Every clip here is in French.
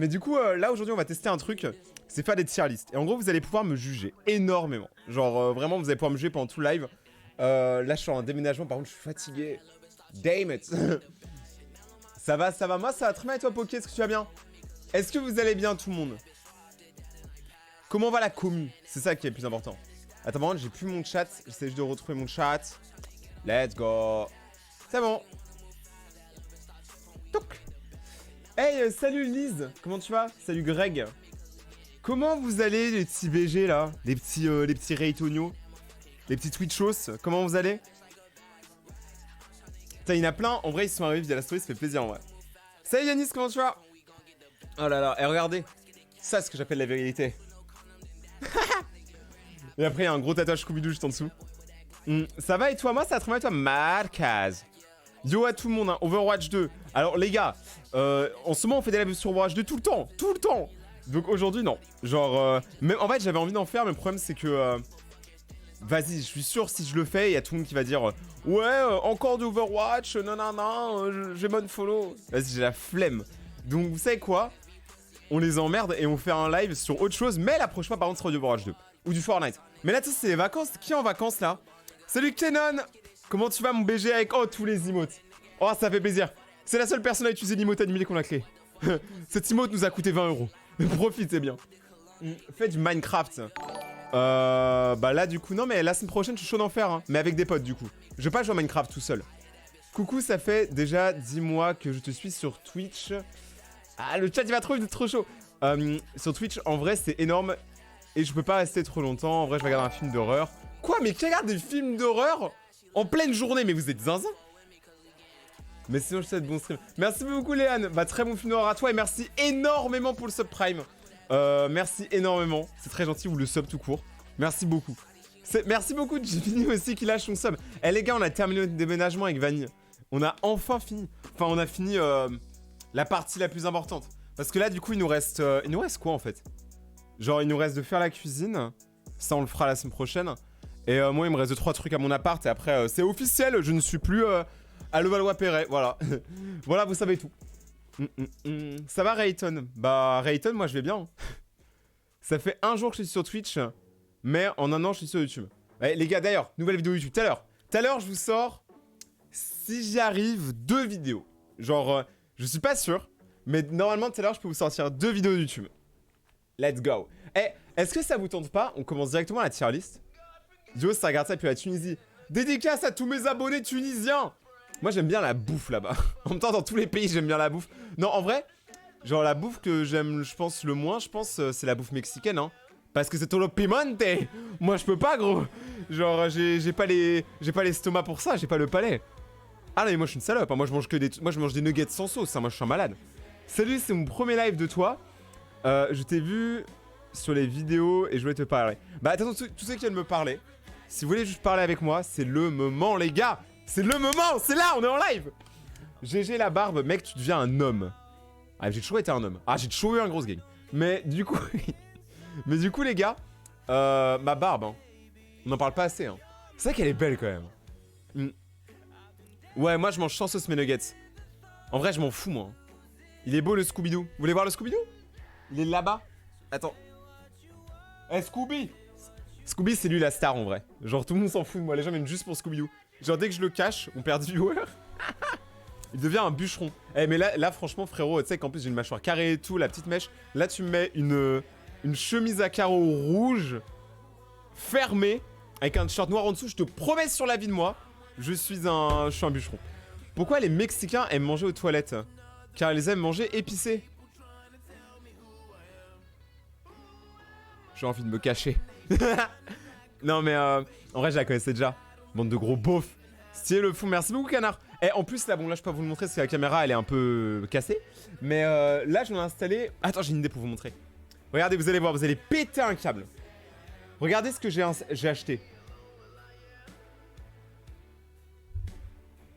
Mais du coup, là aujourd'hui, on va tester un truc, c'est faire des tier lists. Et en gros, vous allez pouvoir me juger énormément. Genre, vraiment, vous allez pouvoir me juger pendant tout le live. Là, je suis en déménagement, par contre, je suis fatigué. Damn it. Ça va, moi, ça va très bien. Et toi, Poké, est-ce que tu vas bien? Est-ce que vous allez bien, tout le monde? Comment va la commu? C'est ça qui est le plus important. Attends, par contre, j'ai plus mon chat. J'essaie juste de retrouver mon chat. Let's go. C'est bon. Touc. Hey, salut Lise. Comment tu vas? Salut Greg. Comment vous allez, les petits BG, là? Les petits Raytonio? Les petits Twitchos? Comment vous allez? Putain, il y en a plein. En vrai, ils sont arrivés via la story. Ça fait plaisir, en vrai. Salut Yanis, comment tu vas? Oh là là. Et regardez. Ça, c'est ce que j'appelle la virilité. Et après, il y a un gros tatouage Scooby-Doo juste en dessous. Ça va et toi? Moi, ça va très bien et toi? Marcaz. Yo à tout le monde, hein. Overwatch 2. Alors, les gars, en ce moment, on fait des lives sur Overwatch 2 tout le temps. Tout le temps. Donc aujourd'hui, non. Genre, même, en fait, j'avais envie d'en faire, mais le problème, c'est que... vas-y, je suis sûr, si je le fais, il y a tout le monde qui va dire ouais, encore d'Overwatch, non, j'ai mon follow. Vas-y, j'ai la flemme. Donc, vous savez quoi? On les emmerde et on fait un live sur autre chose. Mais la prochaine fois, par contre, ce sera du Overwatch 2. Ou du Fortnite. Mais là, tu sais, c'est les vacances. Qui est en vacances, là? Salut, Kenon. Comment tu vas, mon BG, avec tous les emotes? Oh, ça fait plaisir. C'est la seule personne à utiliser l'emote animé qu'on a créé. Cet emote nous a coûté 20 €. Profitez bien. Fais du Minecraft. Bah là, du coup, non, mais la semaine prochaine, je suis chaud d'en faire, hein. Mais avec des potes, du coup. Je vais pas jouer à Minecraft tout seul. Coucou, ça fait déjà 10 mois que je te suis sur Twitch. Ah, le chat, il va trop vite, trop chaud. Sur Twitch, en vrai, c'est énorme. Et je peux pas rester trop longtemps. En vrai, je vais regarder un film d'horreur. Quoi? Mais qui regarde des films d'horreur en pleine journée? Mais vous êtes zinzin. Mais sinon, je te souhaite bon stream. Merci beaucoup, Léane. Bah, très bon film d'horreur à toi. Et merci énormément pour le subprime. Merci énormément. C'est très gentil. Ou le sub tout court. Merci beaucoup. Merci beaucoup, Jimmy aussi, qui lâche son sub. Eh, les gars, on a terminé notre déménagement avec Vanille. On a enfin fini. Enfin, on a fini la partie la plus importante. Parce que là, du coup, il nous reste quoi, en fait? Genre, il nous reste de faire la cuisine. Ça, on le fera la semaine prochaine. Et moi, il me reste 2-3 trucs à mon appart. Et après, c'est officiel. Je ne suis plus à Levallois-Perret. Voilà. Voilà, vous savez tout. Ça va, Rayton? Bah, Rayton, moi, je vais bien. Ça fait un jour que je suis sur Twitch. Mais en un an, je suis sur YouTube. Ouais, les gars, d'ailleurs, nouvelle vidéo YouTube. Tout à l'heure. Tout à l'heure, je vous sors, si j'y arrive, 2 vidéos. Genre, je suis pas sûr. Mais normalement, tout à l'heure, je peux vous sortir 2 vidéos YouTube. Let's go. Eh, est-ce que ça vous tente pas? On commence directement à la tier list. Yo, ça regarde ça, puis la Tunisie. Dédicace à tous mes abonnés tunisiens. Moi, j'aime bien la bouffe là-bas. En même temps, dans tous les pays, j'aime bien la bouffe. Non, en vrai, genre la bouffe que j'aime, je pense, le moins, c'est la bouffe mexicaine, hein. Parce que c'est todo pimante. Moi, je peux pas, gros. Genre, j'ai pas l'estomac pour ça, j'ai pas le palais. Ah non, mais moi, je suis une salope, hein. Moi, je mange des nuggets sans sauce, hein. Moi, je suis un malade. Salut, c'est mon premier live de toi. Je t'ai vu sur les vidéos et je voulais te parler. Bah, attends, tous ceux qui viennent me parler, si vous voulez juste parler avec moi, c'est le moment, les gars. C'est le moment, c'est là, on est en live. GG la barbe, mec, tu deviens un homme. Ah, j'ai toujours été un homme. Ah, j'ai toujours eu un gros gang. Mais du coup, les gars, ma barbe, hein, on n'en parle pas assez, hein. C'est vrai qu'elle est belle quand même. Ouais, moi, je mange sans sauce mes nuggets. En vrai, je m'en fous, moi. Il est beau le Scooby-Doo. Vous voulez voir le Scooby-Doo? Il est là-bas. Attends. Eh, Scooby! Scooby, c'est lui la star en vrai. Genre, tout le monde s'en fout de moi. Les gens m'aiment juste pour Scooby-Doo. Genre, dès que je le cache, on perd du viewer. Il devient un bûcheron. Eh, mais là, franchement, frérot, tu sais qu'en plus, j'ai une mâchoire carrée et tout, la petite mèche. Là, tu me mets une chemise à carreaux rouge, fermée, avec un t-shirt noir en dessous. Je te promets sur la vie de moi, je suis un bûcheron. Pourquoi les Mexicains aiment manger aux toilettes? Car ils aiment manger épicé. J'ai envie de me cacher. Non mais en vrai je la connaissais déjà. Bande de gros beaufs. Stylé le fou, merci beaucoup canard. Et en plus là, bon là je peux pas vous le montrer parce que la caméra elle est un peu cassée. Mais là je l'ai installé. Attends, j'ai une idée pour vous montrer. Regardez, vous allez voir, vous allez péter un câble. Regardez ce que j'ai acheté.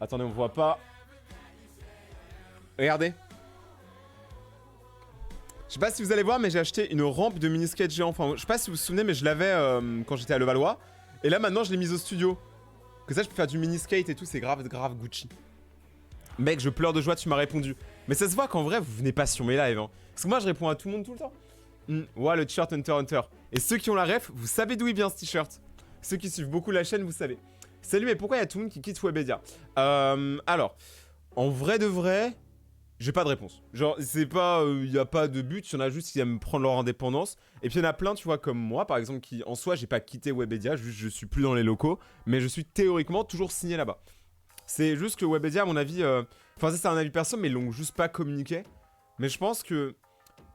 Attendez, on voit pas. Regardez. Je sais pas si vous allez voir, mais j'ai acheté une rampe de mini-skate géant. Enfin, je sais pas si vous vous souvenez, mais je l'avais quand j'étais à Levallois. Et là, maintenant, je l'ai mise au studio. Que ça, je peux faire du mini-skate et tout. C'est grave Gucci. Mec, je pleure de joie, tu m'as répondu. Mais ça se voit qu'en vrai, vous venez pas sur mes lives. Hein. Parce que moi, je réponds à tout le monde tout le temps. Ouais, le t-shirt Hunter x Hunter. Et ceux qui ont la ref, vous savez d'où il vient ce t-shirt. Ceux qui suivent beaucoup la chaîne, vous savez. Salut, mais pourquoi il y a tout le monde qui quitte Webedia? Alors, en vrai de vrai, j'ai pas de réponse. Genre, c'est pas. Y a pas de but, il y en a juste qui aiment prendre leur indépendance. Et puis il y en a plein, tu vois, comme moi, par exemple, qui en soi, j'ai pas quitté Webedia, juste je suis plus dans les locaux. Mais je suis théoriquement toujours signé là-bas. C'est juste que Webedia, à mon avis. Enfin, ça, c'est un avis perso, mais ils l'ont juste pas communiqué. Mais je pense que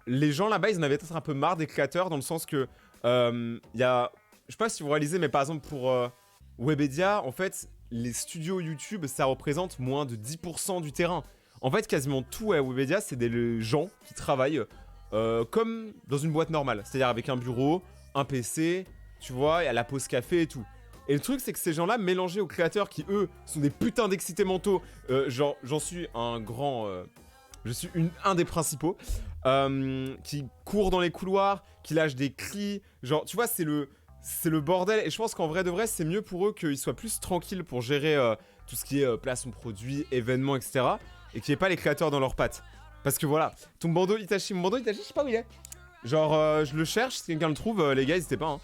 les gens là-bas, ils en avaient peut-être un peu marre des créateurs, dans le sens que. Y a. Je sais pas si vous réalisez, mais par exemple, pour Webedia, en fait, les studios YouTube, ça représente moins de 10% du terrain. En fait, quasiment tout à Webedia, c'est des gens qui travaillent comme dans une boîte normale. C'est-à-dire avec un bureau, un PC, tu vois, et à la pause café et tout. Et le truc, c'est que ces gens-là, mélangés aux créateurs qui, eux, sont des putains d'excités mentaux, genre, j'en suis un grand... je suis un des principaux, qui court dans les couloirs, qui lâche des cris, genre, tu vois, c'est le bordel. Et je pense qu'en vrai de vrai, c'est mieux pour eux qu'ils soient plus tranquilles pour gérer tout ce qui est placement produit, événements, etc. Et qu'il n'y ait pas les créateurs dans leurs pattes. Parce que voilà, ton bandeau Itachi, mon bandeau Itachi, je sais pas où il est. Genre, je le cherche, si quelqu'un le trouve, les gars, n'hésitez pas.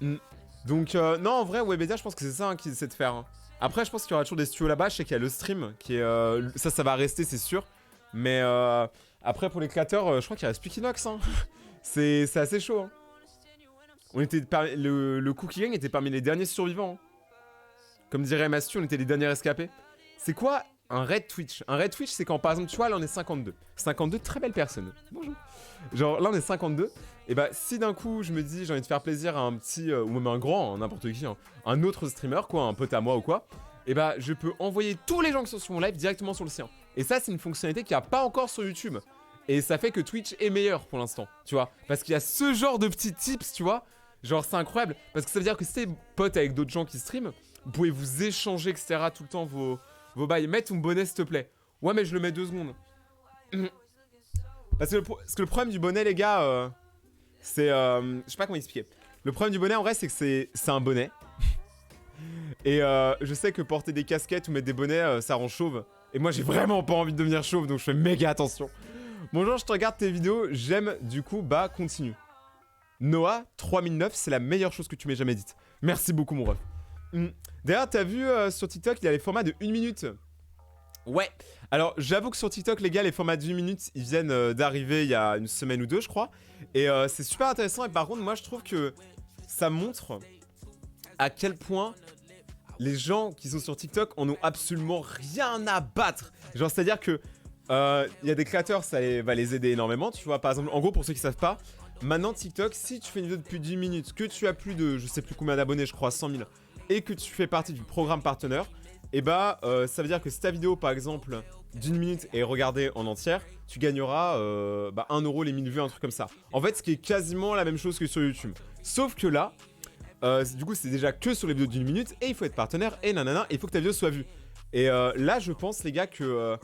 Hein. Donc, non, en vrai, Webedia, je pense que c'est ça qu'ils essaient de faire. Hein. Après, je pense qu'il y aura toujours des studios là-bas. Je sais qu'il y a le stream, qui est. Ça va rester, c'est sûr. Mais après, pour les créateurs, je crois qu'il reste plus qu'Inox. Hein. C'est assez chaud. Hein. On était le Cookie Gang était parmi les derniers survivants. Hein. Comme dirait Mastu, on était les derniers escapés. C'est quoi un raid Twitch? Un raid Twitch, c'est quand, par exemple, tu vois, là, on est 52. 52, très belle personne. Bonjour. Genre, là, on est 52. Et bah, si d'un coup, je me dis, j'ai envie de faire plaisir à un petit, ou même un grand, n'importe qui, hein, un autre streamer, quoi, un pote à moi ou quoi, et bah, je peux envoyer tous les gens qui sont sur mon live directement sur le sien. Et ça, c'est une fonctionnalité qu'il n'y a pas encore sur YouTube. Et ça fait que Twitch est meilleur pour l'instant, tu vois. Parce qu'il y a ce genre de petits tips, tu vois. Genre, c'est incroyable. Parce que ça veut dire que si t'es pote avec d'autres gens qui streament, vous pouvez vous échanger, etc. tout le temps vos bails. Mets ton bonnet, s'il te plaît. Ouais, mais je le mets 2 secondes. Parce que le problème du bonnet, les gars, c'est... je sais pas comment expliquer. Le problème du bonnet, en vrai, c'est que c'est un bonnet. Et je sais que porter des casquettes ou mettre des bonnets, ça rend chauve. Et moi, j'ai vraiment pas envie de devenir chauve, donc je fais méga attention. Bonjour, je te regarde tes vidéos, j'aime, du coup, bah, continue. Noah, 3009, c'est la meilleure chose que tu m'aies jamais dite. Merci beaucoup, mon ref. D'ailleurs, t'as vu sur TikTok, il y a les formats de 1 minute. Ouais. Alors, j'avoue que sur TikTok, les gars, les formats de 1 minute, ils viennent d'arriver il y a une semaine ou 2, je crois. Et c'est super intéressant. Et par contre, moi, je trouve que ça montre à quel point les gens qui sont sur TikTok en ont absolument rien à battre. Genre, c'est-à-dire que il y a des créateurs, ça va les aider énormément. Tu vois, par exemple, en gros, pour ceux qui savent pas, maintenant, TikTok, si tu fais une vidéo de plus de 10 minutes, que tu as plus de, je sais plus combien d'abonnés, je crois 100 000, et que tu fais partie du programme partenaire, et bah, ça veut dire que si ta vidéo, par exemple, d'1 minute est regardée en entière, tu gagneras 1 euro les 1000 vues, un truc comme ça. En fait, ce qui est quasiment la même chose que sur YouTube. Sauf que là, du coup, c'est déjà que sur les vidéos d'1 minute, et il faut être partenaire, et nanana, et il faut que ta vidéo soit vue. Et là, je pense, les gars, que...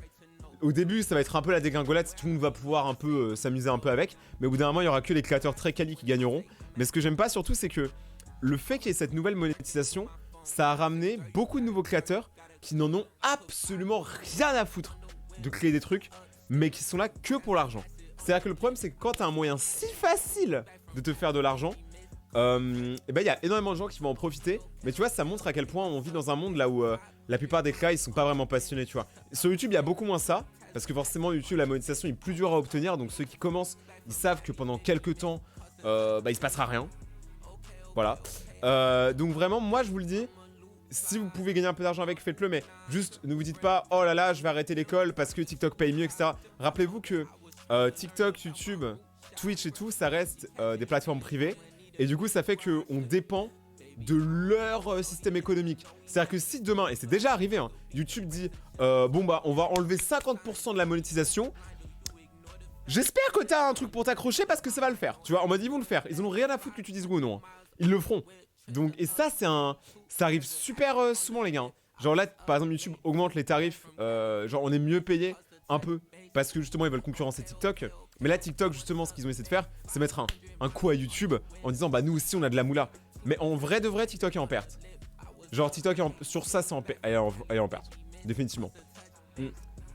au début, ça va être un peu la dégringolade, tout le monde va pouvoir un peu s'amuser un peu avec. Mais au bout d'un moment, il y aura que les créateurs très quali qui gagneront. Mais ce que j'aime pas surtout, c'est que le fait qu'il y ait cette nouvelle monétisation, ça a ramené beaucoup de nouveaux créateurs qui n'en ont absolument rien à foutre de créer des trucs, mais qui sont là que pour l'argent. C'est-à-dire que le problème, c'est que quand t'as un moyen si facile de te faire de l'argent, et ben il y a énormément de gens qui vont en profiter. Mais tu vois, ça montre à quel point on vit dans un monde là où la plupart des créateurs, ils sont pas vraiment passionnés, tu vois. Sur YouTube, il y a beaucoup moins ça, parce que forcément YouTube, la monétisation est plus dure à obtenir. Donc ceux qui commencent, ils savent que pendant quelques temps, il se passera rien. Voilà. Donc vraiment, moi je vous le dis, si vous pouvez gagner un peu d'argent avec, faites-le. Mais juste, ne vous dites pas, oh là là, je vais arrêter l'école parce que TikTok paye mieux, etc. Rappelez-vous que TikTok, YouTube, Twitch et tout, ça reste des plateformes privées. Et du coup, ça fait qu'on dépend de leur système économique. C'est-à-dire que si demain, et c'est déjà arrivé, hein, YouTube dit bon bah on va enlever 50% de la monétisation. J'espère que t'as un truc pour t'accrocher parce que ça va le faire. Tu vois, on m'a dit ils vont le faire. Ils en ont rien à foutre que tu dises oui ou non. Hein. Ils le feront. Donc, et ça, ça arrive super souvent, les gars. Hein. Genre là, par exemple, YouTube augmente les tarifs. Genre, on est mieux payé un peu parce que justement, ils veulent concurrencer TikTok. Mais là, TikTok, justement, ce qu'ils ont essayé de faire, c'est mettre un coup à YouTube en disant bah nous aussi, on a de la moula. Mais en vrai de vrai, TikTok est en perte. Genre TikTok sur ça, elle est en perte. définitivement.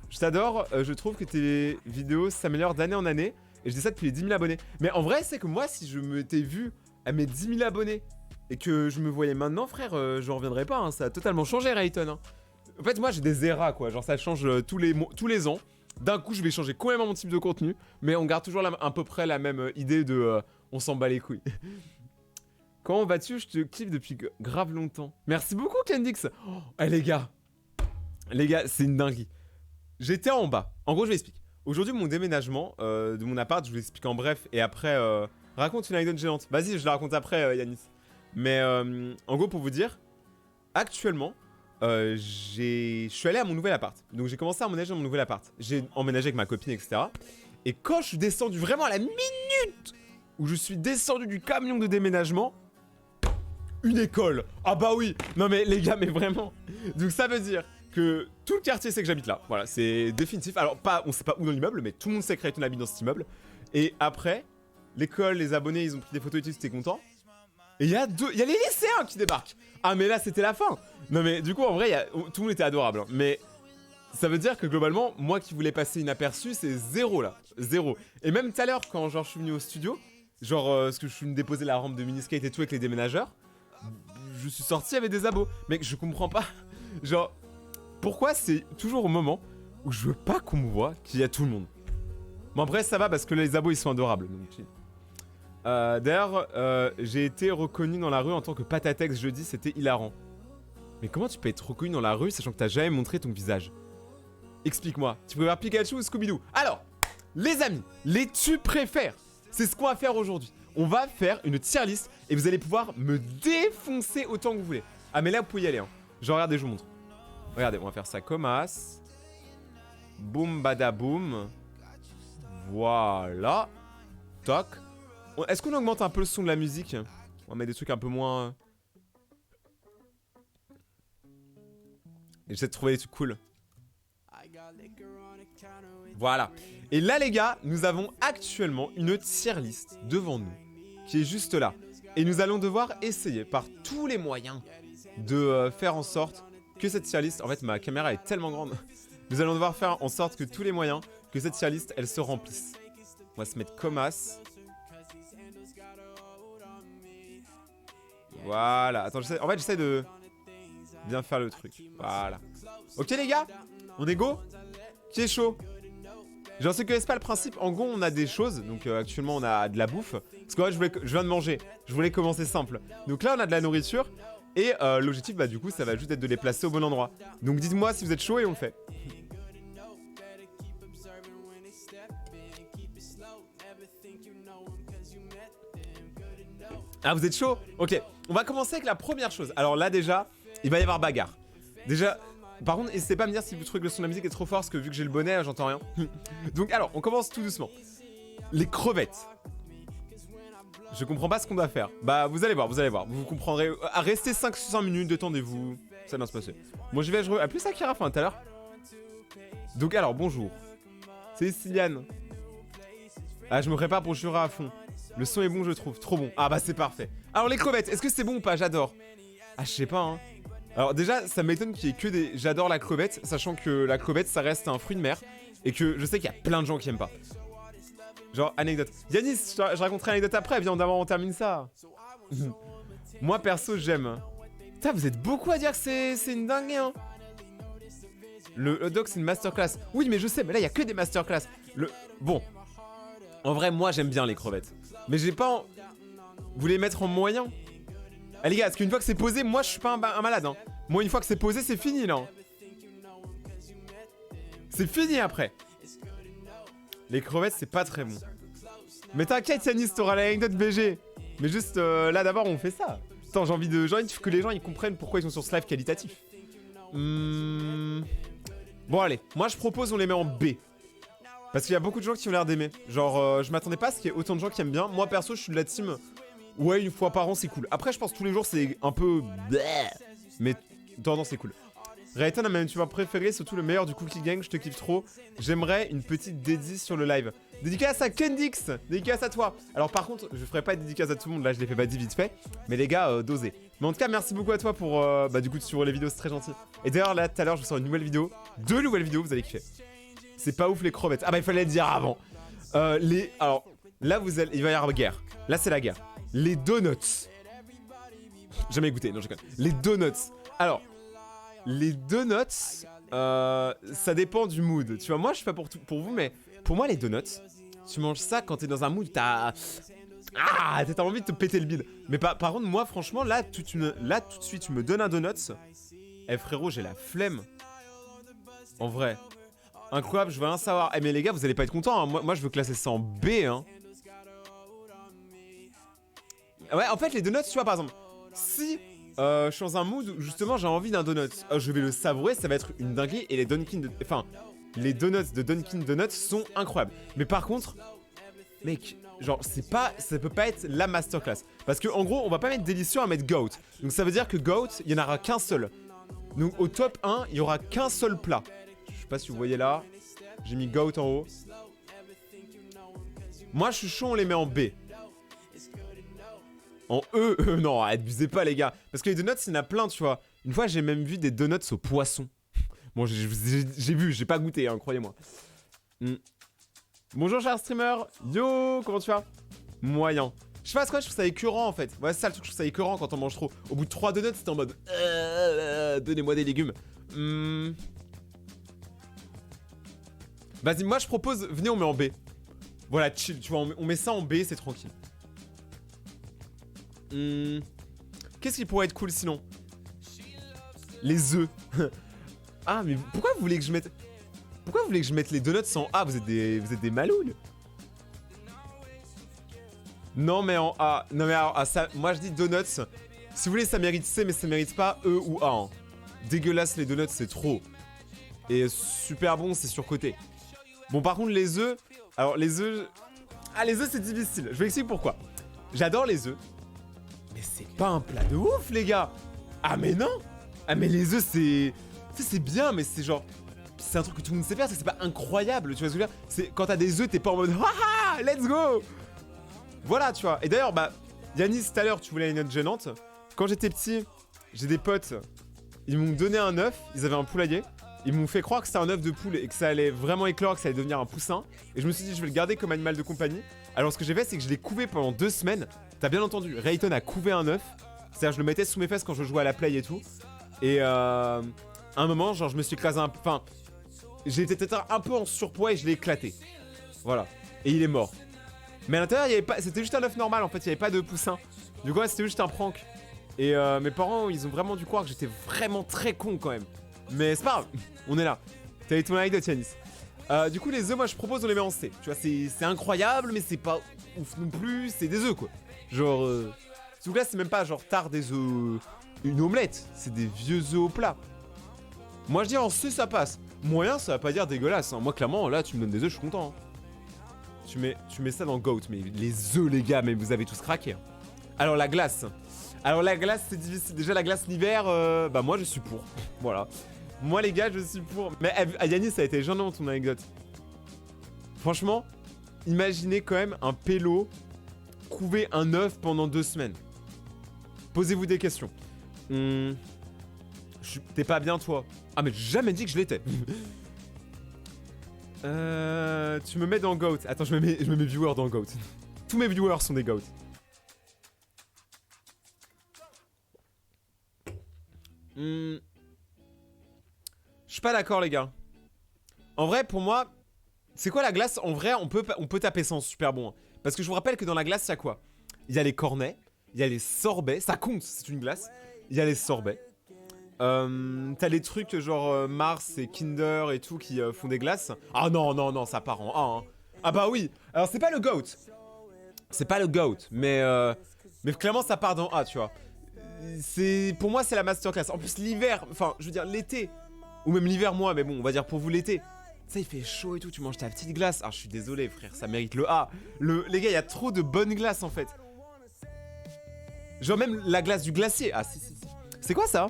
Je t'adore, je trouve que tes vidéos s'améliorent d'année en année. Et je dis ça depuis les 10 000 abonnés. Mais en vrai, c'est que moi, si je m'étais vu à mes 10 000 abonnés et que je me voyais maintenant, frère, je reviendrais pas. Hein, ça a totalement changé, Rayton. Hein. En fait, moi, j'ai des eras, quoi. Genre, ça change tous les ans. D'un coup, je vais changer complètement mon type de contenu. Mais on garde toujours à peu près la même idée de on s'en bat les couilles. Comment vas-tu? Je te kiffe depuis grave longtemps. Merci beaucoup, Kendix. Oh, les gars, c'est une dinguerie. J'étais en bas. En gros, je vais expliquer. Aujourd'hui, mon déménagement de mon appart, je vous l'explique en bref. Et après, raconte une anecdote géante. Vas-y, je la raconte après, Yanis. Mais en gros, pour vous dire, actuellement, je suis allé à mon nouvel appart. Donc, j'ai commencé à emménager dans mon nouvel appart. J'ai emménagé avec ma copine, etc. Et quand je suis descendu vraiment à la minute où je suis descendu du camion de déménagement, une école. Ah bah oui. Non mais les gars, mais vraiment. Donc, ça veut dire que tout le quartier sait que j'habite là. Voilà, c'est définitif. Alors, on sait pas où dans l'immeuble, mais tout le monde sait que Rayton habite dans cet immeuble. Et après, l'école, les abonnés, ils ont pris des photos et tout, c'était content. Et il y a les lycéens qui débarquent. Ah, mais là, c'était la fin. Non, mais du coup, en vrai, tout le monde était adorable. Hein. Mais ça veut dire que globalement, moi qui voulais passer inaperçu, c'est zéro là. Zéro. Et même tout à l'heure, quand genre, je suis venu au studio, genre, parce que je suis venu déposer la rampe de miniskate et tout avec les déménageurs, je suis sorti avec des abos. Mec, je comprends pas. Genre. Pourquoi c'est toujours au moment où je veux pas qu'on me voit qu'il y a tout le monde. Bon après ça va parce que les abos ils sont adorables. D'ailleurs j'ai été reconnu dans la rue en tant que Patatex jeudi, c'était hilarant. Mais comment tu peux être reconnu dans la rue sachant que t'as jamais montré ton visage? Explique-moi, tu préfères Pikachu ou Scooby-Doo? Alors, les amis, les tu préfères, c'est ce qu'on va faire aujourd'hui. On va faire une tier list et vous allez pouvoir me défoncer autant que vous voulez. Ah mais là vous pouvez y aller hein. Genre regardez je vous montre. Regardez, on va faire ça comme as. Boum badaboum. Voilà. Toc. Est-ce qu'on augmente un peu le son de la musique? On va mettre des trucs un peu moins... Et j'essaie de trouver des trucs cool. Voilà. Et là les gars, nous avons actuellement une tier list devant nous. Qui est juste là. Et nous allons devoir essayer par tous les moyens de faire en sorte... que cette tier list, en fait ma caméra est tellement grande, nous allons devoir faire en sorte que tous les moyens, que cette tier list, elle se remplisse. On va se mettre comme as. Voilà, attends, en fait j'essaie de bien faire le truc, voilà. Ok les gars, on est go? Qui est chaud? J'en sais que c'est pas le principe, en gros on a des choses, donc actuellement on a de la bouffe, parce que ouais, je viens de manger, je voulais commencer simple. Donc là on a de la nourriture, et l'objectif, bah du coup, ça va juste être de les placer au bon endroit. Donc dites-moi si vous êtes chaud et on le fait. Ah, vous êtes chaud? Ok, on va commencer avec la première chose. Alors là, déjà, il va y avoir bagarre. Déjà, par contre, n'hésitez pas à me dire si vous trouvez que le son de la musique est trop fort, parce que vu que j'ai le bonnet, j'entends rien. Donc alors, on commence tout doucement. Les crevettes. Je comprends pas ce qu'on doit faire. Bah, vous allez voir. Vous comprendrez. Restez 5 minutes, détendez-vous. Ça va bien se passer. Moi, je vais jouer. À plus à Kira, tout à l'heure. Donc, alors, bonjour. C'est Siliane. Ah, je me prépare pour jurer à fond. Le son est bon, je trouve. Trop bon. Ah, bah, c'est parfait. Alors, les crevettes, est-ce que c'est bon ou pas? J'adore. Ah, je sais pas, hein. Alors, déjà, ça m'étonne qu'il y ait que des. J'adore la crevette, sachant que la crevette, ça reste un fruit de mer. Et que je sais qu'il y a plein de gens qui aiment pas. Genre, anecdote. Yanis, je raconterai l'anecdote après, viens, d'abord on termine ça. Moi, perso, j'aime. Putain, vous êtes beaucoup à dire que c'est une dingue, hein. Le hot dog, c'est une masterclass. Oui, mais je sais, mais là, il y a que des masterclass. Bon. En vrai, moi, j'aime bien les crevettes. Mais j'ai pas... Vous les mettre en moyen? Ah, les gars, parce qu'une fois que c'est posé, moi, je suis pas un malade, hein. Moi, une fois que c'est posé, c'est fini, là. C'est fini, après. Les crevettes, c'est pas très bon. Mais t'inquiète, Yanis, t'auras l'anecdote BG. Mais juste, là, d'abord, on fait ça. Attends, j'ai envie que les gens, ils comprennent pourquoi ils sont sur ce live qualitatif. Bon, allez. Moi, je propose, on les met en B. Parce qu'il y a beaucoup de gens qui ont l'air d'aimer. Genre, je m'attendais pas à ce qu'il y ait autant de gens qui aiment bien. Moi, perso, je suis de la team... Ouais, une fois par an, c'est cool. Après, je pense que tous les jours, c'est un peu... Mais, tendance, c'est cool. Rayton a ma youtubeur préférée, surtout le meilleur du Cookie Gang, je te kiffe trop. J'aimerais une petite dédie sur le live. Dédicace à Kendix. Dédicace à toi. Alors par contre, je ferai pas de dédicace à tout le monde. Là, je l'ai fait pas dit vite fait. Mais les gars, dosez. Mais en tout cas, merci beaucoup à toi pour du coup sur les vidéos, c'est très gentil. Et d'ailleurs, là, tout à l'heure, je vous sors une nouvelle vidéo. 2 nouvelles vidéos, vous allez kiffer. C'est pas ouf les crevettes. Ah bah il fallait le dire avant. Alors là, il va y avoir guerre. Là, c'est la guerre. Les donuts. Jamais goûté, non je connais. Les donuts. Alors, les donuts, ça dépend du mood. Tu vois, moi je fais pas pour vous, mais pour moi les donuts, tu manges ça quand t'es dans un mood, t'as envie de te péter le bide. Mais par contre, moi franchement, là tout de suite, tu me donnes un donut. Eh frérot, j'ai la flemme. En vrai. Incroyable, je veux rien savoir. Eh mais les gars, vous allez pas être contents, hein. Moi je veux classer ça en B, hein. Ouais, en fait, les donuts, tu vois, par exemple, si je suis dans un mood où justement j'ai envie d'un donut, je vais le savourer, ça va être une dinguerie. Et les les donuts de Dunkin' Donuts sont incroyables. Mais par contre, mec, genre, ça peut pas être la masterclass. Parce que en gros, on va pas mettre délicieux, on va mettre goat. Donc ça veut dire que goat, il y en aura qu'un seul. Donc au top 1, il y aura qu'un seul plat. Je sais pas si vous voyez là, j'ai mis goat en haut. Moi, je suis chaud, on les met en B. En E, non, abusez pas les gars. Parce que les donuts, il y en a plein, tu vois. Une fois, j'ai même vu des donuts au poisson. Bon, j'ai vu, j'ai pas goûté, hein, croyez-moi. Bonjour, cher streamer. Yo, comment tu vas? Moyen. Je sais pas ce que je trouve ça écœurant en fait. Ouais, c'est ça le truc, je trouve ça écœurant quand on mange trop. Au bout de 3 donuts, c'était en mode donnez-moi des légumes. Vas-y, moi je propose, venez, on met en B. Voilà, chill, tu vois, on met ça en B, c'est tranquille. Qu'est-ce qui pourrait être cool sinon? Les œufs. Ah, mais pourquoi vous voulez que je mette... Pourquoi vous voulez que je mette les donuts en A? Vous êtes des maloules. Non mais en A. Non mais alors, ça, moi je dis donuts. Si vous voulez, ça mérite C, mais ça mérite pas E ou A. Hein. Dégueulasse les donuts, c'est trop. Et super bon, c'est surcoté. Bon, par contre, les œufs... Alors, les œufs... Ah, les œufs, c'est difficile. Je vais expliquer pourquoi. J'adore les œufs. Mais c'est pas un plat de ouf, les gars. Ah, mais non. Ah, mais les œufs, c'est... Tu sais, c'est bien, mais c'est genre... C'est un truc que tout le monde sait faire, c'est pas incroyable, tu vois ce que je veux dire? C'est quand t'as des œufs, t'es pas en mode haha, let's go! Voilà, tu vois. Et d'ailleurs, bah, Yanis, tout à l'heure, tu voulais une note gênante. Quand j'étais petit, j'ai des potes, ils m'ont donné un œuf, ils avaient un poulailler, ils m'ont fait croire que c'était un œuf de poule et que ça allait vraiment éclore, que ça allait devenir un poussin. Et je me suis dit, je vais le garder comme animal de compagnie. Alors, ce que j'ai fait, c'est que je l'ai couvé pendant 2 semaines. T'as bien entendu, Rayton a couvé un œuf. C'est-à-dire, je le mettais sous mes fesses quand je jouais à la play et tout. Et à un moment, genre, je me suis écrasé un peu. Enfin, j'ai été peut-être un peu en surpoids et je l'ai éclaté. Voilà. Et il est mort. Mais à l'intérieur, il y avait pas. C'était juste un œuf normal en fait, il n'y avait pas de poussin. Du coup, ouais, c'était juste un prank. Et mes parents, ils ont vraiment dû croire que j'étais vraiment très con quand même. Mais c'est pas grave, on est là. T'avais ton anecdote, Yanis. Du coup, les œufs, moi je propose, on les met en C. Tu vois, c'est incroyable, mais c'est pas ouf non plus. C'est des œufs quoi. Genre. Surtout que là, c'est même pas genre tard des œufs. Une omelette. C'est des vieux œufs au plat. Moi je dis en C, ça passe. Moyen, ça va pas dire dégueulasse. Hein. Moi, clairement, là, tu me donnes des œufs, je suis content. Hein. Tu mets ça dans Goat, mais les œufs, les gars, mais vous avez tous craqué. Hein. Alors, la glace. Alors, la glace, c'est difficile. Déjà, la glace l'hiver, bah, moi, je suis pour. Voilà. Moi, les gars, je suis pour. Mais à Yanis, ça a été gênant, ton anecdote. Franchement, imaginez quand même un pélo couver un œuf pendant 2 semaines. Posez-vous des questions. T'es pas bien, toi? Ah, mais j'ai jamais dit que je l'étais. Tu me mets dans Goat. Attends, je me mets viewer dans Goat. Tous mes viewers sont des Goat. Je suis pas d'accord, les gars. En vrai, pour moi, c'est quoi la glace? En vrai, on peut taper ça en super bon. Hein. Parce que je vous rappelle que dans la glace, il y a quoi? Il y a les cornets, il y a les sorbets. Ça compte, c'est une glace. Il y a les sorbets. T'as les trucs genre Mars et Kinder et tout qui font des glaces. Ah non, non, non, ça part en A. Hein. Ah bah oui. Alors c'est pas le GOAT. C'est pas le GOAT, mais clairement ça part dans A, tu vois. Pour moi, c'est la masterclass. En plus, l'hiver, enfin, je veux dire, l'été. Ou même l'hiver, moi, mais bon, on va dire pour vous l'été. Ça, il fait chaud et tout, tu manges ta petite glace. Ah, je suis désolé, frère, ça mérite le A. Les gars, il y a trop de bonnes glaces en fait. Genre même la glace du glacier. Ah, si. C'est quoi ça?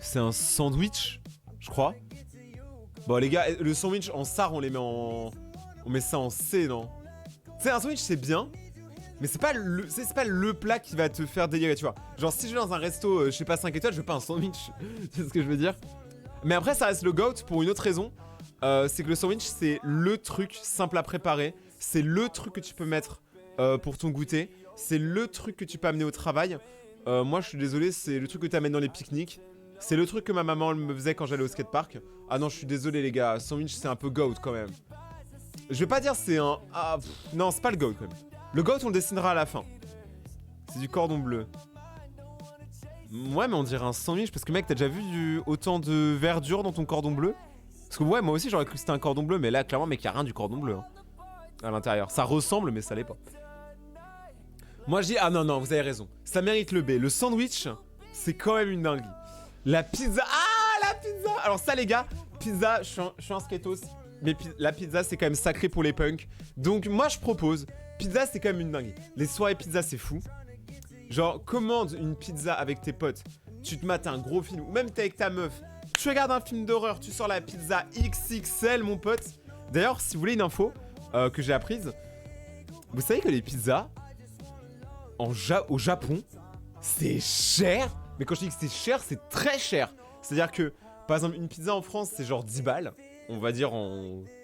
C'est un sandwich, je crois. Bon, les gars, le sandwich en SAR, on les met en... On met ça en C, non? Tu sais, un sandwich, c'est bien, mais c'est pas le plat qui va te faire délirer, tu vois. Genre, si je vais dans un resto, je sais pas, 5 étoiles, je veux pas un sandwich. C'est ce que je veux dire. Mais après, ça reste le GOAT pour une autre raison. C'est que le sandwich, c'est le truc simple à préparer. C'est le truc que tu peux mettre pour ton goûter. C'est le truc que tu peux amener au travail. Moi, je suis désolé, c'est le truc que tu amènes dans les pique-niques. C'est le truc que ma maman elle me faisait quand j'allais au skatepark. Ah non, je suis désolé, les gars. Sandwich, c'est un peu GOAT quand même. Je vais pas dire c'est un... Ah, non, c'est pas le GOAT quand même. Le GOAT, on le dessinera à la fin. C'est du cordon bleu. Ouais, mais on dirait un sandwich parce que, mec, t'as déjà vu autant de verdure dans ton cordon bleu? Parce que, ouais, moi aussi, j'aurais cru que c'était un cordon bleu, mais là, clairement, mec, y'a rien du cordon bleu hein, à l'intérieur. Ça ressemble, mais ça l'est pas. Moi, je dis, ah non, non, vous avez raison. Ça mérite le B. Le sandwich, c'est quand même une dinguerie. La pizza. Ah, la pizza. Alors, ça, les gars, pizza, je suis un skatos. Mais la pizza, c'est quand même sacré pour les punks. Donc, moi, je propose. Pizza, c'est quand même une dinguerie. Les soirées pizza, c'est fou. Genre, commande une pizza avec tes potes. Tu te mates un gros film. Ou même t'es avec ta meuf. Tu regardes un film d'horreur. Tu sors la pizza XXL, mon pote. D'ailleurs, si vous voulez une info que j'ai apprise. Vous savez que les pizzas, au Japon, c'est cher. Mais quand je dis que c'est cher, c'est très cher. C'est-à-dire que, par exemple, une pizza en France, c'est genre 10 balles. On va dire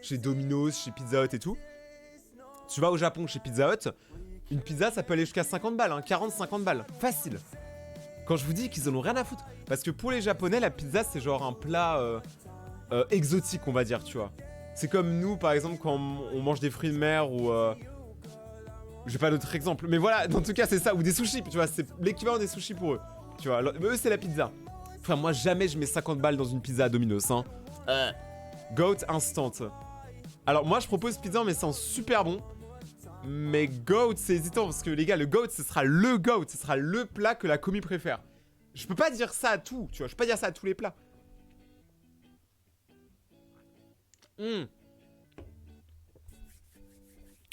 chez Domino's, chez Pizza Hut et tout. Tu vas au Japon chez Pizza Hut, une pizza ça peut aller jusqu'à 50 balles, hein, 40-50 balles, facile. Quand je vous dis qu'ils en ont rien à foutre. Parce que pour les Japonais, la pizza c'est genre un plat exotique, on va dire, tu vois. C'est comme nous, par exemple, quand on mange des fruits de mer ou... J'ai pas d'autre exemple. Mais voilà, en tout cas, c'est ça. Ou des sushis, tu vois. C'est l'équivalent des sushis pour eux. Tu vois, alors, eux, c'est la pizza. Enfin, moi, jamais je mets 50 balles dans une pizza à Domino's, hein. Goat instant. Alors, moi, je propose pizza, mais c'est super bon. Mais GOAT, c'est hésitant parce que les gars, le GOAT, ce sera le GOAT. Ce sera le plat que la commis préfère. Je peux pas dire ça à tout, tu vois. Je peux pas dire ça à tous les plats.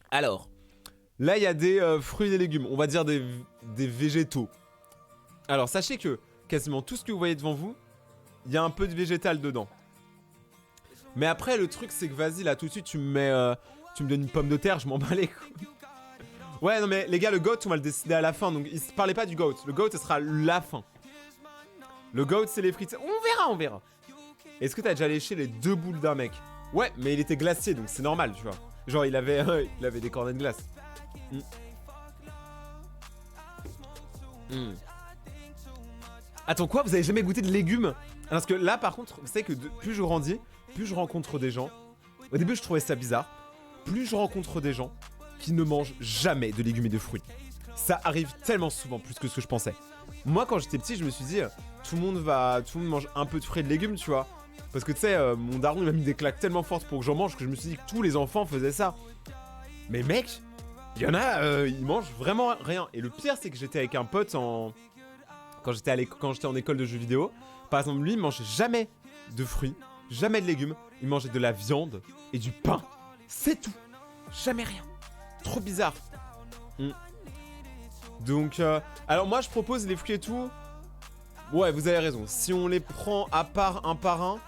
Alors, là, il y a des fruits et légumes. On va dire des végétaux. Alors, sachez que quasiment tout ce que vous voyez devant vous, il y a un peu de végétal dedans. Mais après, le truc, c'est que vas-y, là, tout de suite, tu me donnes une pomme de terre, je m'en bats les couilles. Ouais, non, mais les gars, le GOAT, on va le décider à la fin. Donc, il se parlait pas du GOAT. Le GOAT, ce sera la fin. Le GOAT, c'est les frites. On verra. Est-ce que t'as déjà léché les 2 boules d'un mec? Ouais, mais il était glacier, donc c'est normal, tu vois. Genre, il avait des cornets de glace. Attends, quoi? Vous avez jamais goûté de légumes? Parce que là, par contre, vous savez que plus je grandis, plus je rencontre des gens. Au début, je trouvais ça bizarre. Plus je rencontre des gens qui ne mangent jamais de légumes et de fruits. Ça arrive tellement souvent, plus que ce que je pensais. Moi, quand j'étais petit, je me suis dit, tout le monde mange un peu de fruits et de légumes, tu vois. Parce que tu sais, mon daron, il m'a mis des claques tellement fortes pour que j'en mange que je me suis dit que tous les enfants faisaient ça. Mais mec, il y en a, ils mangent vraiment rien. Et le pire, c'est que j'étais avec un pote quand j'étais en école de jeux vidéo. Par exemple, lui, il mangeait jamais de fruits, jamais de légumes. Il mangeait de la viande et du pain. C'est tout. Jamais rien. Trop bizarre. Donc, alors moi, je propose les fruits et tout. Ouais, vous avez raison. Si on les prend à part un par un,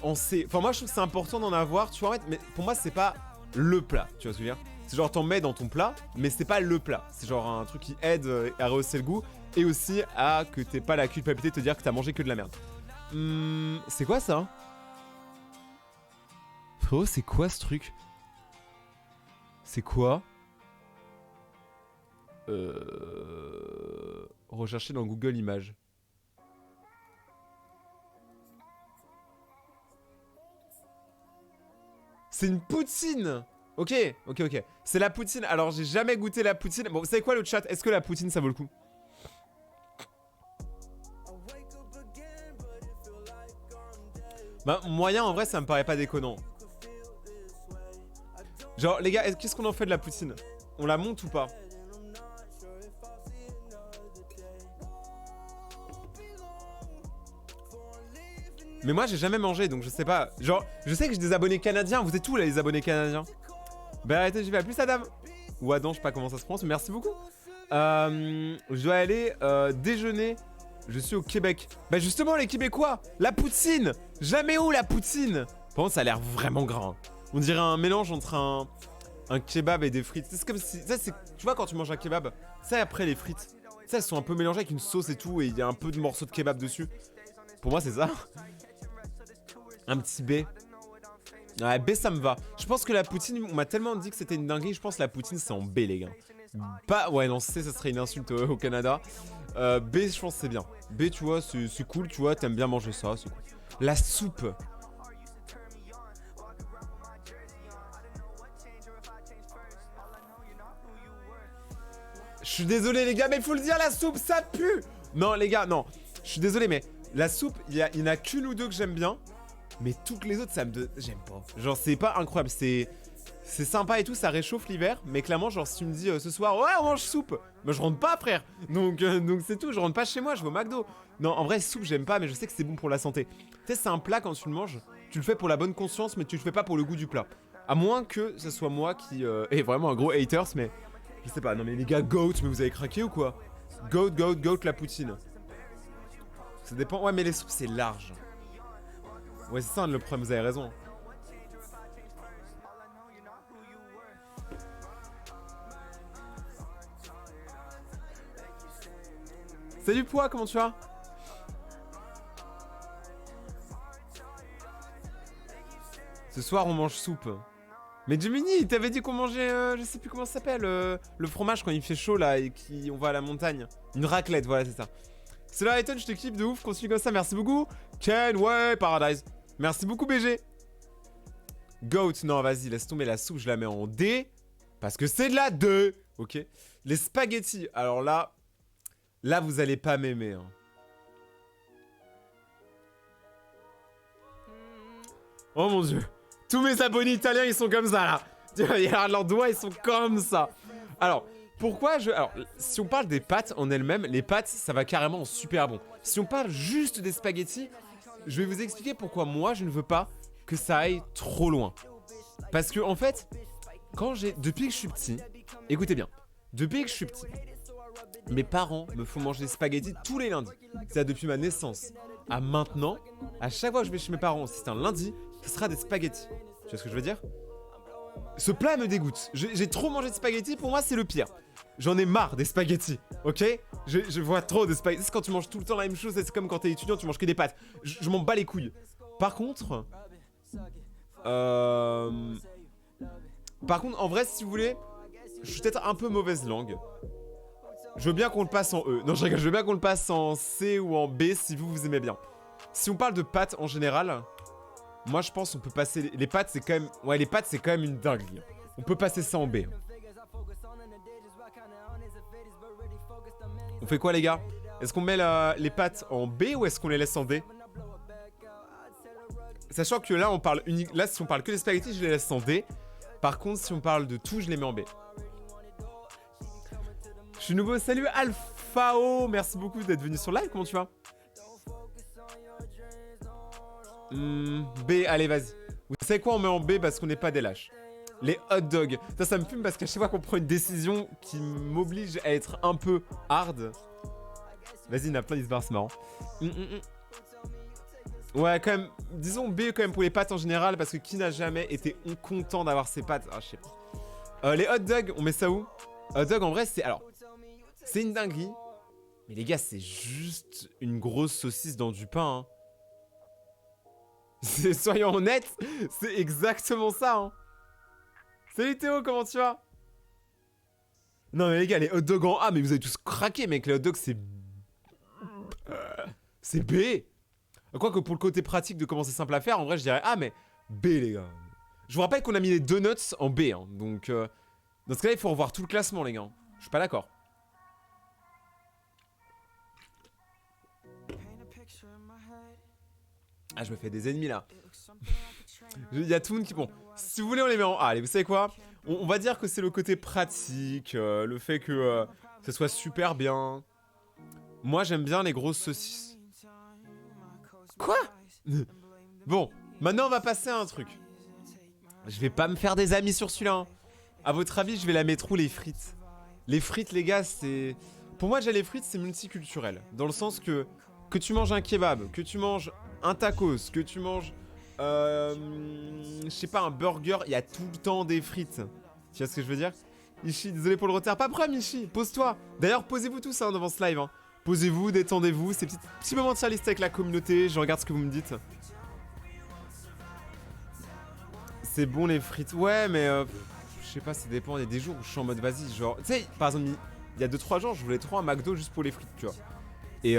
on sait... Enfin, moi, je trouve que c'est important d'en avoir, tu vois. Mais pour moi, c'est pas le plat, tu vois ce que je veux dire. C'est genre, t'en mets dans ton plat, mais c'est pas le plat. C'est genre un truc qui aide à rehausser le goût. Et aussi à que t'aies pas la culpabilité de te dire que t'as mangé que de la merde. C'est quoi ça? Frérot, c'est quoi ce truc? C'est quoi? Rechercher dans Google Images. C'est une poutine! Ok. C'est la poutine. Alors, j'ai jamais goûté la poutine. Bon, vous savez quoi, le chat? Est-ce que la poutine, ça vaut le coup? Bah, moyen, en vrai, ça me paraît pas déconnant. Genre, les gars, qu'est-ce qu'on en fait de la poutine? On la monte ou pas? Mais moi, j'ai jamais mangé, donc je sais pas. Genre, je sais que j'ai des abonnés canadiens. Vous êtes où, là, les abonnés canadiens? Bah, arrêtez, j'y vais. À plus, Adam. Ou Adam, je sais pas comment ça se prononce, mais merci beaucoup. Je dois aller déjeuner. Je suis au Québec. Bah, justement, les Québécois, la poutine. Jamais où, la poutine? Par contre, ça a l'air vraiment gras. Hein. On dirait un mélange entre un kebab et des frites. C'est comme si... Ça, c'est... Tu vois, quand tu manges un kebab, ça, après, les frites, ça, elles sont un peu mélangées avec une sauce et tout, et il y a un peu de morceaux de kebab dessus. Pour moi, c'est ça. Un petit B. Ouais, B, ça me va. Je pense que la poutine, on m'a tellement dit que c'était une dinguerie, je pense que la poutine, c'est en B, les gars. Pas... Ouais, non, C, ça serait une insulte au Canada. B, je pense que c'est bien. B, tu vois, c'est cool, tu vois, t'aimes bien manger ça, c'est cool. La soupe. Je suis désolé les gars, mais il faut le dire, la soupe ça pue. Non les gars, non. Je suis désolé, mais la soupe, il y en a qu'une ou deux que j'aime bien. Mais toutes les autres, j'aime pas. Genre, c'est pas incroyable. C'est sympa et tout, ça réchauffe l'hiver. Mais clairement, genre, si tu me dis ce soir, ouais, on mange soupe. Bah, je rentre pas, frère. Donc c'est tout, je rentre pas chez moi, je vais au McDo. Non, en vrai, soupe, j'aime pas, mais je sais que c'est bon pour la santé. Tu sais, c'est un plat quand tu le manges, tu le fais pour la bonne conscience, mais tu le fais pas pour le goût du plat. À moins que ce soit moi qui est vraiment un gros haters, mais. Je sais pas, non mais les gars, goat, mais vous avez craqué ou quoi? Goat, la poutine. Ça dépend, ouais mais les soupes c'est large. Ouais c'est ça le problème, vous avez raison. Salut Poids, comment tu vas? Ce soir on mange soupe. Mais Gemini, il t'avait dit qu'on mangeait, je sais plus comment ça s'appelle, le fromage quand il fait chaud là et qu'on va à la montagne. Une raclette, voilà, c'est ça. C'est là, Ethan, je te kiffe de ouf, continue comme ça, merci beaucoup. Ken, ouais, Paradise. Merci beaucoup, BG. Goat, non, vas-y, laisse tomber la soupe, je la mets en D. Parce que c'est de la 2, ok. Les spaghettis, alors là, vous allez pas m'aimer. Hein. Oh mon dieu. Tous mes abonnés italiens, ils sont comme ça, là. Regarde, leurs doigts, ils sont comme ça. Alors, pourquoi je... Alors, si on parle des pâtes en elles-mêmes, les pâtes, ça va carrément super bon. Si on parle juste des spaghettis, je vais vous expliquer pourquoi moi, je ne veux pas que ça aille trop loin. Parce que, en fait, depuis que je suis petit, écoutez bien, depuis que je suis petit, mes parents me font manger des spaghettis tous les lundis. C'est depuis ma naissance. À maintenant, à chaque fois que je vais chez mes parents, si c'est un lundi, ce sera des spaghettis. Tu vois ce que je veux dire? Ce plat me dégoûte. J'ai trop mangé de spaghettis, pour moi c'est le pire. J'en ai marre des spaghettis, ok? Je vois trop de spaghettis. C'est quand tu manges tout le temps la même chose, c'est comme quand t'es étudiant, tu manges que des pâtes. Je m'en bats les couilles. Par contre, en vrai, si vous voulez, je suis peut-être un peu mauvaise langue. Je veux bien qu'on le passe en E. Non, je rigole, je veux bien qu'on le passe en C ou en B si vous aimez bien. Si on parle de pâtes en général, moi je pense qu'on peut passer... Les pâtes c'est quand même... Ouais, les pâtes c'est quand même une dinguerie. On peut passer ça en B. On fait quoi les gars? Est-ce qu'on met les pâtes en B ou est-ce qu'on les laisse en D? Sachant que là on parle là si on parle que des spaghettis, je les laisse en D. Par contre si on parle de tout, je les mets en B. Je suis nouveau, salut Alphao, merci beaucoup d'être venu sur live, comment tu vas? B, allez vas-y. Vous savez quoi, on met en B parce qu'on n'est pas des lâches. Les hot dogs, ça me fume parce qu'à chaque fois qu'on prend une décision qui m'oblige à être un peu hard. Vas-y, il y en a plein, ils se barrent, c'est marrant. Ouais, quand même, disons B quand même pour les pâtes en général parce que qui n'a jamais été content d'avoir ses pâtes? Ah, je sais pas. Les hot dogs, on met ça où? Hot dog en vrai, c'est... Alors, c'est une dinguerie. Mais les gars, c'est juste une grosse saucisse dans du pain. Hein. Soyons honnêtes, c'est exactement ça. Hein. Salut Théo, comment tu vas? Non mais les gars, les hot dogs en A, mais vous avez tous craqué, mec. Les hot dogs, c'est... c'est B. Quoique pour le côté pratique de comment c'est simple à faire, en vrai, je dirais A, mais B, les gars. Je vous rappelle qu'on a mis les donuts en B. Hein. Donc, dans ce cas-là, il faut revoir tout le classement, les gars. Je suis pas d'accord. Ah, je me fais des ennemis là. Il y a tout le monde qui... Bon, si vous voulez, on les met en A. Allez, vous savez quoi? On va dire que c'est le côté pratique, le fait que ce soit super bien. Moi, j'aime bien les grosses saucisses. Quoi? Bon, maintenant, on va passer à un truc. Je vais pas me faire des amis sur celui-là. Hein. À votre avis, je vais la mettre où, les frites? Les frites, les gars, c'est... Pour moi, déjà, les frites, c'est multiculturel. Dans le sens que tu manges un kebab, que tu manges un tacos, que tu manges Je sais pas, un burger, il y a tout le temps des frites. Tu vois ce que je veux dire? Ishi, désolé pour le retard. Pas prêt, Michi, pose-toi. D'ailleurs, posez-vous tous hein, devant ce live. Hein. Posez-vous, détendez-vous. Ces petits moments de liste avec la communauté. Je regarde ce que vous me dites. C'est bon les frites. Ouais, mais je sais pas, ça dépend. Il y a des jours où je suis en mode vas-y, genre. Tu sais, par exemple, il y a 2-3 jours, je voulais trop un McDo juste pour les frites, tu vois. Et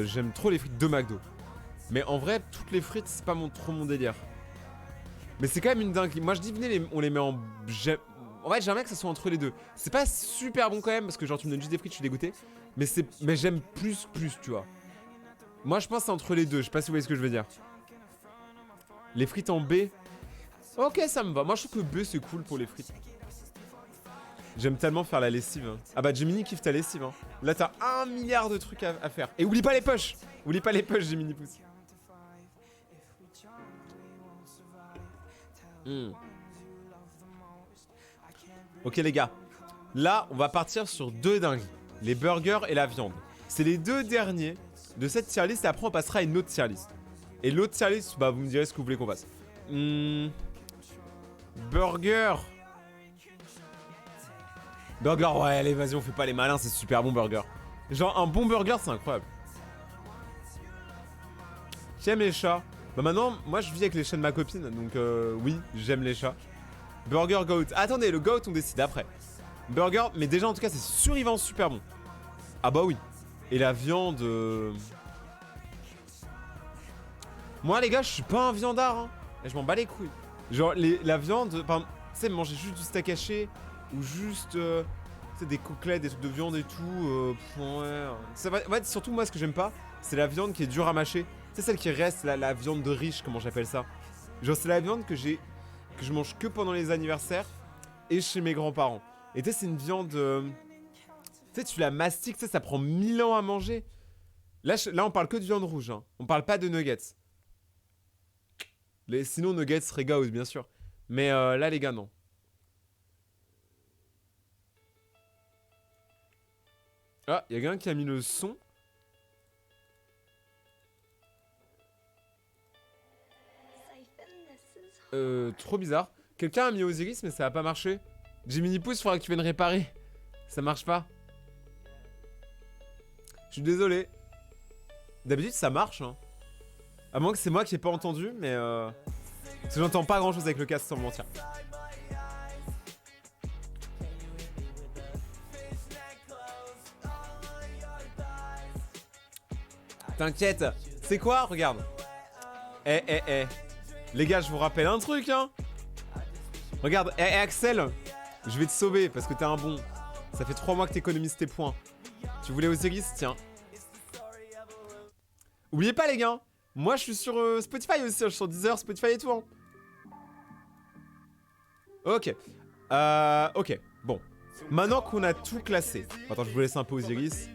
j'aime trop les frites de McDo. Mais en vrai, toutes les frites, c'est pas trop mon délire. Mais c'est quand même une dinguerie. Moi, je dis, venez, on les met en. En fait, j'aimerais que ça soit entre les deux. C'est pas super bon quand même, parce que genre, tu me donnes juste des frites, je suis dégoûté. Mais j'aime plus, tu vois. Moi, je pense que c'est entre les deux. Je sais pas si vous voyez ce que je veux dire. Les frites en B. Ok, ça me va. Moi, je trouve que B, c'est cool pour les frites. J'aime tellement faire la lessive. Hein. Ah bah, Gemini kiffe ta lessive. Hein. Là, t'as 1 milliard de trucs à faire. Et oublie pas les push. Oublie pas les push, Gemini Pouce. Ok les gars, là on va partir sur 2 dingues, les burgers et la viande. C'est les 2 derniers de cette tier list et après on passera à une autre tier list. Et l'autre tier list, bah vous me direz ce que vous voulez qu'on fasse. Burger. Burger, ouais allez vas-y on fait pas les malins, c'est super bon burger. Genre un bon burger c'est incroyable. J'aime les chats. Bah maintenant, moi je vis avec les chats de ma copine, donc oui, j'aime les chats. Burger goat. Attendez, le goat on décide après. Burger, mais déjà en tout cas c'est survivant super bon. Ah bah oui. Et la viande... Moi les gars, je suis pas un viandard. Hein. Et je m'en bats les couilles. Genre la viande, tu sais, manger juste du steak haché ou juste des côtelettes, des trucs de viande et tout. Ouais. Ça va, en fait, surtout moi ce que j'aime pas, c'est la viande qui est dure à mâcher. C'est celle qui reste, la viande de riche, comment j'appelle ça. Genre c'est la viande que je mange que pendant les anniversaires et chez mes grands-parents. Et tu sais, c'est une viande... tu sais, tu la mastiques, tu sais, ça prend 1000 ans à manger. Là, on parle que de viande rouge, hein. On parle pas de nuggets. Sinon, nuggets serait gauze, bien sûr. Mais là, les gars, non. Ah, il y a quelqu'un qui a mis le son. Trop bizarre. Quelqu'un a mis Osiris mais ça a pas marché. Jiminy Pouce, faudra que tu viennes réparer. Ça marche pas. Je suis désolé. D'habitude ça marche hein. À moins que c'est moi qui ai pas entendu mais parce que j'entends pas grand chose avec le casque sans mentir. T'inquiète. C'est quoi? Regarde. Eh. Les gars, je vous rappelle un truc, hein. Regarde, Axel, je vais te sauver parce que t'es un bon. Ça fait 3 mois que t'économises tes points. Tu voulais Osiris, tiens. Oubliez pas, les gars. Moi, je suis sur Spotify aussi. Je suis sur Deezer, Spotify et tout. Hein. Ok. Ok. Bon. Maintenant qu'on a tout classé. Attends, je vous laisse un peu Osiris.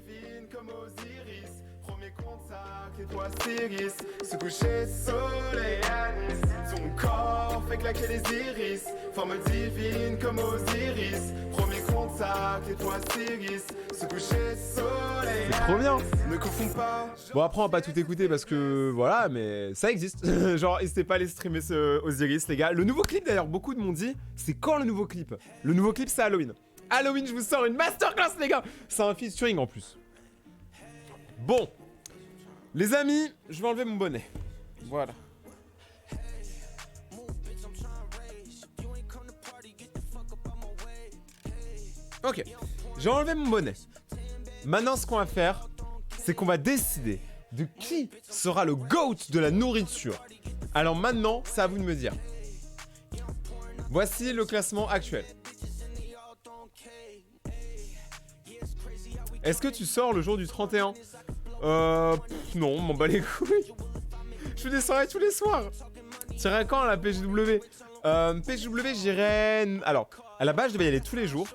Toi Cyrus, ce coucher soleil Alice. Ton corps fait claquer les iris. Forme divine comme Osiris. Premier contact et toi Cyrus, ce coucher soleil. C'est trop bien. Ne confonds pas. Bon après on va pas tout écouter parce que voilà mais ça existe. Genre n'hésitez pas à aller streamer ce Osiris les gars. Le nouveau clip d'ailleurs beaucoup de m'ont dit c'est quand le nouveau clip? Le nouveau clip c'est Halloween. Halloween je vous sors une masterclass les gars. C'est un featuring en plus. Bon. Les amis, je vais enlever mon bonnet. Voilà. Ok, j'ai enlevé mon bonnet. Maintenant, ce qu'on va faire, c'est qu'on va décider de qui sera le GOAT de la nourriture. Alors maintenant, c'est à vous de me dire. Voici le classement actuel. Est-ce que tu sors le jour du 31 ? Non, m'en bats les couilles. Je fais des soirées tous les soirs. T'irais quand à la PGW? PGW, j'irais... Alors, à la base, je devais y aller tous les jours.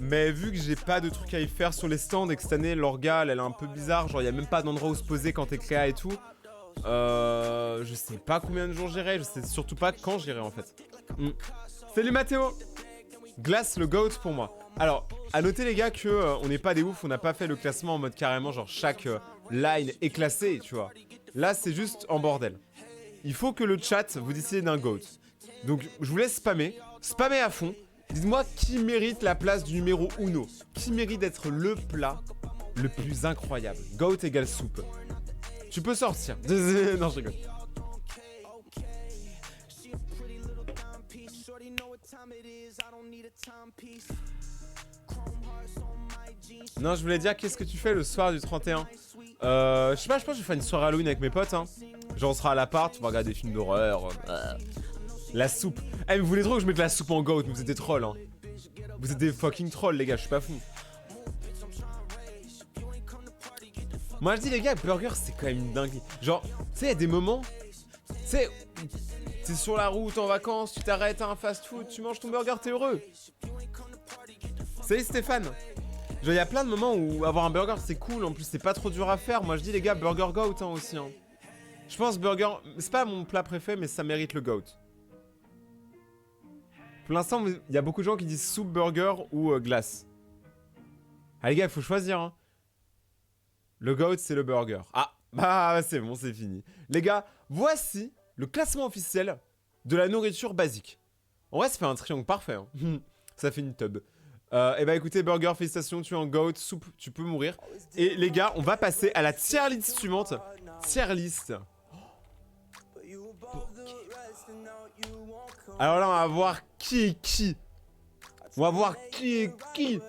Mais vu que j'ai pas de trucs à y faire sur les stands et que cette année, l'orga, elle est un peu bizarre. Genre, il y a même pas d'endroit où se poser quand t'es créa et tout. Je sais pas combien de jours j'irai. Je sais surtout pas quand j'irai, en fait. Salut Mathéo. Glace, le GOAT pour moi. Alors, à noter les gars que on n'est pas des oufs. On n'a pas fait le classement en mode carrément genre chaque... line est classée, tu vois. Là, c'est juste en bordel. il faut que le chat vous décide d'un GOAT. Donc, je vous laisse spammer. Spammez à fond. Dites-moi qui mérite la place du numéro 1. Qui mérite d'être le plat le plus incroyable. GOAT égale soupe. Tu peux sortir. Non, je rigole. Non, je voulais dire, qu'est-ce que tu fais le soir du 31 ? Je sais pas, je pense que je vais faire une soirée Halloween avec mes potes. Hein. Genre, on sera à l'appart, on va regarder des films d'horreur. La soupe. Eh, mais vous voulez trop que je mette la soupe en GOAT, mais vous êtes des trolls. Hein. Vous êtes des fucking trolls, les gars, je suis pas fou. Moi, je dis, les gars, burger, c'est quand même une dinguerie. Genre, tu sais, il y a des moments. Tu sais, t'es sur la route en vacances, tu t'arrêtes à un fast-food, tu manges ton burger, t'es heureux. Salut Stéphane. Genre, il y a plein de moments où avoir un burger, c'est cool. En plus, c'est pas trop dur à faire. Moi, je dis, les gars, burger GOAT hein, aussi. Hein. Je pense burger, c'est pas mon plat préféré, mais ça mérite le GOAT. Pour l'instant, il y a beaucoup de gens qui disent soupe, burger ou glace. Ah, les gars, il faut choisir. Hein. Le GOAT, c'est le burger. Ah, bah, c'est bon, c'est fini. Les gars, voici le classement officiel de la nourriture basique. En vrai, ça fait un triangle parfait. Hein. Ça fait une tub. Et bah écoutez, burger, félicitations, tu es en GOAT, soupe, tu peux mourir. Et les gars, on va passer à la tier list suivante. Tier list. Alors là, on va voir qui est qui. On va voir qui est qui.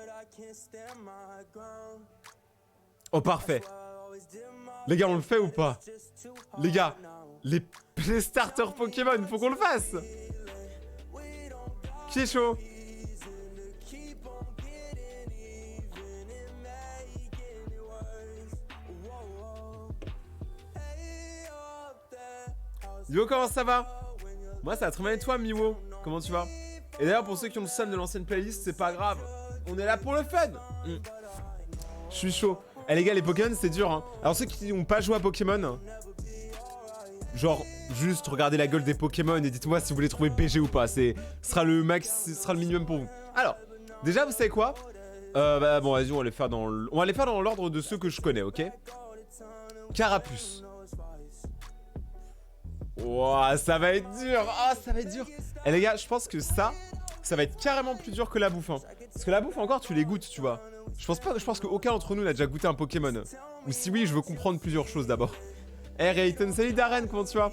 Oh, parfait. Les gars, on le fait ou pas? Les gars, les starters Pokémon, faut qu'on le fasse. Qui est chaud? Yo, comment ça va? Moi, ça va très bien et toi, Miwo? Comment tu vas? Et d'ailleurs, pour ceux qui ont le seum de l'ancienne playlist, c'est pas grave. On est là pour le fun. Je suis chaud. Eh les gars, les Pokémon, c'est dur. Hein. Alors, ceux qui n'ont pas joué à Pokémon, genre, juste regardez la gueule des Pokémon et dites-moi si vous voulez trouver BG ou pas. Ce sera le max, ce sera le minimum pour vous. Alors, déjà, vous savez quoi? Bah bon, vas-y, on va les faire dans l'ordre de ceux que je connais, ok? Carapuce. Ouah, ça va être dur. Ah, ça va être dur. Et les gars, je pense que ça va être carrément plus dur que la bouffe. Hein. Parce que la bouffe, encore, tu les goûtes, tu vois. Je pense qu'aucun d'entre nous n'a déjà goûté un Pokémon. Ou si oui, je veux comprendre plusieurs choses d'abord. Hey Rayton, salut Darren, comment tu vas?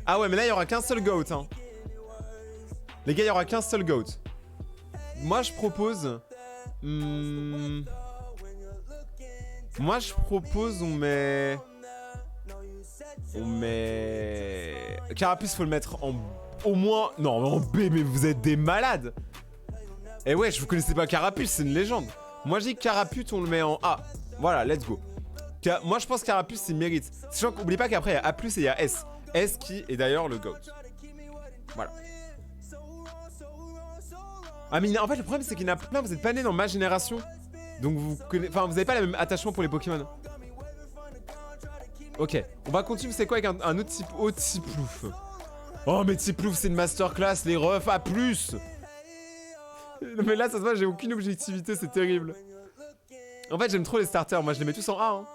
Ah ouais, mais là, il y aura qu'un seul GOAT. Hein. Les gars, il y aura qu'un seul GOAT. Moi, je propose... Moi, je propose, on met... Carapuce, faut le mettre en... Au moins... Non, en B, mais vous êtes des malades. Eh ouais, je vous connaissais pas Carapuce, c'est une légende. Moi, je dis Carapuce, on le met en A. Voilà, let's go. Moi, je pense que Carapuce, il mérite. Sachant qu'oubliez pas qu'après, il y a A+, et il y a S. S qui est d'ailleurs le GOAT. Voilà. Ah, mais en fait, le problème, c'est qu'il y en a plein, vous êtes pas nés dans ma génération. Donc, vous connaissez... Enfin, vous avez pas le même attachement pour les Pokémon. Ok, on va continuer, c'est quoi, avec un autre type, Tiplouf. Oh, mais Tiplouf, c'est une masterclass, les refs, à plus. Mais là, ça se voit, j'ai aucune objectivité, c'est terrible. En fait, j'aime trop les starters, moi, je les mets tous en A. Hein.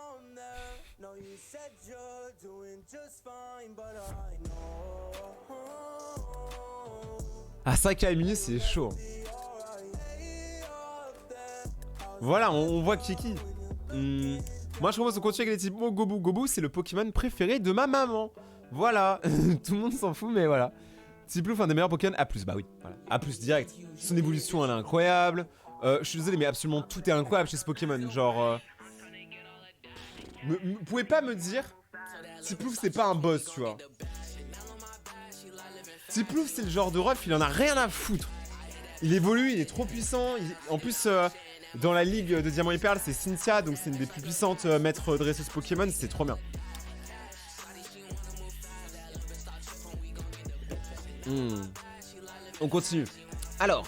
Ah, 5 à Emily, c'est chaud. Voilà, on voit qui est qui. Moi, je propose qu'on continue avec les types Gobu. Gobu, c'est le Pokémon préféré de ma maman. Voilà. Tout le monde s'en fout, mais voilà. Tiplouf, un des meilleurs Pokémon A+. Bah oui, voilà. A+, direct. Son évolution, elle est incroyable. Je suis désolé, mais absolument tout est incroyable chez ce Pokémon. Genre... Vous pouvez pas me dire... Tiplouf, c'est pas un boss, tu vois. Tiplouf, c'est le genre de ref, il en a rien à foutre. Il évolue, il est trop puissant. En plus... dans la ligue de Diamant et Perle, c'est Cynthia, donc c'est une des plus puissantes maîtres dresseuses Pokémon, c'est trop bien. On continue. Alors,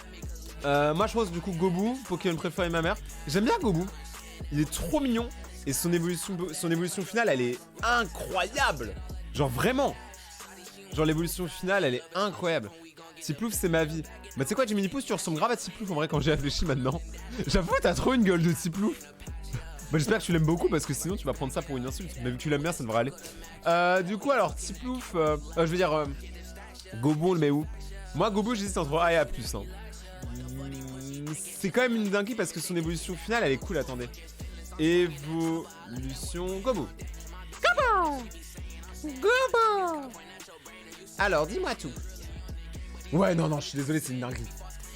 moi je pense du coup Gobu, Pokémon préféré de ma mère. J'aime bien Gobu, il est trop mignon et son évolution finale, elle est incroyable. Genre vraiment. Genre l'évolution finale, elle est incroyable. Tiplouf, c'est ma vie. Bah tu sais quoi, Jiminy Pouce, tu ressembles grave à Tiplouf en vrai quand j'ai réfléchi maintenant. J'avoue, t'as trop une gueule de Tiplouf. Bah, j'espère que tu l'aimes beaucoup parce que sinon tu vas prendre ça pour une insulte. Mais vu que tu l'aimes bien, ça devrait aller. Du coup, alors, Tiplouf, je veux dire, Gobu, on le met où? Moi, Gobu, j'hésite entre A et A+. Hein. C'est quand même une dinguerie parce que son évolution finale, elle est cool, attendez. Évolution Gobu. Gobu. Alors, dis-moi tout. Ouais, non, je suis désolé, c'est une dinguerie.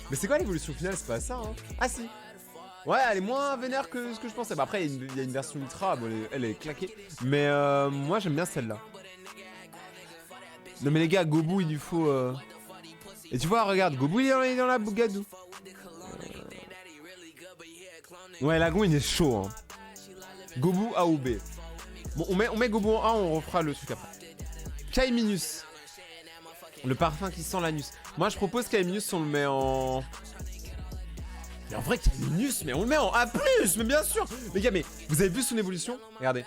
Mais c'est quoi l'évolution finale? C'est pas ça, hein? Ah si. Ouais, elle est moins vénère que ce que je pensais. Bah après, il y a une version ultra, bon, elle est claquée. Mais moi, j'aime bien celle-là. Non mais les gars, Gobu, il lui faut... Et tu vois, regarde, Gobu, il est dans la Bougadou. Ouais, Lagon, il est chaud, hein. Gobu A ou B. Bon, on met Gobu en A, on refera le truc après. Kaiminus. Le parfum qui sent l'anus. Moi, je propose Kaiminus, on le met en... Mais en vrai, Kaiminus, mais on le met en A+, mais bien sûr. Les gars, mais vous avez vu son évolution? Regardez.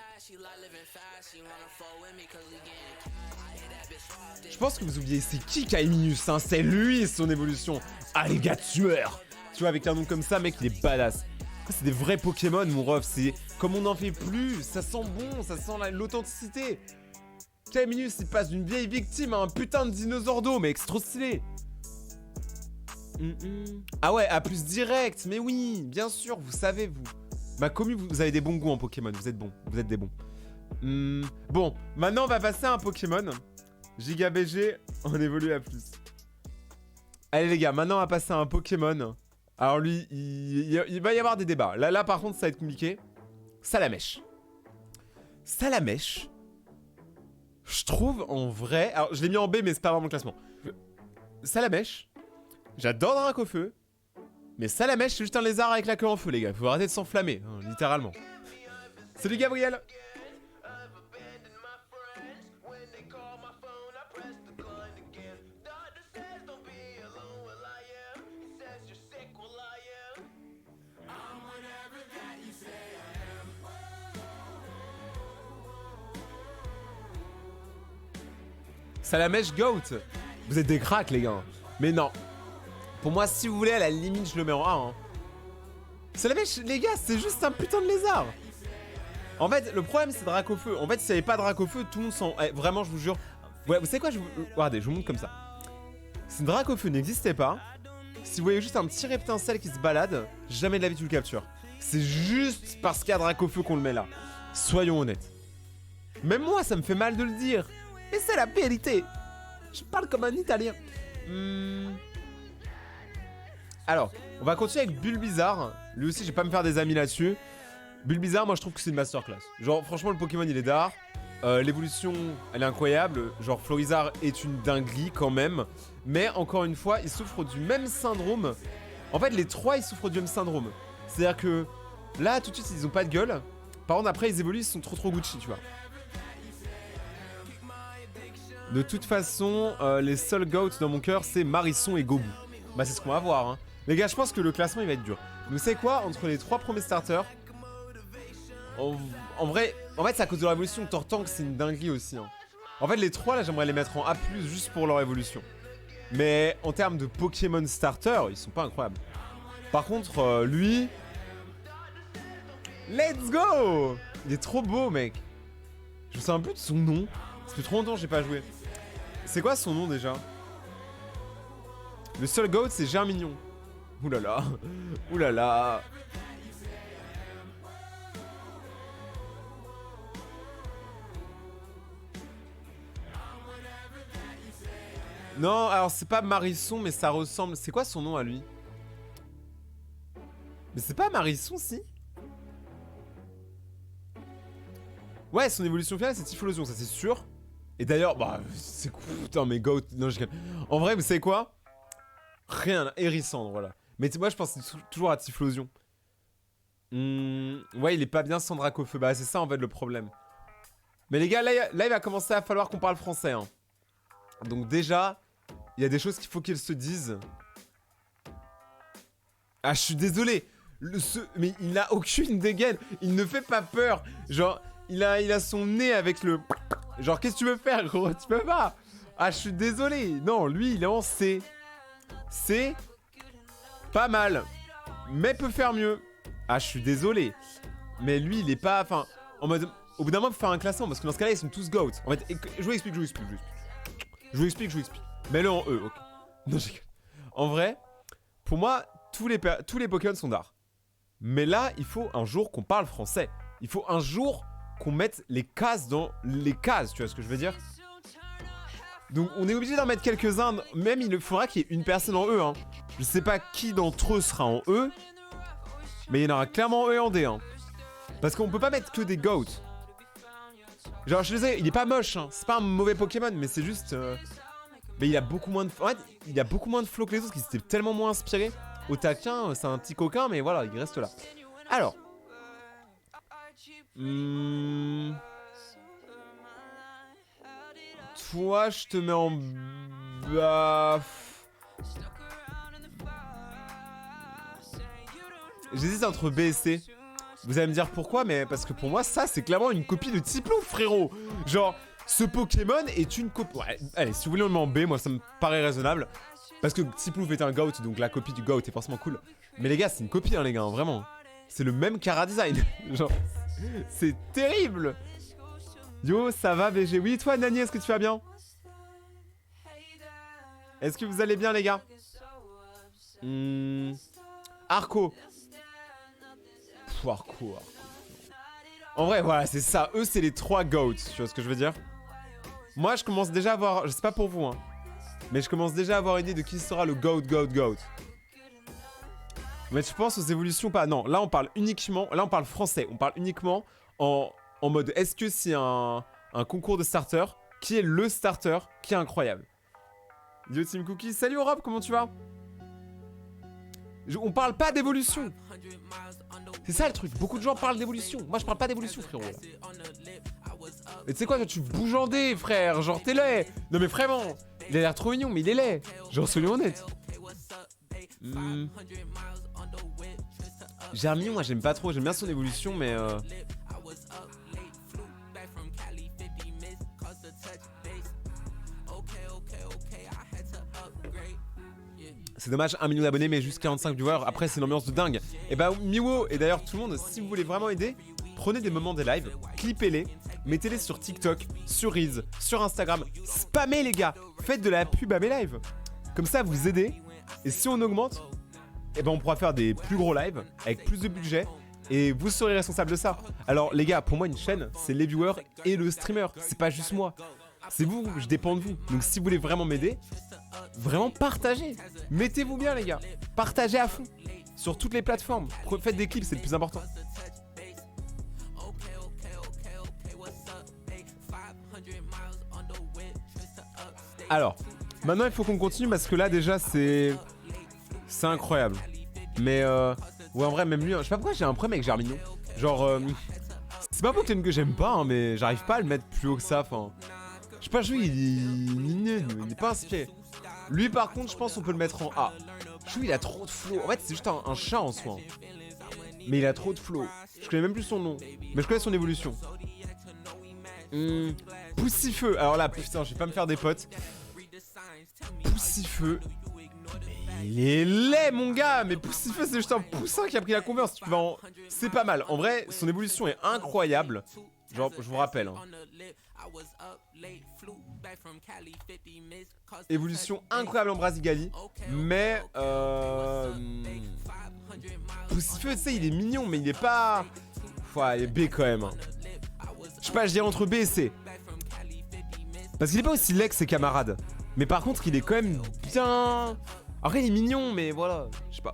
Je pense que vous oubliez, c'est qui Kaiminus, hein? C'est lui, son évolution. Ah, les gars, tueur. Tu vois, avec un nom comme ça, mec, il est badass. C'est des vrais Pokémon, mon ref. C'est comme on n'en fait plus. Ça sent bon, ça sent l'authenticité. Kaiminus, il passe d'une vieille victime à un putain de dinosaure d'eau, mec, c'est trop stylé. Ah ouais, A+ direct, mais oui, bien sûr, vous savez, vous. Ma commu, vous avez des bons goûts en Pokémon, vous êtes bons, vous êtes des bons. Bon, maintenant on va passer à un Pokémon. Giga BG, on évolue A+. Allez les gars, maintenant on va passer à un Pokémon. Alors lui, il va y avoir des débats. Là par contre, ça va être compliqué. Salamèche. Salamèche. Je trouve en vrai... Alors je l'ai mis en B, mais c'est pas vraiment le classement. Salamèche. J'adore Dracofeu. Mais Salamèche, c'est juste un lézard avec la queue en feu, les gars. Faut arrêter de s'enflammer, hein, littéralement. Salut Gabriel. Salamèche Goat. Vous êtes des cracks, les gars. Mais non. Pour moi, si vous voulez, à la limite, je le mets en A. Hein. Salamèche, les gars, c'est juste un putain de lézard. En fait, le problème, c'est Dracofeu. En fait, s'il n'y avait pas Dracofeu, tout le monde s'en... Eh, vraiment, je vous jure. Ouais, vous savez quoi, regardez, je vous montre comme ça. Si Dracofeu n'existait pas, si vous voyez juste un petit reptincelle qui se balade, jamais de la vie tu le captures. C'est juste parce qu'il y a Dracofeu qu'on le met là. Soyons honnêtes. Même moi, ça me fait mal de le dire. Mais c'est la vérité. Je parle comme un italien. Alors, on va continuer avec Bulbizarre. Lui aussi, je vais pas me faire des amis là-dessus. Bulbizarre, moi je trouve que c'est une masterclass. Genre, franchement, le Pokémon il est d'art. L'évolution, elle est incroyable. Genre, Florizarre est une dinguerie quand même. Mais encore une fois, il souffre du même syndrome. En fait, les trois, ils souffrent du même syndrome. C'est-à-dire que là, tout de suite, ils ont pas de gueule. Par contre, après, ils évoluent, ils sont trop Gucci, tu vois. De toute façon, les seuls goats dans mon cœur, c'est Marisson et Gobu. Bah, c'est ce qu'on va voir, hein. Les gars, je pense que le classement, il va être dur. Vous savez quoi? Entre les trois premiers starters, en vrai, c'est à cause de leur évolution. Tortank, c'est une dinguerie aussi, hein. En fait, les trois, là, j'aimerais les mettre en A+, juste pour leur évolution. Mais en termes de Pokémon starter, ils sont pas incroyables. Par contre, lui... Let's go! Il est trop beau, mec. Je me souviens plus de son nom. Ça fait trop longtemps que j'ai pas joué. C'est quoi son nom déjà? Le seul goat, c'est Germignon. Oulala. Oulala. Non, alors c'est pas Marisson, mais ça ressemble... C'est quoi son nom à lui? Mais c'est pas Marisson, si? Ouais, son évolution finale, c'est Typhlosion, ça c'est sûr. Et d'ailleurs, bah, c'est cool. Putain, mais Goat... Non, je... En vrai, vous savez quoi? Rien, Hérissandre, voilà. Mais moi, je pense toujours à Typhlosion. Ouais, il est pas bien sans Dracofeu. Bah, c'est ça, en fait, le problème. Mais les gars, là, il va commencer à falloir qu'on parle français, hein. Donc déjà, il y a des choses qu'il faut qu'ils se disent. Ah, je suis désolé. Mais il n'a aucune dégaine. Il ne fait pas peur. Genre, il a son nez avec le... Genre, qu'est-ce que tu veux faire, gros? Tu peux pas. Ah, je suis désolé. Non, lui, il est en C. C, pas mal. Mais peut faire mieux. Ah, je suis désolé. Mais lui, il est pas... Enfin, en mode... Au bout d'un moment, il faut faire un classement, parce que dans ce cas-là, ils sont tous GOAT. En fait, je vous explique. Mets-le en E, ok. Non, j'ai... En vrai, pour moi, tous les Pokémon sont d'art. Mais là, il faut un jour qu'on parle français. Il faut un jour qu'on mette les cases dans les cases, tu vois ce que je veux dire? Donc on est obligé d'en mettre quelques-uns, même il faudra qu'il y ait une personne en E. Hein. Je sais pas qui d'entre eux sera en E, mais il y en aura clairement en E et en D. Hein. Parce qu'on peut pas mettre que des GOAT. Genre je sais, il est pas moche, hein. C'est pas un mauvais Pokémon, mais c'est juste... Mais il a beaucoup moins de... En fait, il a beaucoup moins de flow que les autres, qui s'étaient tellement moins inspirés. Otaquin, c'est un petit coquin, mais voilà, il reste là. Alors... Toi, je te mets en bas. J'hésite entre B et C. Vous allez me dire pourquoi, mais parce que pour moi, ça, c'est clairement une copie de Tiplouf, frérot. Genre, ce Pokémon est une copie... Ouais, allez, si vous voulez, on le met en B, moi, ça me paraît raisonnable. Parce que Tiplouf est un GOAT, donc la copie du GOAT est forcément cool. Mais les gars, c'est une copie, hein, les gars, hein, vraiment. C'est le même Cara Design. Genre, c'est terrible. Yo, ça va, BG? Oui, toi, Nani, est-ce que tu vas bien? Est-ce que vous allez bien, les gars? Arco. Arco. En vrai, voilà, c'est ça. Eux, c'est les 3 GOATs, tu vois ce que je veux dire? Moi, je commence déjà à avoir... Je sais pas pour vous, hein. Mais je commence déjà à avoir une idée de qui sera le GOAT. Mais tu penses aux évolutions pas? Non, là, on parle uniquement... Là, on parle français. On parle uniquement en mode... Est-ce que c'est un concours de starter? Qui est le starter qui est incroyable? Yo Team Cookie, salut Europe, comment tu vas? On parle pas d'évolution. C'est ça le truc, beaucoup de gens parlent d'évolution. Moi je parle pas d'évolution, frérot là. Et tu sais quoi, toi tu bouges en D, frère, genre t'es laid. Non mais vraiment, il a l'air trop mignon mais il est laid. Genre soyons honnêtes. Germignon, moi j'aime pas trop, j'aime bien son évolution mais c'est dommage, 1 million d'abonnés mais juste 45 viewers, après c'est une ambiance de dingue. Et bah Miwo, et d'ailleurs tout le monde, si vous voulez vraiment aider, prenez des moments des lives, clippez-les, mettez-les sur TikTok, sur Reels, sur Instagram, spammez les gars, faites de la pub à mes lives. Comme ça vous aidez, et si on augmente, et ben on pourra faire des plus gros lives, avec plus de budget, et vous serez responsable de ça. Alors les gars, pour moi une chaîne, c'est les viewers et le streamer, c'est pas juste moi. C'est vous, je dépends de vous. Donc si vous voulez vraiment m'aider, vraiment partagez. Mettez-vous bien les gars. Partagez à fond. Sur toutes les plateformes. Faites des clips, c'est le plus important. Alors, maintenant il faut qu'on continue parce que là déjà c'est incroyable. Mais ouais en vrai même lui, je sais pas pourquoi j'ai un problème avec Germignon. Genre, c'est pas Pokémon que j'aime pas, hein, mais j'arrive pas à le mettre plus haut que ça, enfin... Je sais pas, Chou, il est pas inspiré. Lui, par contre, je pense qu'on peut le mettre en A. Chou, il a trop de flow. En fait, c'est juste un chat en soi. Mais il a trop de flow. Je connais même plus son nom. Mais je connais son évolution. Poussifeu. Alors là, putain, je vais pas me faire des potes. Poussifeu. Il est laid, mon gars. Mais Poussifeu, c'est juste un poussin qui a pris la converse. C'est pas mal. En vrai, son évolution est incroyable. Genre, je vous rappelle. Hein. Évolution incroyable en Brasigali, mais Poussifeu, tu sais, il est mignon, mais il est pas... Ouais, il est B quand même. Hein. Je sais pas, je dirais entre B et C. Parce qu'il est pas aussi laid que ses camarades. Mais par contre, il est quand même bien... Après, il est mignon, mais voilà, je sais pas.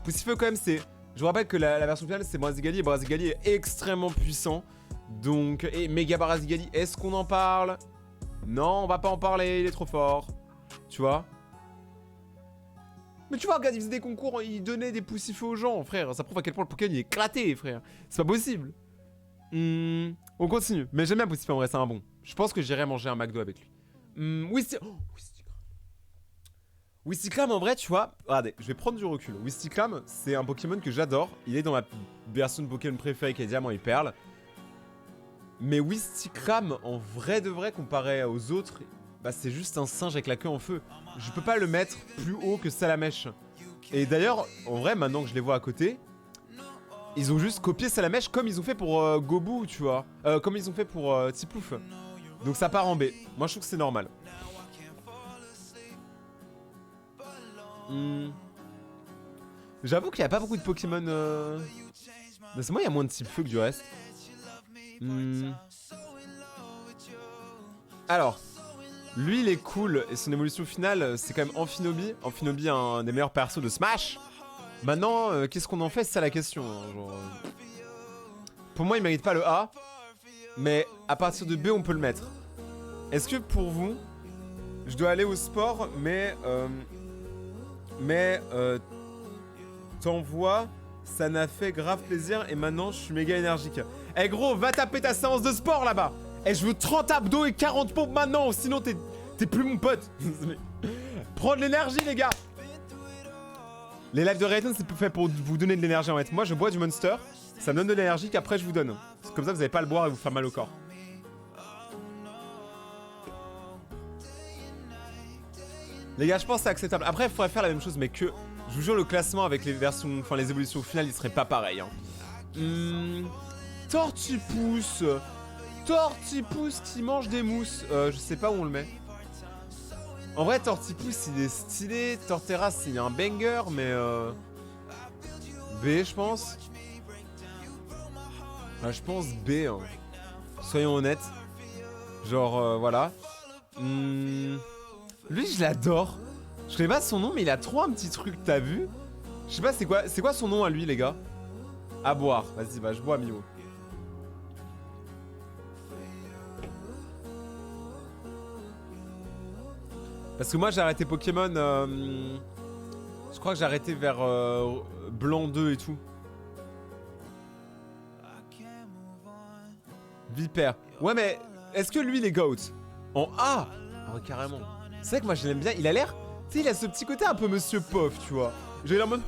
Poussifeu quand même, c'est... Je vous rappelle que la version finale, c'est Brasigali, et Brasigali est extrêmement puissant. Donc, et Mega Brasigali, est-ce qu'on en parle? Non, on va pas en parler, il est trop fort. Tu vois? Mais tu vois, regarde, il faisait des concours, il donnait des poussifeux aux gens, frère. Ça prouve à quel point le Pokémon il est éclaté, frère. C'est pas possible. On continue. Mais j'aime bien Poussifeux, en vrai, c'est un bon. Je pense que j'irai manger un McDo avec lui. Wistikram, en vrai, tu vois, regardez, je vais prendre du recul. Wistikram, c'est un Pokémon que j'adore. Il est dans ma version de Pokémon préférée qui est Diamant et Perle. Mais Wistikram, en vrai de vrai, comparé aux autres, bah c'est juste un singe avec la queue en feu. Je peux pas le mettre plus haut que Salamèche. Et d'ailleurs, en vrai, maintenant que je les vois à côté, Ils ont juste copié Salamèche comme ils ont fait pour Gobu, tu vois. Comme ils ont fait pour Tipouf. Donc ça part en B. Moi je trouve que c'est normal. J'avoue qu'il n'y a pas beaucoup de Pokémon... C'est moi, il y a moins de type feu que du reste. Alors, lui il est cool et son évolution finale c'est quand même Amphinobi. Amphinobi, un des meilleurs persos de Smash. Maintenant, qu'est-ce qu'on en fait? C'est ça la question. Hein, genre, pour moi, il mérite pas le A. Mais à partir de B, on peut le mettre. Est-ce que pour vous, je dois aller au sport, mais t'envoies, ça n'a fait grave plaisir et maintenant je suis méga énergique. Eh gros, va taper ta séance de sport là-bas. Eh, je veux 30 abdos et 40 pompes maintenant, sinon t'es plus mon pote. Prends de l'énergie les gars. Les lives de Rayton c'est fait pour vous donner de l'énergie en fait. Moi je bois du Monster, ça me donne de l'énergie qu'après je vous donne. Comme ça vous n'allez pas le boire et vous faire mal au corps. Les gars, je pense que c'est acceptable. Après, il faudrait faire la même chose, mais que... Je vous jure, le classement avec les versions... Enfin, les évolutions finales, il serait pas pareil. Hein. Tortipousse. Tortipousse qui mange des mousses. Je sais pas où on le met. En vrai, Tortipousse, il est stylé. Torterra, il y a un banger, mais... B, je pense. Ah, je pense B. Hein. Soyons honnêtes. Genre, voilà. Lui, je l'adore. Je connais pas son nom, mais il a trop un petit truc, t'as vu? Je sais pas, c'est quoi son nom à lui, les gars? À boire. Vas-y, bah, je bois, Mio. Parce que moi, j'ai arrêté Pokémon... Je crois que j'ai arrêté vers Blanc 2 et tout. Vipère. Ouais, mais est-ce que lui, il est GOAT? En A? Oh, carrément. C'est vrai que moi je l'aime bien, il a l'air... Tu sais, il a ce petit côté un peu Monsieur Pof, tu vois. J'ai l'air en mode...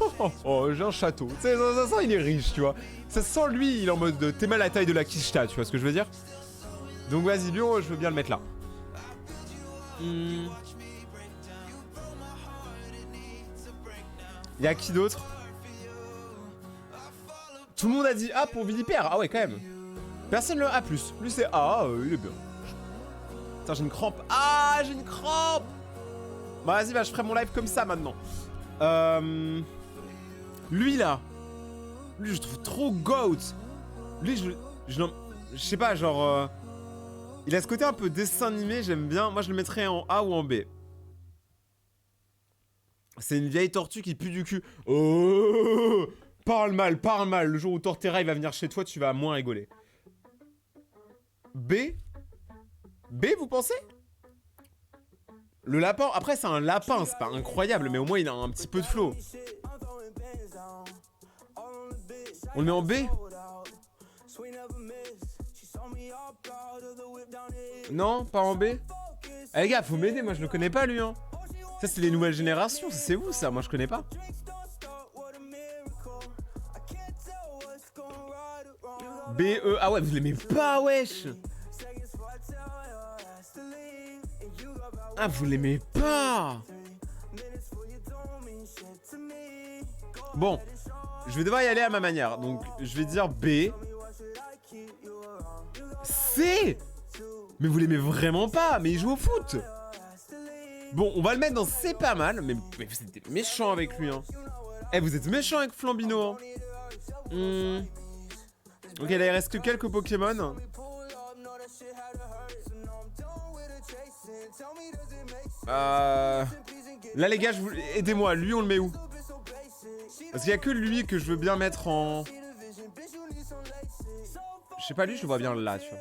Oh, j'ai un château. Tu sais, ça sent il est riche, tu vois. Ça sent lui, il est en mode... T'es mal à la taille de la quicheta, tu vois ce que je veux dire? Donc vas-y, Lyon, je veux bien le mettre là. Y'a qui d'autre? Tout le monde a dit A pour Vipère. Ah ouais, quand même. Personne le A+. Lui c'est A, il est bien. Putain, j'ai une crampe. Ah, j'ai une crampe. Bah vas-y, bah je ferai mon live comme ça maintenant. Lui là. Lui je trouve trop GOAT. Lui je sais pas, genre... il a ce côté un peu dessin animé, j'aime bien. Moi je le mettrais en A ou en B. C'est une vieille tortue qui pue du cul. Oh, parle mal, parle mal. Le jour où Torterra il va venir chez toi, tu vas moins rigoler. B? B, vous pensez? Le lapin, après c'est un lapin, c'est pas incroyable, mais au moins il a un petit peu de flow. On le met en B? Non, pas en B? Eh les gars, faut m'aider, moi je le connais pas lui hein. Ça c'est les nouvelles générations, c'est vous ça, moi je connais pas. B, E, ah ouais, vous l'aimez pas, wesh. Ah, vous l'aimez pas. Bon, je vais devoir y aller à ma manière, donc je vais dire B. C. Mais vous l'aimez vraiment pas, mais il joue au foot. Bon, on va le mettre dans c'est pas mal, mais vous êtes méchant avec lui, hein. Eh, vous êtes méchant avec Flambino, hein. Ok, là il reste que quelques Pokémon. Là les gars, aidez-moi, lui on le met où? Parce qu'il y a que lui que je veux bien mettre en... Je sais pas, lui je le vois bien là, tu vois.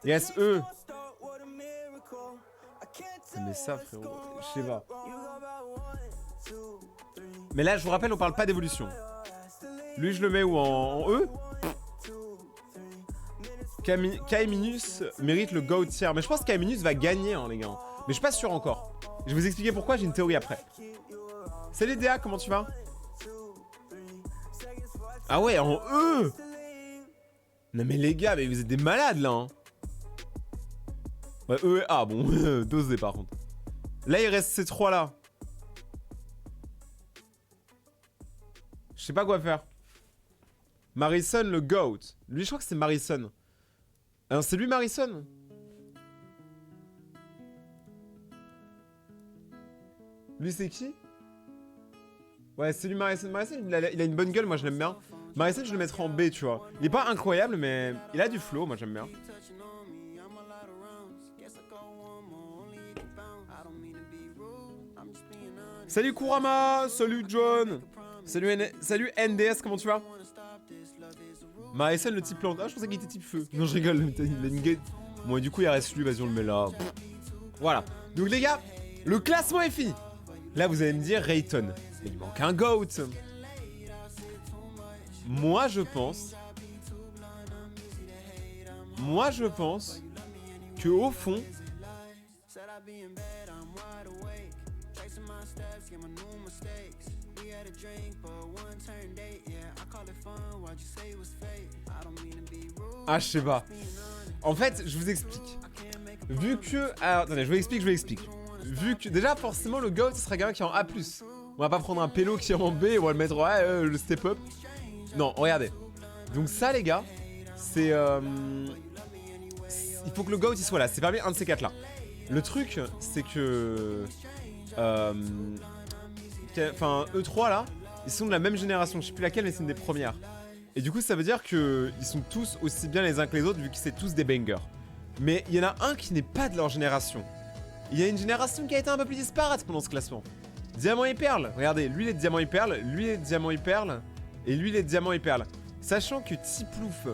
Yes, eux. Mais ça frérot, je sais pas. Mais là je vous rappelle, on parle pas d'évolution. Lui je le mets où, en E? Kaiminus mérite le GOAT tier. Mais je pense que Kaiminus va gagner hein les gars. Mais je suis pas sûr encore. Je vais vous expliquer pourquoi, j'ai une théorie après. Salut DA, comment tu vas? Ah ouais, en E. Non mais les gars, mais vous êtes des malades là hein. Ouais, E et A, bon, dosé par contre. Là il reste ces trois là. Je sais pas quoi faire. Marison le GOAT. Lui, je crois que c'est Marison. Ah non, c'est lui Marison. Lui, c'est qui? Ouais, c'est lui Marison. Marison, il a une bonne gueule, moi je l'aime bien. Marison, je le mettrai en B, tu vois. Il est pas incroyable, mais il a du flow, moi j'aime bien. Salut Kurama, salut John, salut NDS, comment tu vas? Marison le type plante. Ah, je pensais qu'il était type feu. Non, je rigole, il a une gueule. Bon, et du coup, il reste lui, vas-y, on le met là. Voilà. Donc, les gars, le classement est fini. Là, vous allez me dire Rayton. Mais il manque un GOAT. Moi, je pense que au fond, ah, je sais pas. En fait, je vous explique. Vu que... Alors, attendez, je vous explique. Vu que... Déjà, forcément, le GOAT, ce sera quelqu'un qui est en A+. On va pas prendre un pélo qui est en B et on va le mettre le step up. Non, regardez. Donc ça, les gars, c'est... il faut que le GOAT, il soit là. C'est parmi un de ces quatre-là. Le truc, c'est que... Enfin, E3, là, ils sont de la même génération. Je sais plus laquelle, mais c'est une des premières. Et du coup, ça veut dire qu'ils sont tous aussi bien les uns que les autres, vu que c'est tous des bangers. Mais il y en a un qui n'est pas de leur génération. Il y a une génération qui a été un peu plus disparate pendant ce classement. Diamant et perle. Regardez, lui il est de diamant et perle, lui il est de diamant et perle, et lui il est de diamant et perle. Sachant que Tiplouf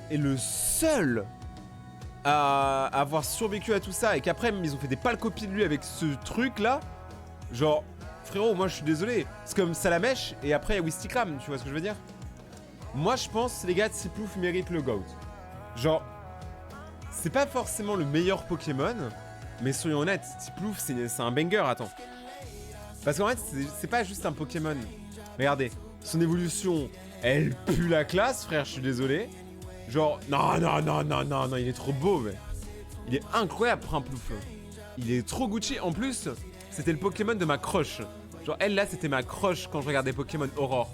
est le seul à avoir survécu à tout ça, et qu'après ils ont fait des pâles copies de lui avec ce truc là. Genre, frérot, moi je suis désolé. C'est comme Salamèche, et après il y a Wistikram, tu vois ce que je veux dire? Moi je pense, les gars, Tiplouf mérite le GOAT. Genre, c'est pas forcément le meilleur Pokémon, mais soyons honnêtes, Tiplouf c'est un banger, attends. Parce qu'en fait, c'est pas juste un Pokémon. Regardez, son évolution, elle pue la classe, frère, je suis désolé. Genre, non, il est trop beau, mais. Il est incroyable, Primplouf. Il est trop Gucci. En plus, c'était le Pokémon de ma crush. Genre, elle là, c'était ma crush quand je regardais Pokémon Aurore.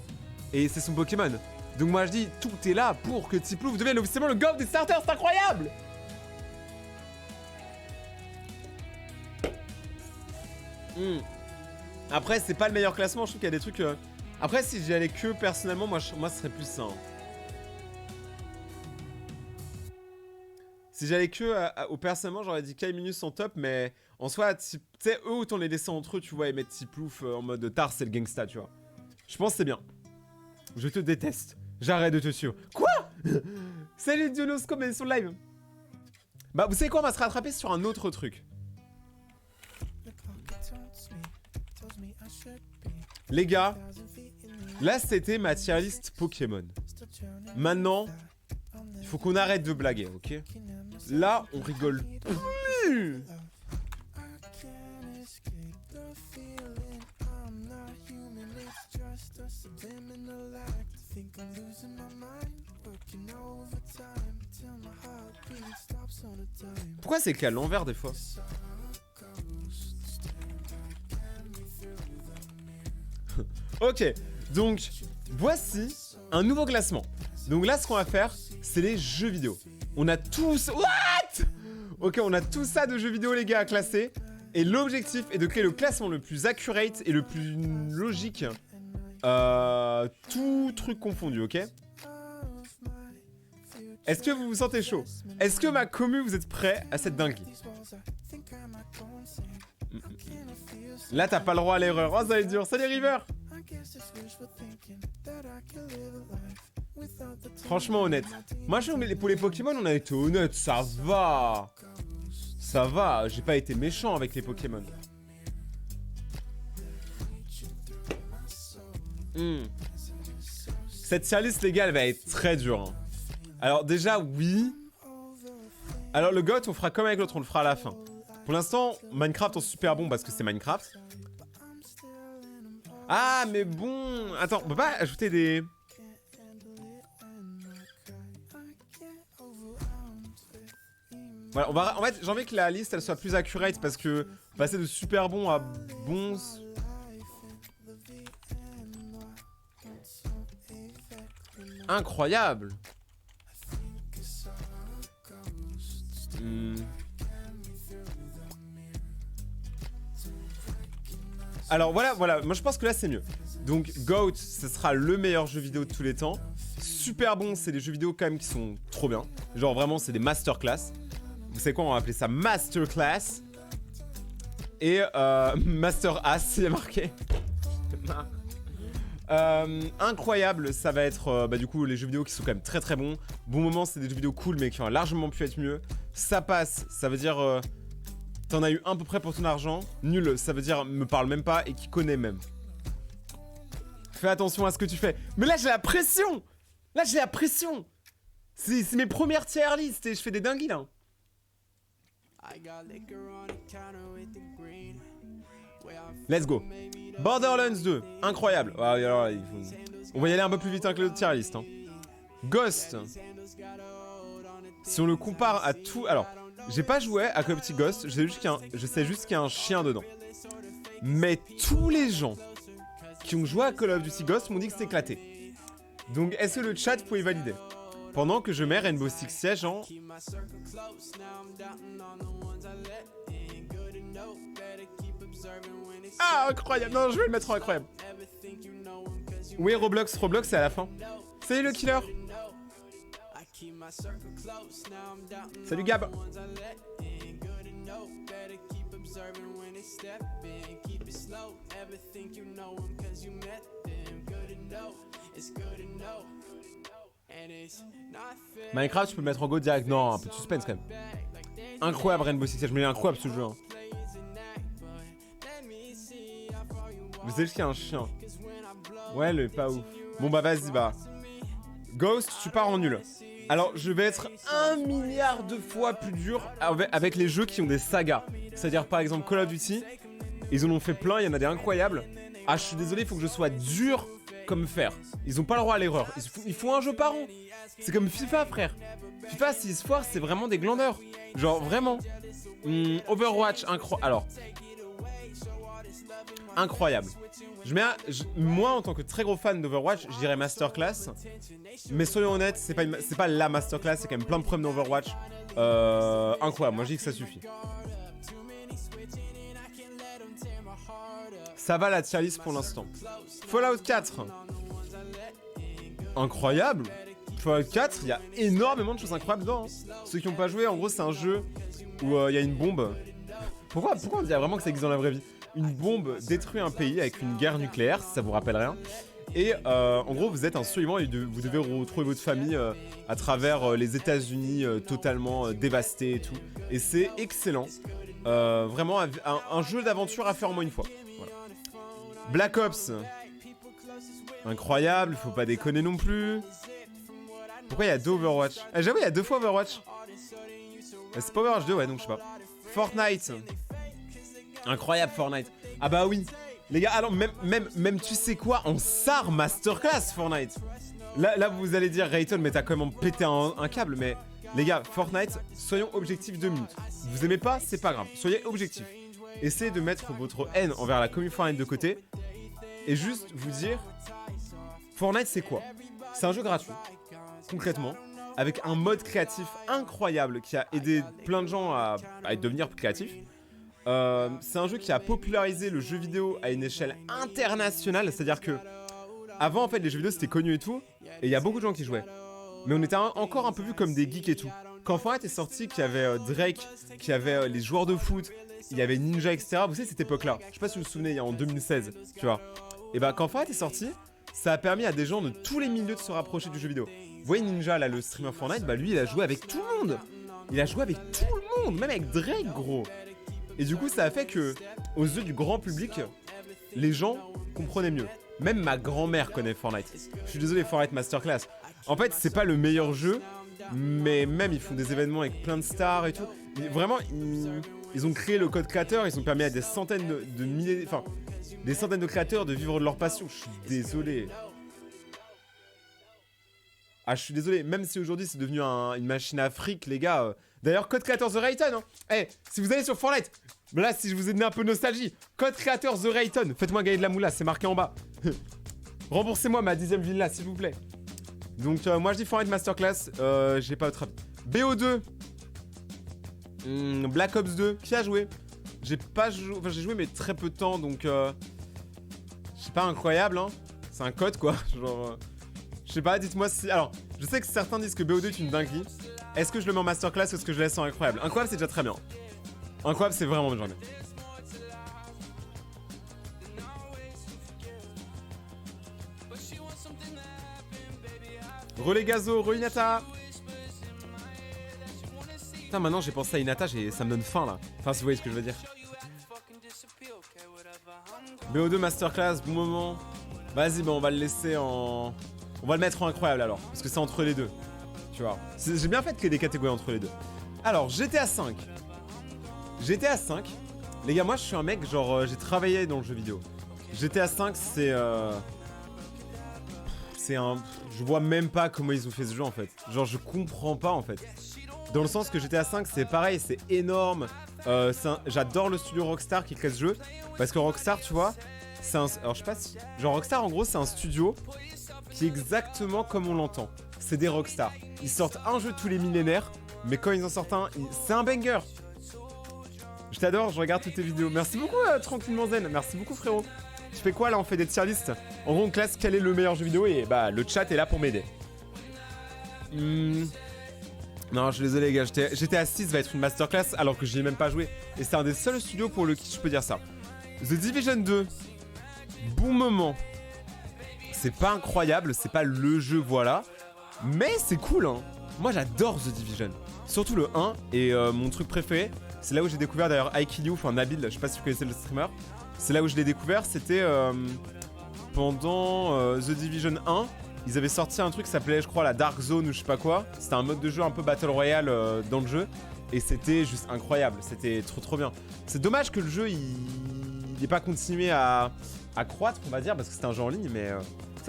Et c'est son Pokémon. Donc moi je dis, tout est là pour que Tiplouf devienne officiellement le GOAT des starters, c'est incroyable! Après, c'est pas le meilleur classement, je trouve qu'il y a des trucs... Après, si j'y allais que personnellement, moi ce serait plus ça. Hein. Si j'allais que au personnellement, j'aurais dit Kaiminus en top, mais en soi, tu sais, eux, autant les laisser entre eux, tu vois, et mettre Tiplouf en mode Tar, c'est le gangsta, tu vois. Je pense que c'est bien. Je te déteste. J'arrête de te suivre. Quoi? Salut Dionoscope, mais sur le live. Bah, vous savez quoi, on va se rattraper sur un autre truc. Les gars, là c'était ma tier list Pokémon. Maintenant, il faut qu'on arrête de blaguer, ok? Là, on rigole plus. Pourquoi c'est qu'à l'envers des fois? Ok, donc voici un nouveau classement. Donc là, ce qu'on va faire, c'est les jeux vidéo. On a tous... What? Ok, on a tout ça de jeux vidéo, les gars, à classer. Et l'objectif est de créer le classement le plus accurate et le plus logique. Tout truc confondu, ok? Est-ce que vous vous sentez chaud? Est-ce que ma commu, vous êtes prêts à cette dinguerie? Là, t'as pas le droit à l'erreur. Oh, ça va être dur. Salut, River! Franchement honnête. Moi je trouve que pour les Pokémon on a été honnête, ça va. Ça va, j'ai pas été méchant avec les Pokémon. Cette tier list les gars elle va être très dure. Hein. Alors déjà oui. Alors le GOAT on fera comme avec l'autre, on le fera à la fin. Pour l'instant Minecraft en super bon parce que c'est Minecraft. Ah mais bon, attends, on peut pas ajouter des... Voilà, on va... En fait, j'ai envie que la liste elle soit plus accurate parce que passer de super bon à bon... Incroyable. Alors voilà, moi je pense que là c'est mieux. Donc GOAT, ce sera le meilleur jeu vidéo de tous les temps. Super bon, c'est des jeux vidéo quand même qui sont trop bien. Genre vraiment c'est des masterclass. Vous savez quoi, on va appeler ça masterclass. Et Master As, il y a marqué. Incroyable, ça va être du coup les jeux vidéo qui sont quand même très très bons. Bon moment, c'est des jeux vidéo cool mais qui ont largement pu être mieux. Ça passe, ça veut dire t'en as eu à peu près pour ton argent. Nul, ça veut dire me parle même pas et qui connaît même. Fais attention à ce que tu fais. Mais là j'ai la pression. Là j'ai la pression. C'est mes premières tier list et je fais des dingueries là. Let's go. Borderlands 2, incroyable. Ah, alors, on va y aller un peu plus vite que le tier list. Hein. Ghost. Si on le compare à tout... Alors, j'ai pas joué à Call of Duty Ghost, je sais juste qu'il y a un chien dedans. Mais tous les gens qui ont joué à Call of Duty Ghost m'ont dit que c'était éclaté. Donc, est-ce que le chat pouvait valider? Pendant que je mets Rainbow Six Siege en... Ah, incroyable. Non, je vais le mettre en incroyable. Oui, Roblox c'est à la fin. Salut le killer. Salut Gab. Minecraft, tu peux le mettre en go direct. Non, un peu de suspense quand même. Incroyable Rainbow Six Siege, mais il est incroyable ce jeu. Hein. Vous savez qu'il y a un chien. Ouais, le pas ouf. Bon bah vas-y, bah. Ghost, tu pars en nul. Alors, je vais être 1 milliard de fois plus dur avec les jeux qui ont des sagas. C'est-à-dire, par exemple, Call of Duty. Ils en ont fait plein, il y en a des incroyables. Ah, je suis désolé, il faut que je sois dur comme fer. Ils ont pas le droit à l'erreur. Il faut un jeu par an. C'est comme FIFA, frère. FIFA, s'ils se foirent, c'est vraiment des glandeurs. Genre, vraiment. Overwatch, alors... Incroyable. Moi, en tant que très gros fan d'Overwatch, je dirais Masterclass. Mais soyons honnêtes, c'est pas la Masterclass, c'est quand même plein de problèmes d'Overwatch. Incroyable, moi je dis que ça suffit. Ça va la tier list pour l'instant. Fallout 4. Incroyable. Fallout 4, il y a énormément de choses incroyables dedans. Hein. Ceux qui n'ont pas joué, en gros, c'est un jeu où il y a une bombe. Pourquoi on dirait vraiment que ça existe dans la vraie vie? Une bombe détruit un pays avec une guerre nucléaire, si ça vous rappelle rien. Et en gros, vous êtes un survivant et vous devez retrouver votre famille à travers les États-Unis totalement dévastés et tout. Et c'est excellent. Vraiment un jeu d'aventure à faire en moins une fois. Voilà. Black Ops. Incroyable, faut pas déconner non plus. Pourquoi il y a 2 Overwatch? J'avoue, il y a 2 fois Overwatch. C'est pas Overwatch 2, ouais, donc je sais pas. Fortnite. Incroyable Fortnite. Ah bah oui. Les gars, alors même tu sais quoi, en SAR Masterclass Fortnite. Là vous allez dire Rayton, mais t'as quand même pété un câble. Mais les gars, Fortnite, soyons objectifs 2 minutes. Vous aimez pas, c'est pas grave. Soyez objectifs. Essayez de mettre votre haine envers la communauté Fortnite de côté. Et juste vous dire, Fortnite c'est quoi? C'est un jeu gratuit, concrètement. Avec un mode créatif incroyable qui a aidé plein de gens à devenir plus créatifs. C'est un jeu qui a popularisé le jeu vidéo à une échelle internationale. C'est-à-dire que avant en fait les jeux vidéo c'était connu et tout. Et il y a beaucoup de gens qui jouaient. Mais on était encore un peu vus comme des geeks et tout. Quand Fortnite est sorti, qu'il y avait Drake, qu'il y avait les joueurs de foot, il y avait Ninja, etc. Vous savez cette époque-là, je sais pas si vous vous souvenez, il y a en 2016, tu vois. Et bah quand Fortnite est sorti, ça a permis à des gens de tous les milieux de se rapprocher du jeu vidéo. Vous voyez Ninja là, le streamer Fortnite, bah lui il a joué avec tout le monde. Il a joué avec tout le monde, même avec Drake gros. Et du coup ça a fait que, aux yeux du grand public, les gens comprenaient mieux. Même ma grand-mère connaît Fortnite. Je suis désolé, Fortnite Masterclass. En fait c'est pas le meilleur jeu, mais même ils font des événements avec plein de stars et tout. Vraiment, ils ont créé le code créateur, ils ont permis à des centaines de milliers, enfin, des centaines de créateurs de vivre de leur passion. Je suis désolé. Ah, je suis désolé, même si aujourd'hui c'est devenu une machine à fric, les gars. D'ailleurs, code créateur The Rayton, hein. Eh, si vous allez sur Fortnite, là, si je vous ai donné un peu de nostalgie, code créateur The Rayton, faites-moi gagner de la moula, c'est marqué en bas. Remboursez-moi ma 10ème villa, s'il vous plaît. Donc moi je dis Fortnite Masterclass, j'ai pas autre avis. BO2, Black Ops 2, qui a joué? J'ai pas joué, enfin j'ai joué mais très peu de temps, donc c'est pas incroyable, hein. C'est un code quoi, genre... je sais pas, dites-moi si... Alors, je sais que certains disent que BO2 est une dinguerie. Est-ce que je le mets en Masterclass ou est-ce que je le laisse en incroyable? Incroyable c'est déjà très bien. Incroyable c'est vraiment bien. Relais Gazo, re-Inata. Putain, maintenant j'ai pensé à Inata, ça me donne faim là. Enfin, si vous voyez ce que je veux dire. BO2 Masterclass, bon moment. Vas-y, bah on va le laisser en... On va le mettre en incroyable alors, parce que c'est entre les deux. Tu vois. J'ai bien fait de créer des catégories entre les deux. Alors, GTA 5. GTA 5. Les gars, moi je suis un mec, genre, j'ai travaillé dans le jeu vidéo. GTA 5, c'est un... Je vois même pas comment ils ont fait ce jeu en fait. Genre, je comprends pas en fait. Dans le sens que GTA 5, c'est pareil, c'est énorme. J'adore le studio Rockstar qui crée ce jeu. Parce que Rockstar, tu vois, c'est un... Alors, je sais pas si... Genre, Rockstar, en gros, c'est un studio qui est exactement comme on l'entend. C'est des Rockstar. Ils sortent un jeu tous les millénaires, mais quand ils en sortent un, c'est un banger. Je t'adore, je regarde toutes tes vidéos. Merci beaucoup, Tranquillement Zen. Merci beaucoup, frérot. Tu fais quoi là? On fait des tier lists. En gros, on classe quel est le meilleur jeu vidéo et bah le chat est là pour m'aider. Non, je suis désolé, les gars. GTA 6 va être une masterclass alors que j'y ai même pas joué. Et c'est un des seuls studios pour lequel je peux dire ça. The Division 2, bon moment. C'est pas incroyable, c'est pas le jeu, voilà. Mais c'est cool, hein. Moi, j'adore The Division. Surtout le 1. Et mon truc préféré, c'est là où j'ai découvert d'ailleurs IKillyou, enfin Nabil, je sais pas si vous connaissez le streamer. C'est là où je l'ai découvert, c'était pendant The Division 1. Ils avaient sorti un truc qui s'appelait, je crois, la Dark Zone ou je sais pas quoi. C'était un mode de jeu un peu Battle Royale dans le jeu. Et c'était juste incroyable, c'était trop bien. C'est dommage que le jeu, il n'ait pas continué à croître, on va dire, parce que c'était un jeu en ligne. Mais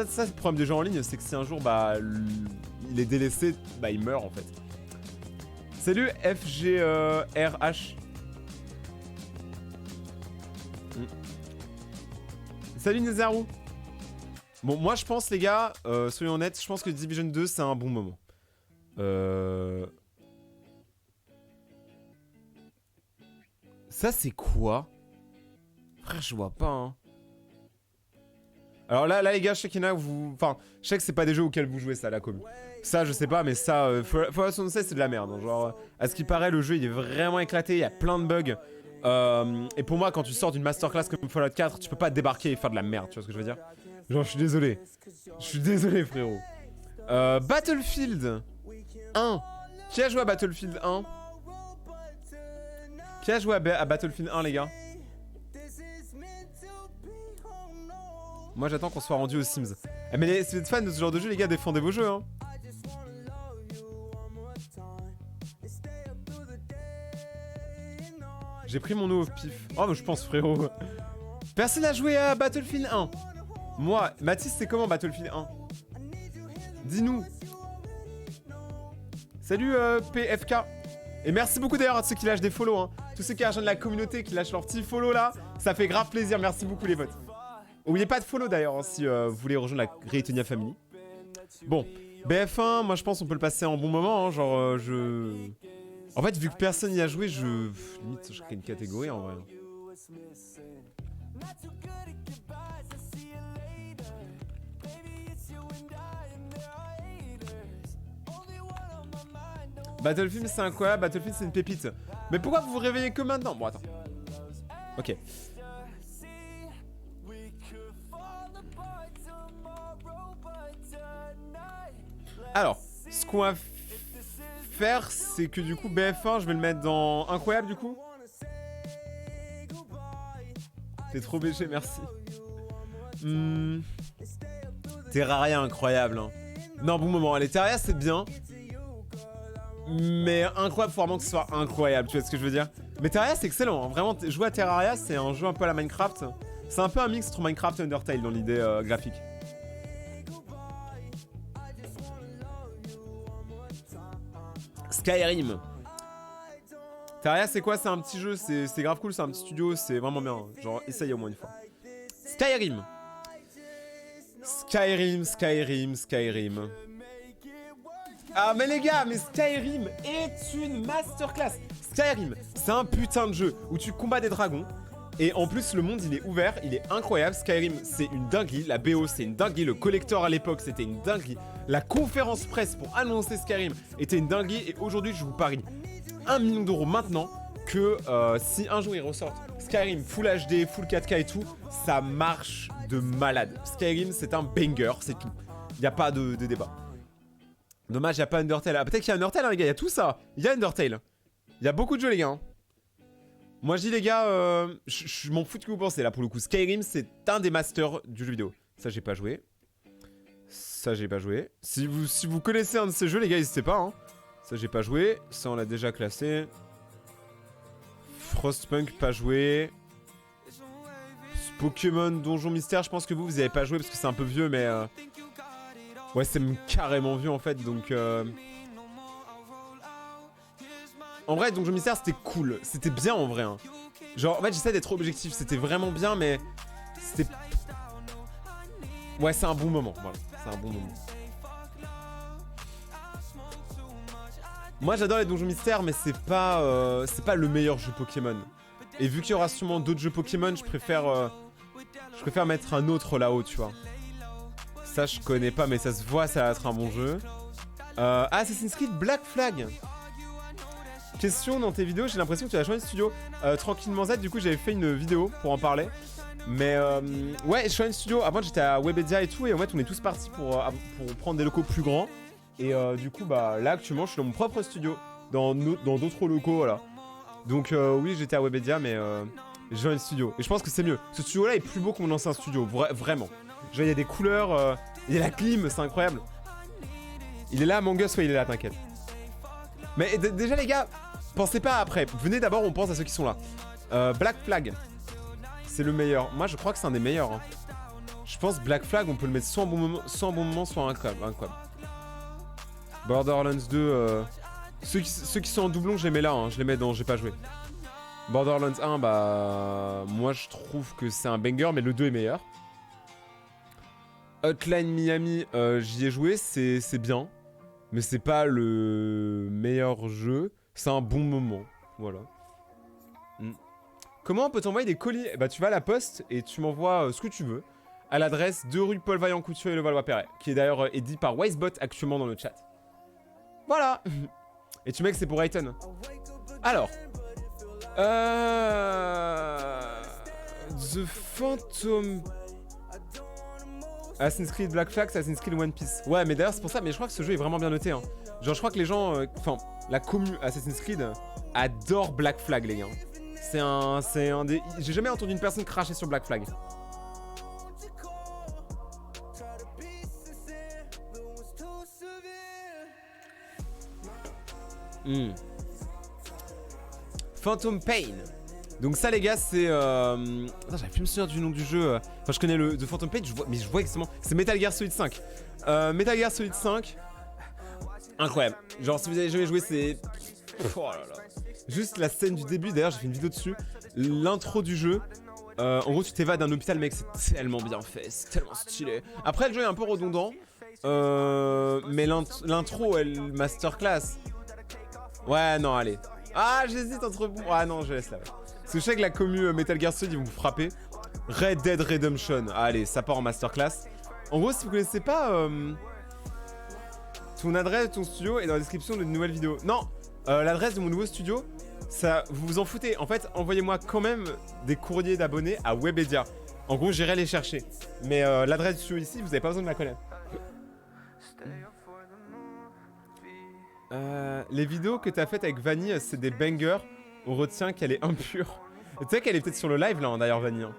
ça, le problème des jeux en ligne, c'est que si un jour, bah, il est délaissé, bah, il meurt en fait. Salut FGRH. Salut Nezarou. Bon, moi je pense, les gars, soyons honnêtes, je pense que Division 2 c'est un bon moment. Ça c'est quoi? Frère, je vois pas, hein. Alors là les gars, je sais qu'il y en a où vous... Enfin, je sais que c'est pas des jeux auxquels vous jouez ça, la com. Ça, je sais pas, mais ça, Fallout 76 c'est de la merde. Hein. Genre, à ce qui paraît, le jeu il est vraiment éclaté, il y a plein de bugs. Et pour moi, quand tu sors d'une masterclass comme Fallout 4, tu peux pas débarquer et faire de la merde, tu vois ce que je veux dire? Genre, je suis désolé. Je suis désolé, frérot. Battlefield 1. Qui a joué à Battlefield 1? Qui a joué à Battlefield 1, les gars? Moi, j'attends qu'on soit rendu aux Sims. Eh, mais si vous êtes fans de ce genre de jeu, les gars, défendez vos jeux, hein. J'ai pris mon eau au pif. Oh, mais je pense, frérot. Personne n'a joué à Battlefield 1. Moi, Mathis, c'est comment Battlefield 1? Dis-nous. Salut PFK. Et merci beaucoup d'ailleurs à ceux qui lâchent des follow. Hein. Tous ceux qui rejoignent la communauté, qui lâchent leur petit follow là. Ça fait grave plaisir. Merci beaucoup les votes. N'oubliez pas de follow d'ailleurs hein, si vous voulez rejoindre la Reitonia Family. Bon, BF1, moi je pense qu'on peut le passer en bon moment. Hein, genre, En fait, vu que personne n'y a joué, limite, je crée une catégorie en vrai. Battlefield c'est incroyable, Battlefield c'est une pépite. Mais pourquoi vous vous réveillez que maintenant? Bon attends. Ok. Alors, ce qu'on va faire, c'est que du coup BF1, je vais le mettre dans incroyable du coup. T'es trop BG, merci. Terraria incroyable. Hein. Non, bon moment, allez, Terraria c'est bien. Mais incroyable, faut vraiment que ce soit incroyable, tu vois ce que je veux dire? Mais Terraria c'est excellent, hein. Vraiment, jouer à Terraria c'est un jeu un peu à la Minecraft. C'est un peu un mix entre Minecraft et Undertale dans l'idée graphique. Skyrim. Terraria c'est quoi? C'est un petit jeu, c'est grave cool, c'est un petit studio, c'est vraiment bien. Genre, essaye au moins une fois. Skyrim. Skyrim. Ah mais les gars, mais Skyrim est une masterclass. Skyrim, c'est un putain de jeu où tu combats des dragons. Et en plus, le monde, il est ouvert, il est incroyable. Skyrim, c'est une dinguerie. La BO, c'est une dinguerie. Le collector à l'époque, c'était une dinguerie. La conférence presse pour annoncer Skyrim était une dinguerie. Et aujourd'hui, je vous parie 1 million d'euros maintenant que si un jour ils ressortent Skyrim Full HD, Full 4K et tout, ça marche de malade. Skyrim, c'est un banger, c'est tout. Il n'y a pas de débat. Dommage, il n'y a pas Undertale. Ah, peut-être qu'il y a Undertale, hein, les gars, il y a tout ça. Il y a Undertale. Il y a beaucoup de jeux, les gars. Hein. Moi, je dis, les gars, je m'en fous de ce que vous pensez, là, pour le coup. Skyrim, c'est un des masters du jeu vidéo. Ça, j'ai pas joué. Ça, j'ai pas joué. Si vous connaissez un de ces jeux, les gars, n'hésitez pas. Hein. Ça, j'ai pas joué. Ça, on l'a déjà classé. Frostpunk, pas joué. Pokémon Donjon Mystère, je pense que vous avez pas joué parce que c'est un peu vieux, mais... Ouais, c'est carrément vieux, en fait, donc... En vrai, Donjon Mystère, c'était cool. C'était bien, en vrai. Hein. Genre, en fait, j'essaie d'être objectif. C'était vraiment bien, mais... C'était... Ouais, c'est un bon moment, voilà. C'est un bon moment. Moi, j'adore les Donjons Mystères, mais c'est pas le meilleur jeu Pokémon. Et vu qu'il y aura sûrement d'autres jeux Pokémon, je préfère mettre un autre là-haut, tu vois. Ça, je connais pas, mais ça se voit, ça va être un bon jeu. Assassin's Creed Black Flag. Question dans tes vidéos, j'ai l'impression que tu as changé de studio. Tranquillement Z, du coup, j'avais fait une vidéo pour en parler. Mais ouais, je suis changé de studio. Avant, j'étais à Webedia et tout, et en fait, on est tous partis pour prendre des locaux plus grands. Et du coup, bah là, actuellement, je suis dans mon propre studio, dans d'autres locaux, voilà. Donc oui, j'étais à Webedia, mais j'ai changé de studio. Et je pense que c'est mieux. Ce studio-là est plus beau que mon ancien studio, vraiment. Genre, il y a des couleurs, il y a la clim, c'est incroyable. Il est là, Mangus, ouais, il est là, t'inquiète. Mais déjà, les gars, pensez pas après. Venez d'abord, on pense à ceux qui sont là. Black Flag, c'est le meilleur. Moi, je crois que c'est un des meilleurs. Hein. Je pense Black Flag, on peut le mettre soit en bon moment, soit incroyable. Borderlands 2, ceux qui sont en doublon, je les mets là, hein, je les mets dans j'ai pas joué. Borderlands 1, bah moi je trouve que c'est un banger, mais le 2 est meilleur. Hotline Miami, j'y ai joué, c'est bien, mais c'est pas le meilleur jeu, c'est un bon moment, voilà. Comment on peut t'envoyer des colis? Bah tu vas à la poste et tu m'envoies ce que tu veux à l'adresse de rue Paul Vaillant Couture et le Valois-Perret, qui est d'ailleurs édité par Wisebot actuellement dans le chat. Voilà. Et tu mets que c'est pour Rayton. Alors. The Phantom... Assassin's Creed Black Flag, Assassin's Creed One Piece. Ouais, mais d'ailleurs, c'est pour ça, mais je crois que ce jeu est vraiment bien noté. Hein. Genre, je crois que les gens... Enfin, la commu Assassin's Creed adore Black Flag, les gars. C'est un des... J'ai jamais entendu une personne cracher sur Black Flag. Phantom Pain. Donc ça les gars c'est... Attends, j'avais plus me souvenir du nom du jeu. Enfin je connais le de Phantom Pain, mais je vois exactement... C'est Metal Gear Solid 5. Metal Gear Solid 5. Incroyable. Genre si vous avez jamais joué c'est... Oh là là. Juste la scène du début, d'ailleurs j'ai fait une vidéo dessus. L'intro du jeu. En gros tu t'évades d'un hôpital mec, c'est tellement bien fait, c'est tellement stylé. Après le jeu est un peu redondant. Mais l'intro elle masterclass. Ouais, non, allez. Ah, j'hésite entre... Ah non, je laisse là. Parce que je sais que la commu Metal Gear Solid, ils vont vous frapper. Red Dead Redemption. Allez, ça part en masterclass. En gros, si vous connaissez pas... ton adresse de ton studio est dans la description d'une nouvelle vidéo. Non, l'adresse de mon nouveau studio, ça, vous vous en foutez. En fait, envoyez-moi quand même des courriers d'abonnés à Webedia. En gros, j'irai les chercher. Mais l'adresse du studio ici, vous n'avez pas besoin de la connaître. Les vidéos que t'as faites avec Vanille, c'est des bangers. On retient qu'elle est impure. Tu sais qu'elle est peut-être sur le live là, hein, d'ailleurs, Vanille. Hein.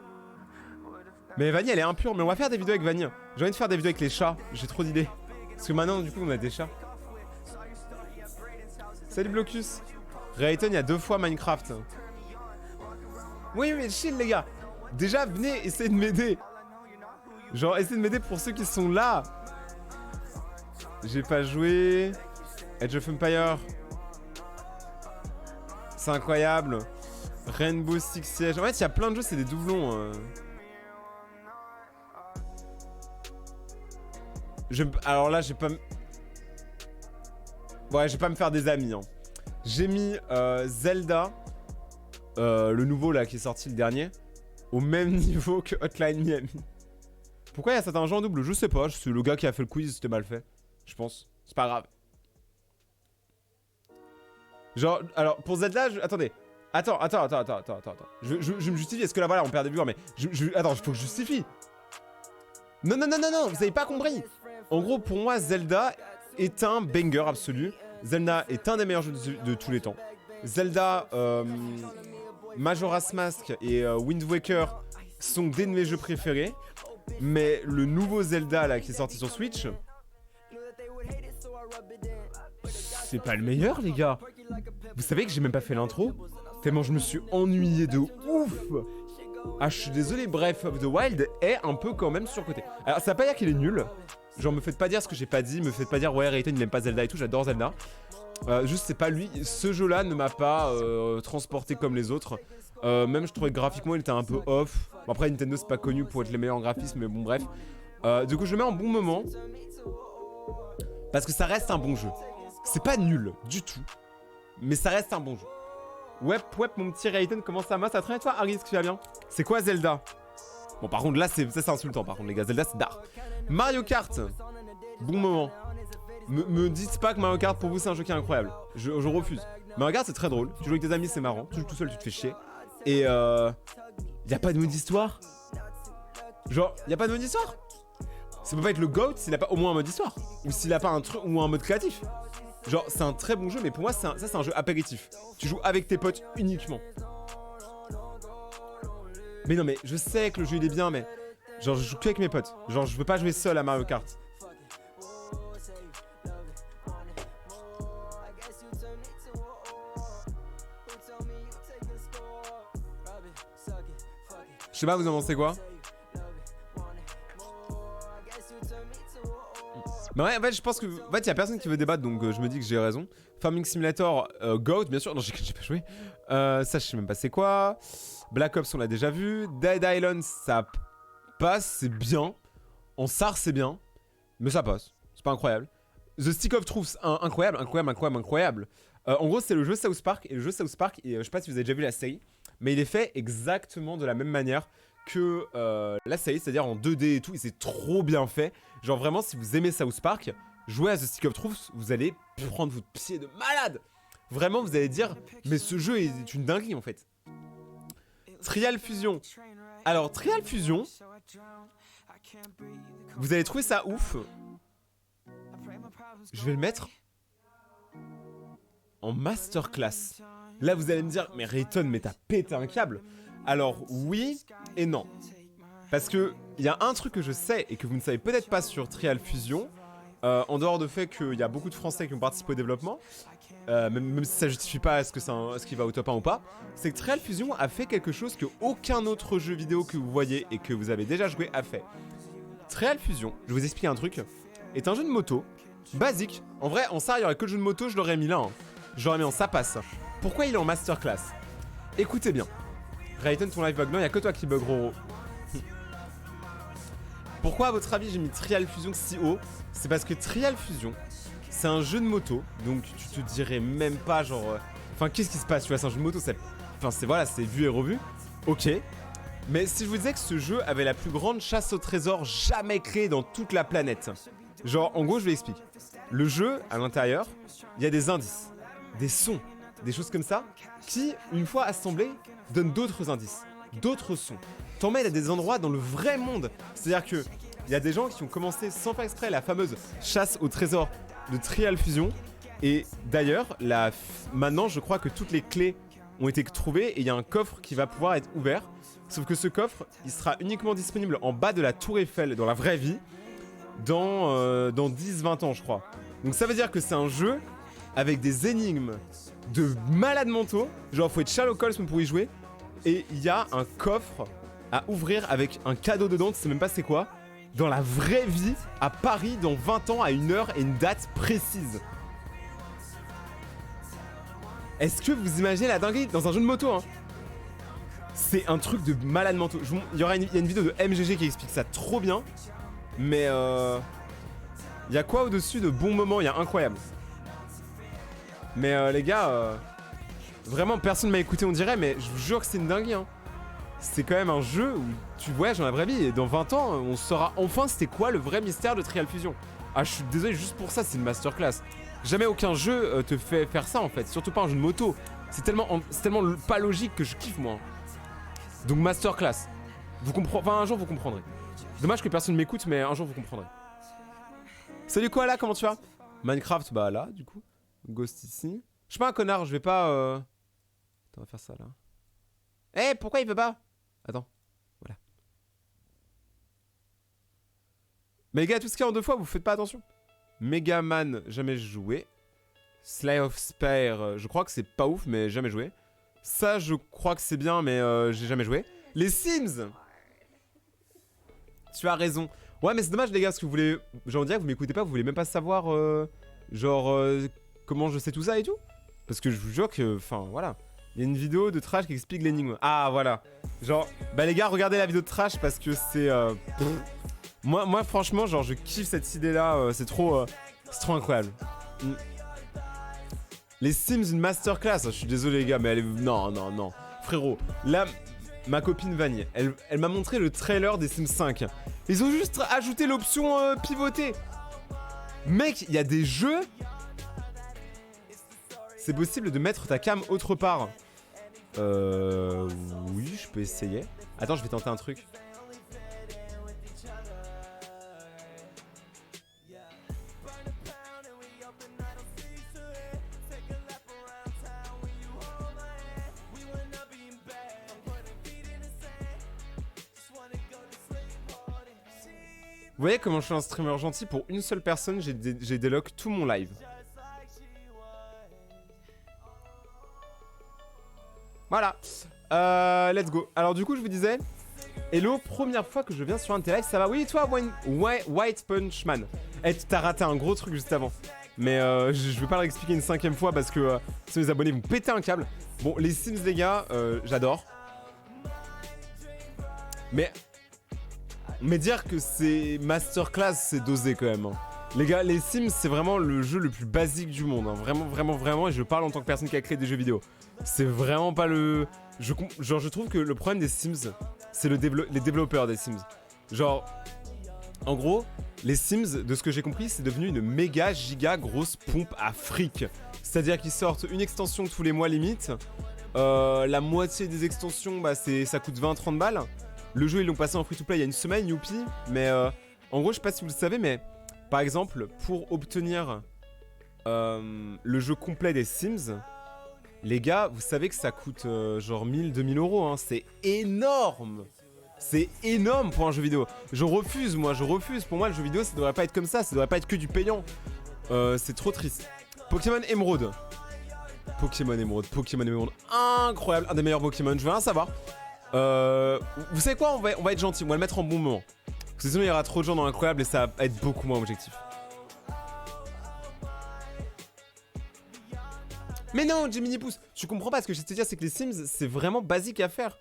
Mais Vanille, elle est impure. Mais on va faire des vidéos avec Vanille. J'ai envie de faire des vidéos avec les chats. J'ai trop d'idées. Parce que maintenant, du coup, on a des chats. Salut Blocus. Rayton, il y a 2 fois Minecraft. Oui, mais chill, les gars. Déjà, venez essayer de m'aider. Genre, essayez de m'aider pour ceux qui sont là. J'ai pas joué. Age of Empire. C'est incroyable. Rainbow Six Siege. En fait, il y a plein de jeux, c'est des doublons. Alors là, j'ai pas... Ouais, je vais pas me faire des amis. Hein. J'ai mis Zelda, le nouveau là qui est sorti le dernier, au même niveau que Hotline Miami. Pourquoi il y a certains jeux en double? Je sais pas, c'est le gars qui a fait le quiz, c'était mal fait. Je pense. C'est pas grave. Genre, alors pour Zelda, attendez. Attends. Je me justifie, est-ce que là voilà, on perd des viewers, mais attends, faut que je justifie. Non, vous avez pas compris. En gros, pour moi, Zelda est un banger absolu. Zelda est un des meilleurs jeux de tous les temps. Zelda, Majora's Mask et Wind Waker sont des de mes jeux préférés. Mais le nouveau Zelda là qui est sorti sur Switch, c'est pas le meilleur, les gars. Vous savez que j'ai même pas fait l'intro, tellement je me suis ennuyé de ouf. Ah, je suis désolé, Breath of the Wild est un peu quand même surcoté. Alors, ça veut pas dire qu'il est nul. Genre, me faites pas dire ce que j'ai pas dit, me faites pas dire ouais, Rayton il aime pas Zelda et tout, j'adore Zelda. Juste, c'est pas lui. Ce jeu-là ne m'a pas transporté comme les autres. Même, je trouvais que graphiquement, il était un peu off. Bon, après, Nintendo, c'est pas connu pour être les meilleurs en graphisme, mais bon, bref. Du coup, je le mets en bon moment. Parce que ça reste un bon jeu. C'est pas nul du tout. Mais ça reste un bon jeu. Ouais, mon petit Rayton, comment ça va? Ça traîne toi, Harry, est-ce que tu vas bien? C'est quoi Zelda? Bon, par contre, là, c'est insultant, par contre, les gars. Zelda, c'est d'art. Mario Kart. Bon moment. Me dites pas que Mario Kart, pour vous, c'est un jeu qui est incroyable. Je refuse. Mario Kart, c'est très drôle. Tu joues avec tes amis, c'est marrant. Tu joues tout seul, tu te fais chier. Et y'a pas de mode histoire? Genre, y'a pas de mode histoire? Ça peut pas être le GOAT s'il a pas au moins un mode histoire. Ou s'il a pas un truc ou un mode créatif. Genre, c'est un très bon jeu, mais pour moi, ça, c'est un jeu apéritif. Tu joues avec tes potes uniquement. Mais non, mais je sais que le jeu, il est bien, mais... Genre, je joue que avec mes potes. Genre, je veux pas jouer seul à Mario Kart. Je sais pas, vous en pensez quoi? Mais ouais, en fait, je pense que... En fait, il y a personne qui veut débattre, donc je me dis que j'ai raison. Farming Simulator, GOAT, bien sûr. Non, j'ai pas joué. Ça, je sais même pas c'est quoi. Black Ops, on l'a déjà vu. Dead Island, ça passe, c'est bien. En SAR, c'est bien. Mais ça passe. C'est pas incroyable. The Stick of Truth, incroyable. En gros, c'est le jeu South Park. Et le jeu South Park, et je sais pas si vous avez déjà vu la série, mais il est fait exactement de la même manière que la série, c'est-à-dire en 2D et tout, et c'est trop bien fait. Genre vraiment, si vous aimez South Park, jouez à The Stick of Truth, vous allez prendre votre pied de malade. Vraiment, vous allez dire, mais ce jeu est une dinguerie en fait. Trial Fusion. Alors, Trial Fusion, vous allez trouver ça ouf. Je vais le mettre en masterclass. Là, vous allez me dire, mais Rayton, mais t'as pété un câble. Alors, oui et non. Parce que il y a un truc que je sais et que vous ne savez peut-être pas sur Trial Fusion, en dehors du fait qu'il y a beaucoup de Français qui ont participé au développement, même si ça justifie pas est-ce qu'il va au top 1 ou pas, c'est que Trial Fusion a fait quelque chose que aucun autre jeu vidéo que vous voyez et que vous avez déjà joué a fait. Trial Fusion, je vais vous expliquer un truc, est un jeu de moto basique. En vrai, en ça, il y aurait que le jeu de moto, je l'aurais mis là. Hein. J'aurais mis en ça passe. Pourquoi il est en masterclass? Écoutez bien. Rayton, ton live bug, non, il n'y a que toi qui bug, Roro. Pourquoi, à votre avis, j'ai mis Trial Fusion si haut? C'est parce que Trial Fusion, c'est un jeu de moto, donc tu te dirais même pas genre... Enfin, qu'est-ce qui se passe? Tu vois, c'est un jeu de moto, enfin, c'est vu et revu. Ok. Mais si je vous disais que ce jeu avait la plus grande chasse au trésor jamais créée dans toute la planète. Genre, en gros, je vais expliquer. Le jeu, à l'intérieur, il y a des indices, des sons, des choses comme ça, qui, une fois assemblés, donnent d'autres indices, d'autres sons. T'emmènes à des endroits dans le vrai monde. C'est-à-dire que il y a des gens qui ont commencé sans faire exprès la fameuse chasse au trésor de Trial Fusion. Et d'ailleurs, maintenant, je crois que toutes les clés ont été trouvées et il y a un coffre qui va pouvoir être ouvert. Sauf que ce coffre, il sera uniquement disponible en bas de la Tour Eiffel dans la vraie vie dans 10-20 ans, je crois. Donc ça veut dire que c'est un jeu avec des énigmes de malades mentaux. Genre, faut être Sherlock Holmes pour y jouer. Et il y a un coffre à ouvrir avec un cadeau dedans, tu sais même pas c'est quoi, dans la vraie vie, à Paris, dans 20 ans, à une heure et une date précise. Est-ce que vous imaginez la dinguerie dans un jeu de moto, hein? C'est un truc de malade mentaux. Il y a une vidéo de MGG qui explique ça trop bien. Mais il y a quoi au-dessus de bons moments? Il y a incroyable. Mais les gars, vraiment personne m'a écouté on dirait, mais je vous jure que c'est une dinguerie. Hein. C'est quand même un jeu où tu voyages dans la vraie vie et dans 20 ans, on saura enfin c'était quoi le vrai mystère de Trial Fusion. Ah, je suis désolé, juste pour ça, c'est une masterclass. Jamais aucun jeu te fait faire ça en fait, surtout pas un jeu de moto. C'est tellement pas logique que je kiffe moi. Donc masterclass. Vous comprenez, enfin un jour vous comprendrez. Dommage que personne m'écoute, mais un jour vous comprendrez. Salut Koala, comment tu vas? Minecraft, bah là, du coup. Ghost ici. Je suis pas un connard, je vais pas... Attends, on va faire ça là. Eh, pourquoi il veut pas? Attends, voilà. Mais les gars, tout ce qu'il y a en 2 fois, vous faites pas attention. Megaman, jamais joué. Slay of Spire, je crois que c'est pas ouf, mais jamais joué. Ça, je crois que c'est bien, mais j'ai jamais joué. Les Sims! Tu as raison. Ouais, mais c'est dommage, les gars, parce que vous voulez... Genre, on dirait que vous m'écoutez pas, vous voulez même pas savoir, comment je sais tout ça et tout. Parce que je vous jure que... Enfin, voilà. Il y a une vidéo de Trash qui explique l'énigme. Ah, voilà. Genre, bah les gars, regardez la vidéo de Trash parce que c'est... Moi, franchement, genre, je kiffe cette idée-là. C'est trop incroyable. Les Sims, une masterclass. Je suis désolé, les gars, mais elle est... Non, non, non. Frérot, là, ma copine Vanille, elle m'a montré le trailer des Sims 5. Ils ont juste ajouté l'option pivoter. Mec, il y a des jeux... C'est possible de mettre ta cam autre part. Oui, je peux essayer. Attends, je vais tenter un truc. Vous voyez comment je suis un streamer gentil? Pour une seule personne, j'ai délock tout mon live. Voilà. Let's go. Alors du coup, je vous disais... Hello, première fois que je viens sur un de tes lives, ça va? Oui, toi, White Punchman. Eh, t'as raté un gros truc juste avant. Mais je vais pas le réexpliquer une 5e fois parce que sinon les abonnés vont péter un câble. Bon, les Sims, les gars, j'adore. Mais dire que c'est masterclass, c'est dosé quand même. Hein. Les gars, les Sims, c'est vraiment le jeu le plus basique du monde. Hein. Vraiment, vraiment, vraiment. Et je parle en tant que personne qui a créé des jeux vidéo. C'est vraiment pas le... je trouve que le problème des Sims, c'est les développeurs des Sims. Genre, en gros, les Sims, de ce que j'ai compris, c'est devenu une méga giga grosse pompe à fric. C'est-à-dire qu'ils sortent une extension tous les mois limite. La moitié des extensions, bah, ça coûte 20-30 balles. Le jeu, ils l'ont passé en free-to-play il y a une semaine, youpi. Mais en gros, je sais pas si vous le savez, mais par exemple, pour obtenir le jeu complet des Sims, les gars, vous savez que ça coûte genre 1000-2000 euros. Hein. C'est énorme. C'est énorme pour un jeu vidéo. Je refuse, moi, je refuse. Pour moi, le jeu vidéo, ça devrait pas être comme ça. Ça devrait pas être que du payant. C'est trop triste. Pokémon Emerald. Pokémon Emerald. Incroyable. Un des meilleurs Pokémon. Je veux rien savoir. Vous savez quoi, on va être gentil, on va le mettre en bon moment. Parce que sinon il y aura trop de gens dans l'incroyable et ça va être beaucoup moins objectif. Mais non, Jiminy Pouce, tu comprends pas, ce que je sais te dire, c'est que les Sims, c'est vraiment basique à faire.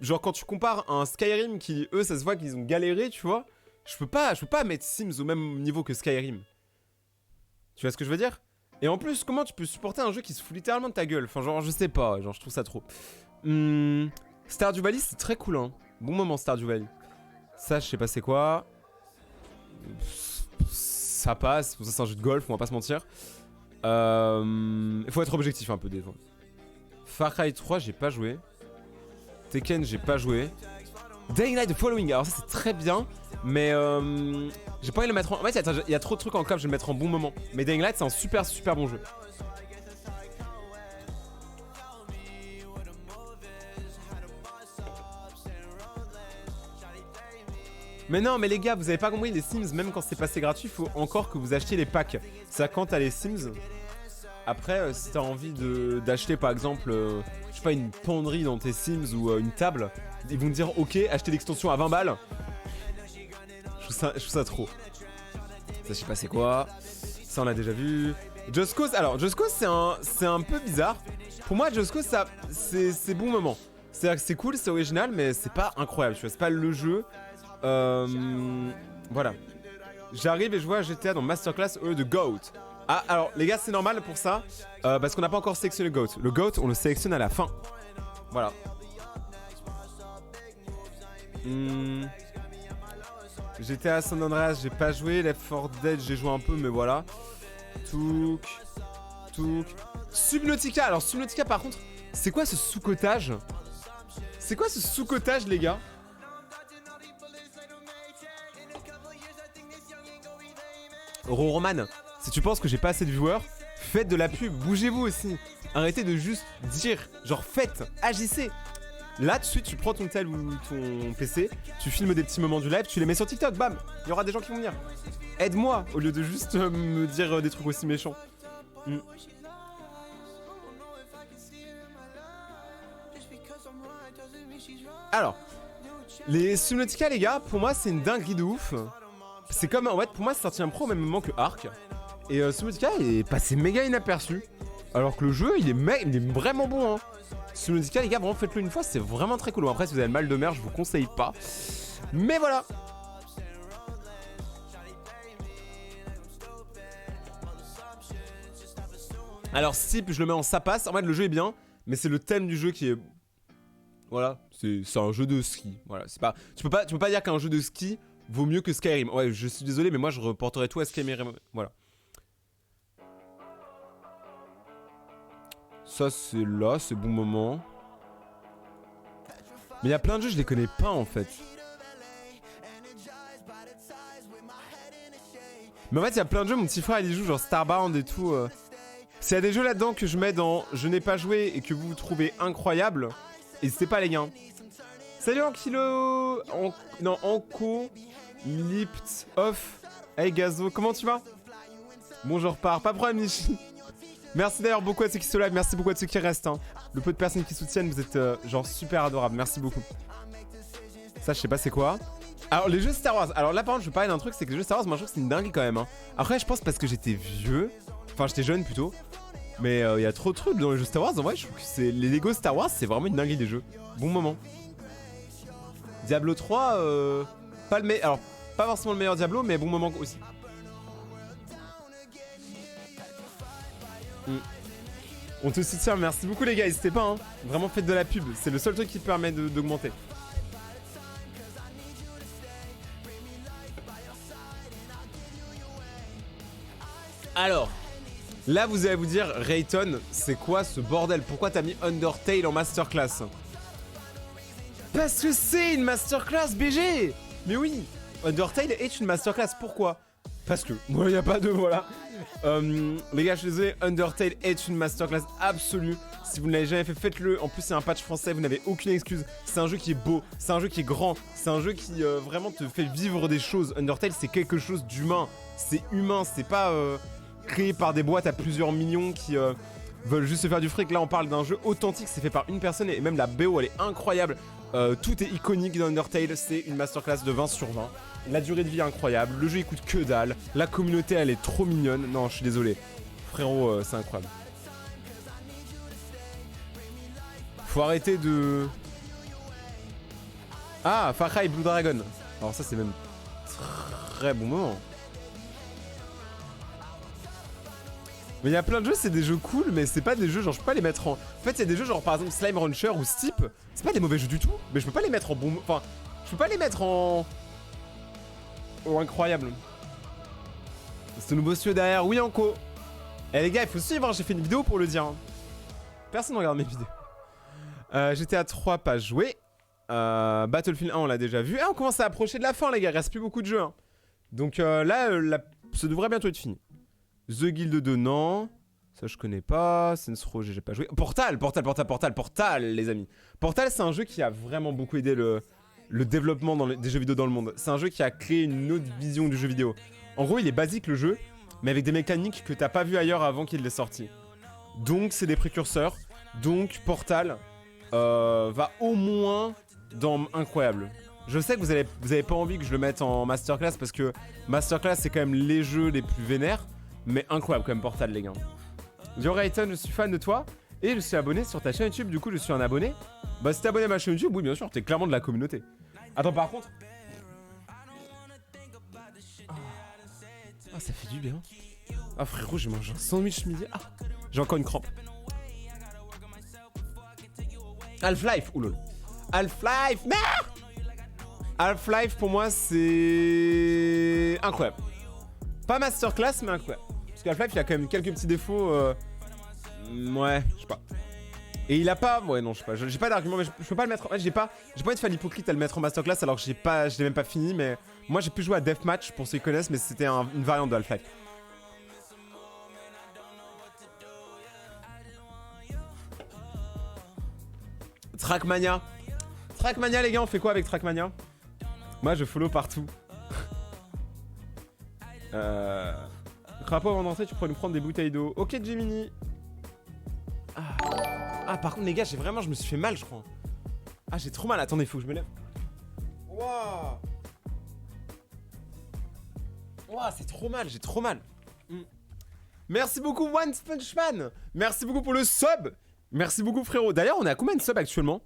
Genre quand tu compares à un Skyrim qui, eux, ça se voit qu'ils ont galéré, tu vois. Je peux pas mettre Sims au même niveau que Skyrim. Tu vois ce que je veux dire? Et en plus, comment tu peux supporter un jeu qui se fout littéralement de ta gueule? Enfin genre, je sais pas, genre je trouve ça trop. Stardew Valley, c'est très cool, hein. Bon moment, Stardew Valley. Ça, je sais pas c'est quoi. Ça passe. Ça, c'est un jeu de golf, on va pas se mentir. Il faut être objectif un peu des fois. Far Cry 3, j'ai pas joué. Tekken, j'ai pas joué. Dying Light The Following, alors ça, c'est très bien. Mais j'ai pas envie de le mettre en... En fait, il y a trop de trucs en cap, je vais le mettre en bon moment. Mais Dying Light, c'est un super, super bon jeu. Mais non, mais les gars, vous avez pas compris, les Sims, même quand c'est passé gratuit, il faut encore que vous achetiez les packs. C'est-à-dire quand t'as les Sims, après, si t'as envie d'acheter par exemple, je sais pas, une penderie dans tes Sims ou une table, ils vont te dire ok, achetez l'extension à 20 balles. Je trouve ça trop. Ça, je sais pas c'est quoi. Ça, on l'a déjà vu. Just Cause, alors Just Cause, c'est un peu bizarre. Pour moi, Just Cause, c'est bon moment. C'est-à-dire que c'est cool, c'est original, mais c'est pas incroyable, tu vois, c'est pas le jeu. Voilà. J'arrive et je vois GTA dans Masterclass au lieu de GOAT. Ah, alors, les gars, c'est normal pour ça. Parce qu'on n'a pas encore sélectionné le GOAT. Le GOAT, on le sélectionne à la fin. Voilà. GTA San Andreas, j'ai pas joué. Left 4 Dead, j'ai joué un peu, mais voilà. Touk. Subnautica. Alors, Subnautica, par contre, c'est quoi ce sous-cotage? C'est quoi ce sous-cotage, les gars? Roman, si tu penses que j'ai pas assez de viewers, faites de la pub, bougez-vous aussi. Arrêtez de juste dire, genre faites, agissez. Là, tout de suite, tu prends ton tel ou ton PC, tu filmes des petits moments du live, tu les mets sur TikTok, bam, il y aura des gens qui vont venir. Aide-moi, au lieu de juste me dire des trucs aussi méchants. Alors, les Subnautica, les gars, pour moi, c'est une dinguerie de ouf. C'est comme, en fait, pour moi, c'est sorti un pro au même moment que Ark. Et Subnautica est passé méga inaperçu. Alors que le jeu, il est vraiment bon, hein. Subnautica, les gars, vraiment, faites-le une fois, c'est vraiment très cool. Bon, après, si vous avez le mal de mer, je vous conseille pas. Mais voilà. Alors, Steep, je le mets en ça passe. En fait, le jeu est bien, mais c'est le thème du jeu qui est... Voilà, c'est un jeu de ski. Voilà, c'est pas... Tu peux pas dire qu'un jeu de ski vaut mieux que Skyrim. Ouais, je suis désolé, mais moi, je reporterai tout à Skyrim. Voilà. Ça, c'est là, c'est bon moment. Mais il y a plein de jeux, je les connais pas, en fait. Mais en fait, il y a plein de jeux, mon petit frère, il y joue, genre Starbound et tout. S'il y a des jeux là-dedans que je mets dans « Je n'ai pas joué » et que vous trouvez incroyable, n'hésitez pas, les gars. Salut Ankilo, non, Anko, Lipt, Off. Hey Gazo, comment tu vas? Bon, je repars, pas de problème, Nishi. Merci d'ailleurs beaucoup à ceux qui sont là, merci beaucoup à ceux qui restent. Hein. Le peu de personnes qui soutiennent, vous êtes genre super adorables, merci beaucoup. Ça, je sais pas c'est quoi. Alors, les jeux Star Wars, alors là par contre, je veux parler d'un truc, c'est que les jeux Star Wars, moi je trouve que c'est une dinguerie quand même. Hein. Après, je pense parce que j'étais vieux, enfin j'étais jeune plutôt. Mais il y a trop de trucs dans les jeux Star Wars, en vrai, je trouve que c'est les Lego Star Wars, c'est vraiment une dinguerie des jeux. Bon moment. Diablo 3, pas le meilleur. Alors, pas forcément le meilleur Diablo, mais bon moment aussi. On te soutient, merci beaucoup les gars, n'hésitez pas, hein. Vraiment faites de la pub, c'est le seul truc qui permet d'augmenter. Alors, là vous allez vous dire, Rayton, c'est quoi ce bordel? Pourquoi t'as mis Undertale en masterclass? Parce que c'est une masterclass BG. Mais oui, Undertale est une masterclass, pourquoi? Parce que, moi il n'y a pas de, voilà. Les gars, je suis désolé, Undertale est une masterclass absolue. Si vous ne l'avez jamais fait, faites-le. En plus, c'est un patch français, vous n'avez aucune excuse. C'est un jeu qui est beau, c'est un jeu qui est grand, c'est un jeu qui vraiment te fait vivre des choses. Undertale, c'est quelque chose d'humain. C'est humain, c'est pas créé par des boîtes à plusieurs millions qui veulent juste se faire du fric. Là, on parle d'un jeu authentique, c'est fait par une personne et même la BO, elle est incroyable. Tout est iconique dans Undertale, c'est une masterclass de 20 sur 20. La durée de vie est incroyable, le jeu il coûte que dalle, la communauté elle est trop mignonne. Non, je suis désolé. Frérot, c'est incroyable. Faut arrêter de... Ah, Far Cry Blue Dragon. Alors ça c'est même très bon moment. Mais il y a plein de jeux, c'est des jeux cool, mais c'est pas des jeux genre je peux pas les mettre en... En fait, il y a des jeux genre par exemple Slime Rancher ou Steep, c'est pas des mauvais jeux du tout, mais je peux pas les mettre en bon... Enfin, je peux pas les mettre en... Oh, incroyable. C'est le nouveau studio derrière, oui Anko. Eh les gars, il faut suivre, hein. J'ai fait une vidéo pour le dire. Hein. Personne ne regarde mes vidéos. GTA 3, pas joué. Battlefield 1, on l'a déjà vu. Ah, on commence à approcher de la fin, les gars, il reste plus beaucoup de jeux. Hein. Donc là, ça devrait bientôt être fini. The Guild 2, non. Ça, je connais pas. Saints Row, j'ai pas joué. Portal, les amis. Portal, c'est un jeu qui a vraiment beaucoup aidé le développement des jeux vidéo dans le monde. C'est un jeu qui a créé une autre vision du jeu vidéo. En gros, il est basique le jeu, mais avec des mécaniques que t'as pas vu ailleurs avant qu'il l'ait sorti. Donc, c'est des précurseurs. Donc, Portal va au moins dans Incroyable. Je sais que vous avez pas envie que je le mette en Masterclass parce que Masterclass, c'est quand même les jeux les plus vénères. Mais incroyable quand même Portal, les gars. Yo Rayton, je suis fan de toi. Et je suis abonné sur ta chaîne YouTube, du coup je suis un abonné. Bah si t'es abonné à ma chaîne YouTube, oui bien sûr, t'es clairement de la communauté. Attends par contre... Ah, ça fait du bien. Ah frérot, j'ai mangé un sandwich midi. Ah, j'ai encore une crampe. Half-Life, oulol. Half-Life, non. Half-Life pour moi c'est incroyable. Pas masterclass mais incroyable. Parce que Half-Life il a quand même quelques petits défauts. Ouais, je sais pas. Et il a pas, ouais non je sais pas, j'ai pas d'argument mais je peux pas le mettre. En fait j'ai pas envie de faire l'hypocrite à le mettre en masterclass alors que je l'ai même pas fini mais moi j'ai pu jouer à Deathmatch pour ceux qui connaissent mais c'était une variante de Half-Life. Trackmania. Trackmania les gars, on fait quoi avec Trackmania? Moi je follow partout. Crapaud avant d'entrer, tu pourrais nous prendre des bouteilles d'eau. Ok Gemini. Ah par contre les gars, je me suis fait mal je crois. Ah j'ai trop mal, attendez, faut que je me lève. Waouh. Waouh, c'est trop mal, j'ai trop mal. Merci beaucoup One Punch Man. Merci beaucoup pour le sub. Merci beaucoup frérot. D'ailleurs on est à combien de subs actuellement?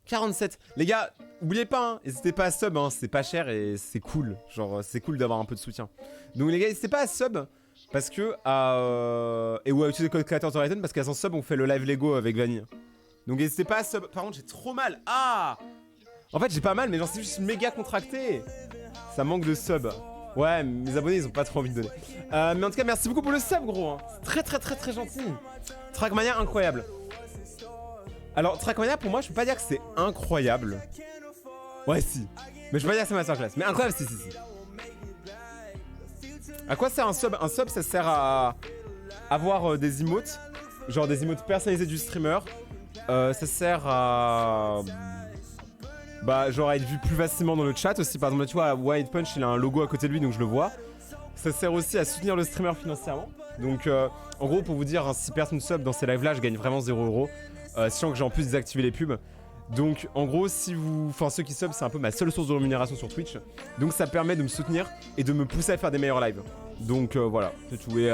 47. Les gars, oubliez pas, hein, n'hésitez pas à sub, hein, c'est pas cher et c'est cool. Genre, c'est cool d'avoir un peu de soutien. Donc les gars, n'hésitez pas à sub, parce que... et ou à utiliser le code créateur de Raiden, parce qu'à son sub, on fait le live Lego avec Vanille. Donc n'hésitez pas à sub. Par contre, j'ai trop mal. Ah. En fait, j'ai pas mal, mais genre, c'est juste méga contracté. Ça manque de sub. Ouais, mes abonnés, ils ont pas trop envie de donner. Mais en tout cas, merci beaucoup pour le sub, gros. Hein. C'est très gentil. Trackmania, incroyable. Alors, Trackmania, pour moi, je peux pas dire que c'est incroyable. Ouais, si. Mais je peux pas dire que c'est masterclass. Mais incroyable, si. À quoi sert un sub? Un sub, ça sert à avoir des emotes. Genre des emotes personnalisés du streamer. Ça sert à... Bah, genre à être vu plus facilement dans le chat aussi. Par exemple, tu vois, White Punch, il a un logo à côté de lui, donc je le vois. Ça sert aussi à soutenir le streamer financièrement. Donc, en gros, pour vous dire, hein, si personne sub dans ces lives-là, je gagne vraiment 0€. Sachant que j'ai en plus désactivé les pubs. Donc en gros si vous... Enfin ceux qui sub c'est un peu ma seule source de rémunération sur Twitch. Donc ça permet de me soutenir et de me pousser à faire des meilleurs lives. Donc voilà, c'est tout. Et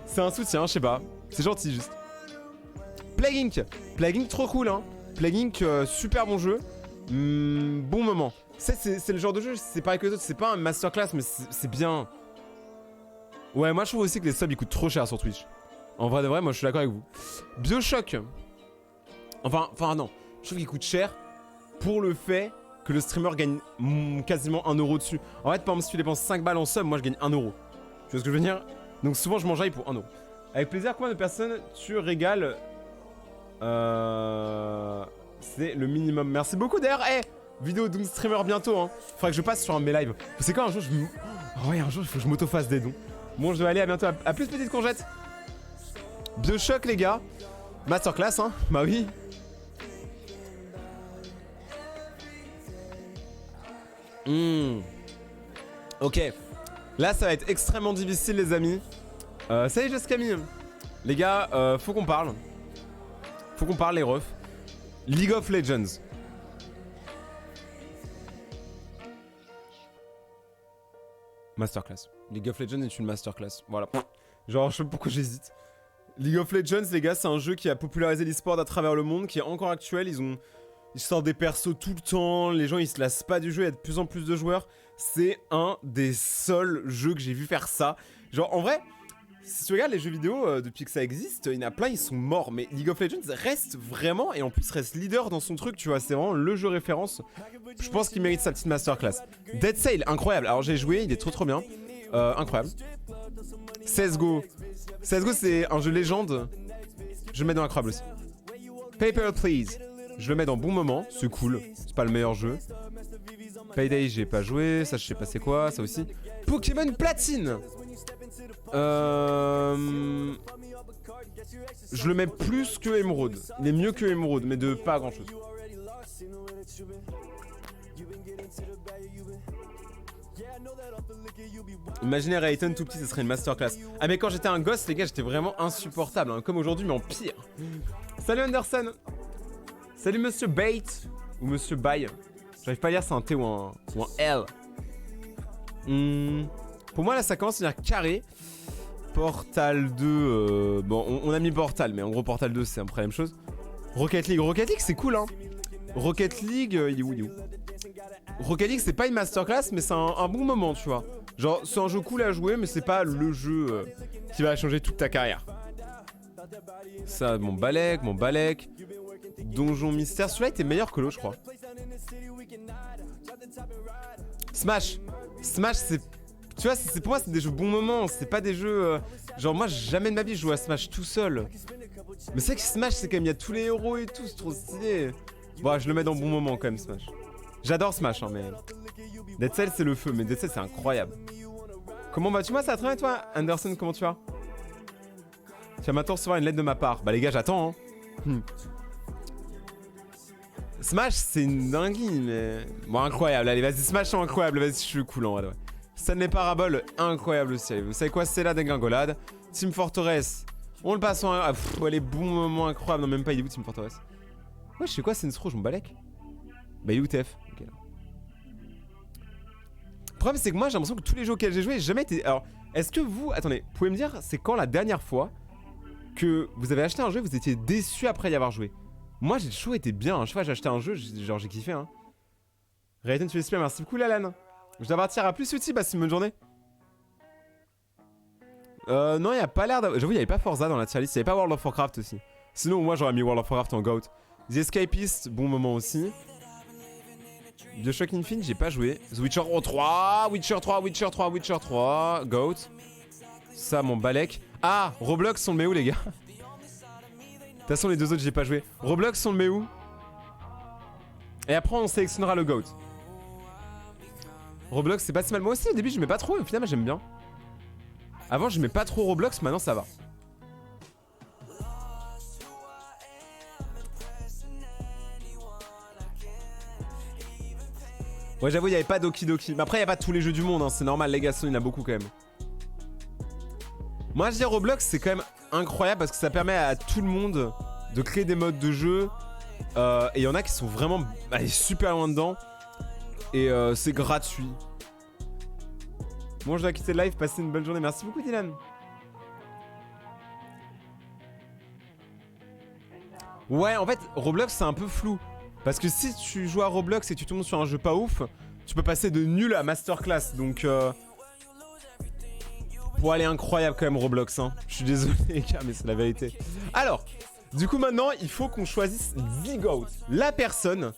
c'est un soutien, je sais pas. C'est gentil juste. Plague Inc. Plague Inc trop cool hein. Plague Inc super bon jeu. Bon moment. C'est le genre de jeu, c'est pareil que les autres, c'est pas un masterclass mais c'est bien. Ouais moi je trouve aussi que les subs ils coûtent trop cher sur Twitch. En vrai de vrai, moi je suis d'accord avec vous. BioShock. Enfin non. Je trouve qu'il coûte cher pour le fait que le streamer gagne quasiment 1€ dessus. En fait, par exemple, si tu dépenses 5 balles en sub, moi je gagne 1€. Tu vois ce que je veux dire? Donc souvent je m'enjaille pour 1€. Avec plaisir, combien de personnes tu régales? C'est le minimum. Merci beaucoup d'ailleurs. Hey, vidéo Doom Streamer bientôt. Hein. Faudrait que je passe sur un de mes lives. C'est quand un jour ouais, un jour il faut que je m'auto-fasse des dons. Bon, je dois aller à bientôt. À plus, petite courgette. BioShock les gars. Masterclass hein. Bah oui. Ok. Là ça va être extrêmement difficile les amis. Salut Just Camille. Les gars, faut qu'on parle. Faut qu'on parle les refs. League of Legends. Masterclass. League of Legends est une masterclass. Voilà. Genre je sais pas pourquoi j'hésite. League of Legends, les gars, c'est un jeu qui a popularisé l'e-sport à travers le monde, qui est encore actuel. Ils sortent des persos tout le temps, les gens ils se lassent pas du jeu, il y a de plus en plus de joueurs. C'est un des seuls jeux que j'ai vu faire ça. Genre en vrai, si tu regardes les jeux vidéo depuis que ça existe, il y en a plein, ils sont morts. Mais League of Legends reste vraiment, et en plus reste leader dans son truc, tu vois. C'est vraiment le jeu référence. Je pense qu'il mérite sa petite masterclass. Dead Sail, incroyable. Alors j'ai joué, il est trop bien. Incroyable. CSGO. CSGO c'est un jeu légende. Je le mets dans incroyable aussi. Paper Please. Je le mets dans bon moment, c'est cool. C'est pas le meilleur jeu. Payday j'ai pas joué, ça je sais pas c'est quoi, ça aussi. Pokémon Platine. Je le mets plus que Emerald. Il est mieux que Emerald, mais de pas grand chose. Imaginez Rayton tout petit, ce serait une masterclass. Ah mais quand j'étais un gosse, les gars, j'étais vraiment insupportable, hein, comme aujourd'hui, mais en pire. Salut Anderson. Salut Monsieur Bait. Ou Monsieur Bay. J'arrive pas à lire c'est un T ou un L. Pour moi là ça commence à dire carré. Portal 2, bon on a mis Portal, mais en gros Portal 2 c'est un peu la même chose. Rocket League c'est cool hein. Rocket League, il est où Rocket League c'est pas une masterclass mais c'est un bon moment tu vois. Genre, c'est un jeu cool à jouer, mais c'est pas le jeu qui va changer toute ta carrière. Ça, mon Balek. Donjon Mystère. Celui-là était meilleur que l'autre, je crois. Smash, c'est... Tu vois, pour moi, c'est des jeux bons moments. C'est pas des jeux... Genre, moi, jamais de ma vie, je joue à Smash tout seul. Mais c'est vrai que Smash, c'est quand même... Il y a tous les héros et tout, c'est trop stylé. Bon, je le mets dans bon moment, quand même, Smash. J'adore Smash, hein, mais... Dead Cell, c'est le feu, mais Dead Cell, c'est incroyable. Comment vas-tu? Moi, ça va très bien, toi, Anderson, comment tu vas? Tu vas maintenant recevoir une lettre de ma part. Bah, les gars, j'attends, hein. Smash, c'est une dinguerie, mais... Bon, incroyable, allez, vas-y, Smash, c'est incroyable, vas-y, je suis cool, en vrai, ouais. Stanley Parable, incroyable aussi. Vous savez quoi, c'est la dégringolade. Team Fortress, on le passe en... Ah, ouais, les bons moments incroyables. Non, même pas, il est où Team Fortress? Ouais, je sais quoi, c'est une je m'en balèque. Bah, il est où TF? Ok, là. Le problème, c'est que moi, j'ai l'impression que tous les jeux auxquels j'ai joué, j'ai jamais été... Alors, est-ce que vous... Attendez, vous pouvez me dire, c'est quand la dernière fois que vous avez acheté un jeu et vous étiez déçu après y avoir joué? Moi, j'ai toujours été bien. Hein. Je sais pas, j'ai acheté un jeu, genre, j'ai kiffé, hein. Rayton, tu l'espères, merci beaucoup, Alan. Je dois partir à plus utile, passe une bonne journée. Non, il y a pas l'air d'avoir... J'avoue, il y avait pas Forza dans la tier list, il y avait pas World of Warcraft aussi. Sinon, moi, j'aurais mis World of Warcraft en GOAT. The Escapist, bon moment aussi. Bioshock Infinite, j'ai pas joué. The Witcher 3, Witcher 3, GOAT. Ça, mon Balek. Ah, Roblox, on le met où, les gars? De toute façon, les deux autres, j'ai pas joué. Roblox, on le met où? Et après, on sélectionnera le GOAT. Roblox, c'est pas si mal. Moi aussi, au début, je mets pas trop. Au final, moi, j'aime bien. Avant, je mets pas trop Roblox. Maintenant, ça va. Ouais, j'avoue, il y avait pas Doki Doki. Mais après, il y a pas tous les jeux du monde. Hein. C'est normal, les gars, il y en a beaucoup quand même. Moi, je dis Roblox, c'est quand même incroyable parce que ça permet à tout le monde de créer des modes de jeu. Et il y en a qui sont vraiment super loin dedans. Et c'est gratuit. Bon, je dois quitter le live, passez une bonne journée. Merci beaucoup, Dylan. Ouais, en fait, Roblox, c'est un peu flou. Parce que si tu joues à Roblox et tu tombes sur un jeu pas ouf, tu peux passer de nul à masterclass. Donc, pour aller incroyable quand même, Roblox. Hein. Je suis désolé, les gars, mais c'est la vérité. Alors, du coup, maintenant, il faut qu'on choisisse The GOAT. La personne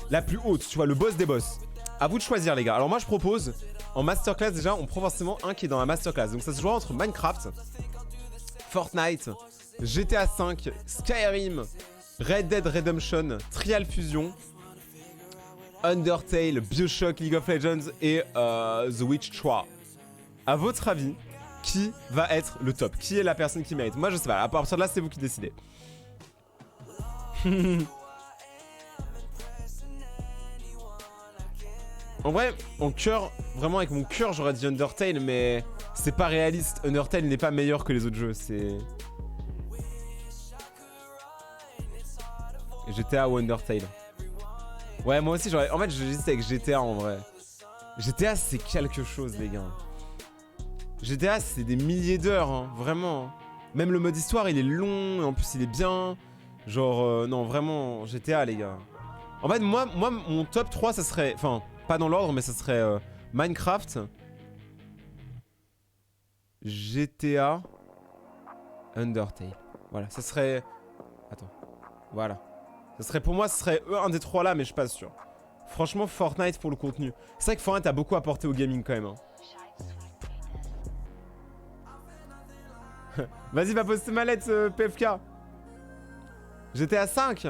la plus haute, tu vois, le boss des boss. À vous de choisir, les gars. Alors, moi, je propose... En masterclass, déjà, on prend forcément un qui est dans la masterclass. Donc ça se joue entre Minecraft, Fortnite, GTA V, Skyrim, Red Dead Redemption, Trial Fusion, Undertale, Bioshock, League of Legends et The Witcher 3. À votre avis, qui va être le top? Qui est la personne qui mérite? Moi, je sais pas. À partir de là, c'est vous qui décidez. En vrai, en cœur, vraiment avec mon cœur, j'aurais dit Undertale, mais c'est pas réaliste. Undertale n'est pas meilleur que les autres jeux, c'est... GTA ou Undertale. Ouais, moi aussi, j'aurais... En fait, j'hésite avec GTA en vrai. GTA, c'est quelque chose, les gars. GTA, c'est des milliers d'heures, hein, vraiment. Même le mode histoire, il est long, et en plus, il est bien. Genre, non, vraiment, GTA, les gars. En fait, moi, mon top 3, ça serait... Enfin... Pas dans l'ordre, mais ça serait Minecraft, GTA, Undertale. Voilà, ça serait... Attends. Voilà. Ça serait pour moi, ce serait un des trois là, mais je suis pas sûr. Franchement, Fortnite pour le contenu. C'est vrai que Fortnite a beaucoup apporté au gaming quand même. Hein. Vas-y, va poster ma lettre, PFK. GTA 5.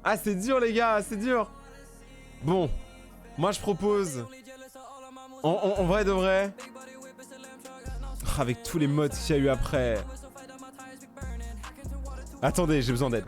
Ah, c'est dur, les gars, c'est dur. Bon. Moi je propose, en vrai de vrai, avec tous les mods qu'il y a eu après. Attendez, j'ai besoin d'aide.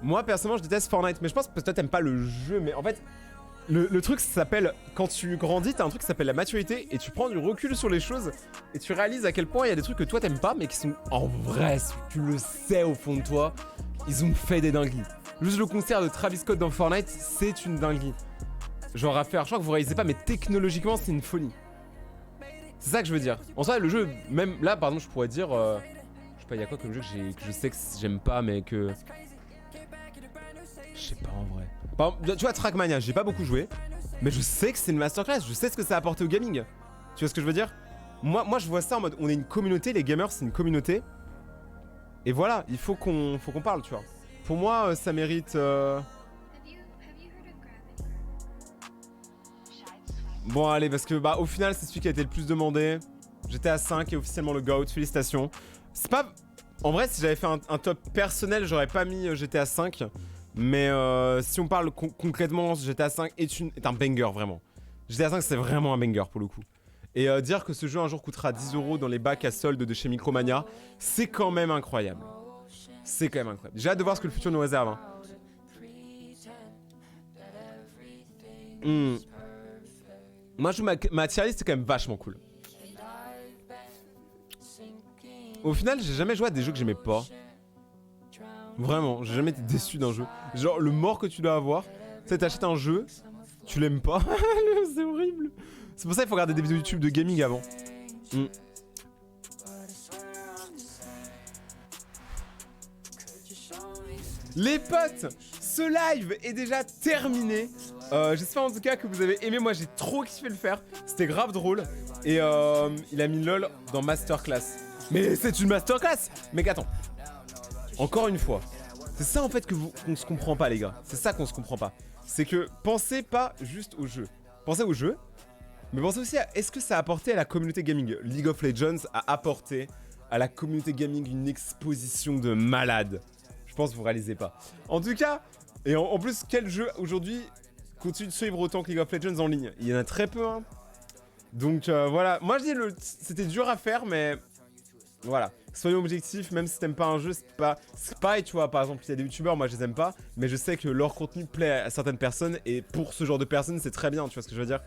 Moi personnellement je déteste Fortnite, mais je pense que toi t'aimes pas le jeu, mais en fait Le truc, ça s'appelle, quand tu grandis, t'as un truc qui s'appelle la maturité, et tu prends du recul sur les choses, et tu réalises à quel point il y a des trucs que toi t'aimes pas, mais qui sont en vrai, tu le sais au fond de toi, ils ont fait des dingueries. Juste le concert de Travis Scott dans Fortnite, c'est une dinguerie. Genre à faire, je crois que vous réalisez pas, mais technologiquement, c'est une folie. C'est ça que je veux dire. En soi, le jeu, même là, par exemple, je pourrais dire, je sais pas, il y a quoi comme jeu que je sais que j'aime pas, mais que... Je sais pas en vrai. Par exemple, tu vois, Trackmania, j'ai pas beaucoup joué, mais je sais que c'est une masterclass, je sais ce que ça a apporté au gaming. Tu vois ce que je veux dire? Moi je vois ça en mode, on est une communauté, les gamers c'est une communauté. Et voilà, il faut qu'on parle, tu vois. Pour moi, ça mérite... Bon allez, parce que bah au final c'est celui qui a été le plus demandé. GTA 5 est officiellement le GOAT, félicitations. C'est pas... En vrai, si j'avais fait un top personnel, j'aurais pas mis GTA 5. Mais si on parle concrètement, GTA 5 est un banger vraiment. GTA 5 c'est vraiment un banger pour le coup. Et dire que ce jeu un jour coûtera 10 € dans les bacs à solde de chez Micromania, c'est quand même incroyable. C'est quand même incroyable. J'ai hâte de voir ce que le futur nous réserve. Hein. Moi je joue ma tier list, c'est quand même vachement cool. Au final, j'ai jamais joué à des jeux que j'aimais pas. Vraiment, j'ai jamais été déçu d'un jeu. Genre, le mort que tu dois avoir, tu sais, t'achètes un jeu, tu l'aimes pas. C'est horrible. C'est pour ça qu'il faut regarder des vidéos YouTube de gaming avant. Les potes, ce live est déjà terminé. J'espère en tout cas que vous avez aimé. Moi, j'ai trop kiffé le faire. C'était grave drôle. Et il a mis LOL dans Masterclass. Mais c'est une Masterclass. Mec, attends. Encore une fois, c'est ça en fait qu'on se comprend pas les gars. C'est ça qu'on se comprend pas. C'est que pensez pas juste au jeu. Pensez au jeu, mais pensez aussi à est-ce que ça a apporté à la communauté gaming. League of Legends a apporté à la communauté gaming une exposition de malade. Je pense que vous réalisez pas. En tout cas, et en plus, quel jeu aujourd'hui continue de suivre autant que League of Legends en ligne? Il y en a très peu, hein. Donc voilà, moi je dis c'était dur à faire, mais voilà. Soyons objectifs, même si t'aimes pas un jeu, c'est pas pareil, tu vois. Par exemple, il y a des youtubeurs, moi je les aime pas, mais je sais que leur contenu plaît à certaines personnes, et pour ce genre de personnes, c'est très bien, tu vois ce que je veux dire.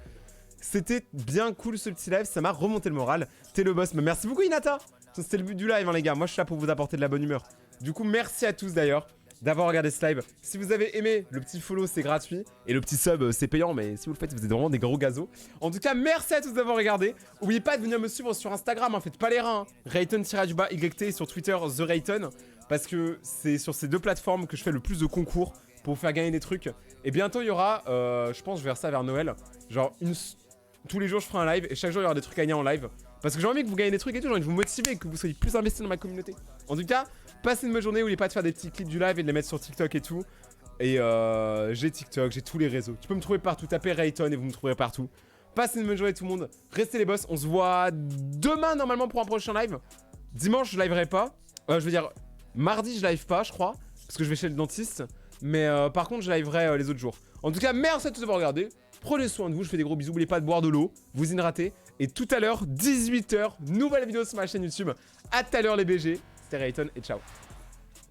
C'était bien cool ce petit live, ça m'a remonté le moral. T'es le boss, mais merci beaucoup Inata. C'était le but du live, hein, les gars. Moi je suis là pour vous apporter de la bonne humeur. Du coup, merci à tous d'ailleurs d'avoir regardé ce live. Si vous avez aimé, le petit follow c'est gratuit et le petit sub c'est payant, mais si vous le faites, vous êtes vraiment des gros gazos. En tout cas, merci à tous d'avoir regardé. N'oubliez pas de venir me suivre sur Instagram, hein, faites pas les reins. Hein. Rayton-YT sur Twitter, The Rayton, parce que c'est sur ces deux plateformes que je fais le plus de concours pour vous faire gagner des trucs. Et bientôt il y aura, je pense, je vais faire ça vers Noël. Genre tous les jours je ferai un live et chaque jour il y aura des trucs à gagner en live. Parce que j'ai envie que vous gagnez des trucs et tout, j'ai envie de vous motiver et que vous soyez plus investis dans ma communauté. En tout cas, passez une bonne journée, n'oubliez pas de faire des petits clips du live et de les mettre sur TikTok et tout. Et j'ai TikTok, j'ai tous les réseaux. Tu peux me trouver partout, tapez Rayton et vous me trouverez partout. Passez une bonne journée tout le monde, restez les boss, on se voit demain normalement pour un prochain live. Dimanche je liverai pas, je veux dire mardi je live pas je crois, parce que je vais chez le dentiste. Mais par contre je liverai les autres jours. En tout cas, merci à tous d'avoir regardé. Prenez soin de vous, je fais des gros bisous, n'oubliez pas de boire de l'eau, vous hydratez. Et tout à l'heure, 18 h, nouvelle vidéo sur ma chaîne YouTube. À tout à l'heure les BG, c'était Rayton et ciao.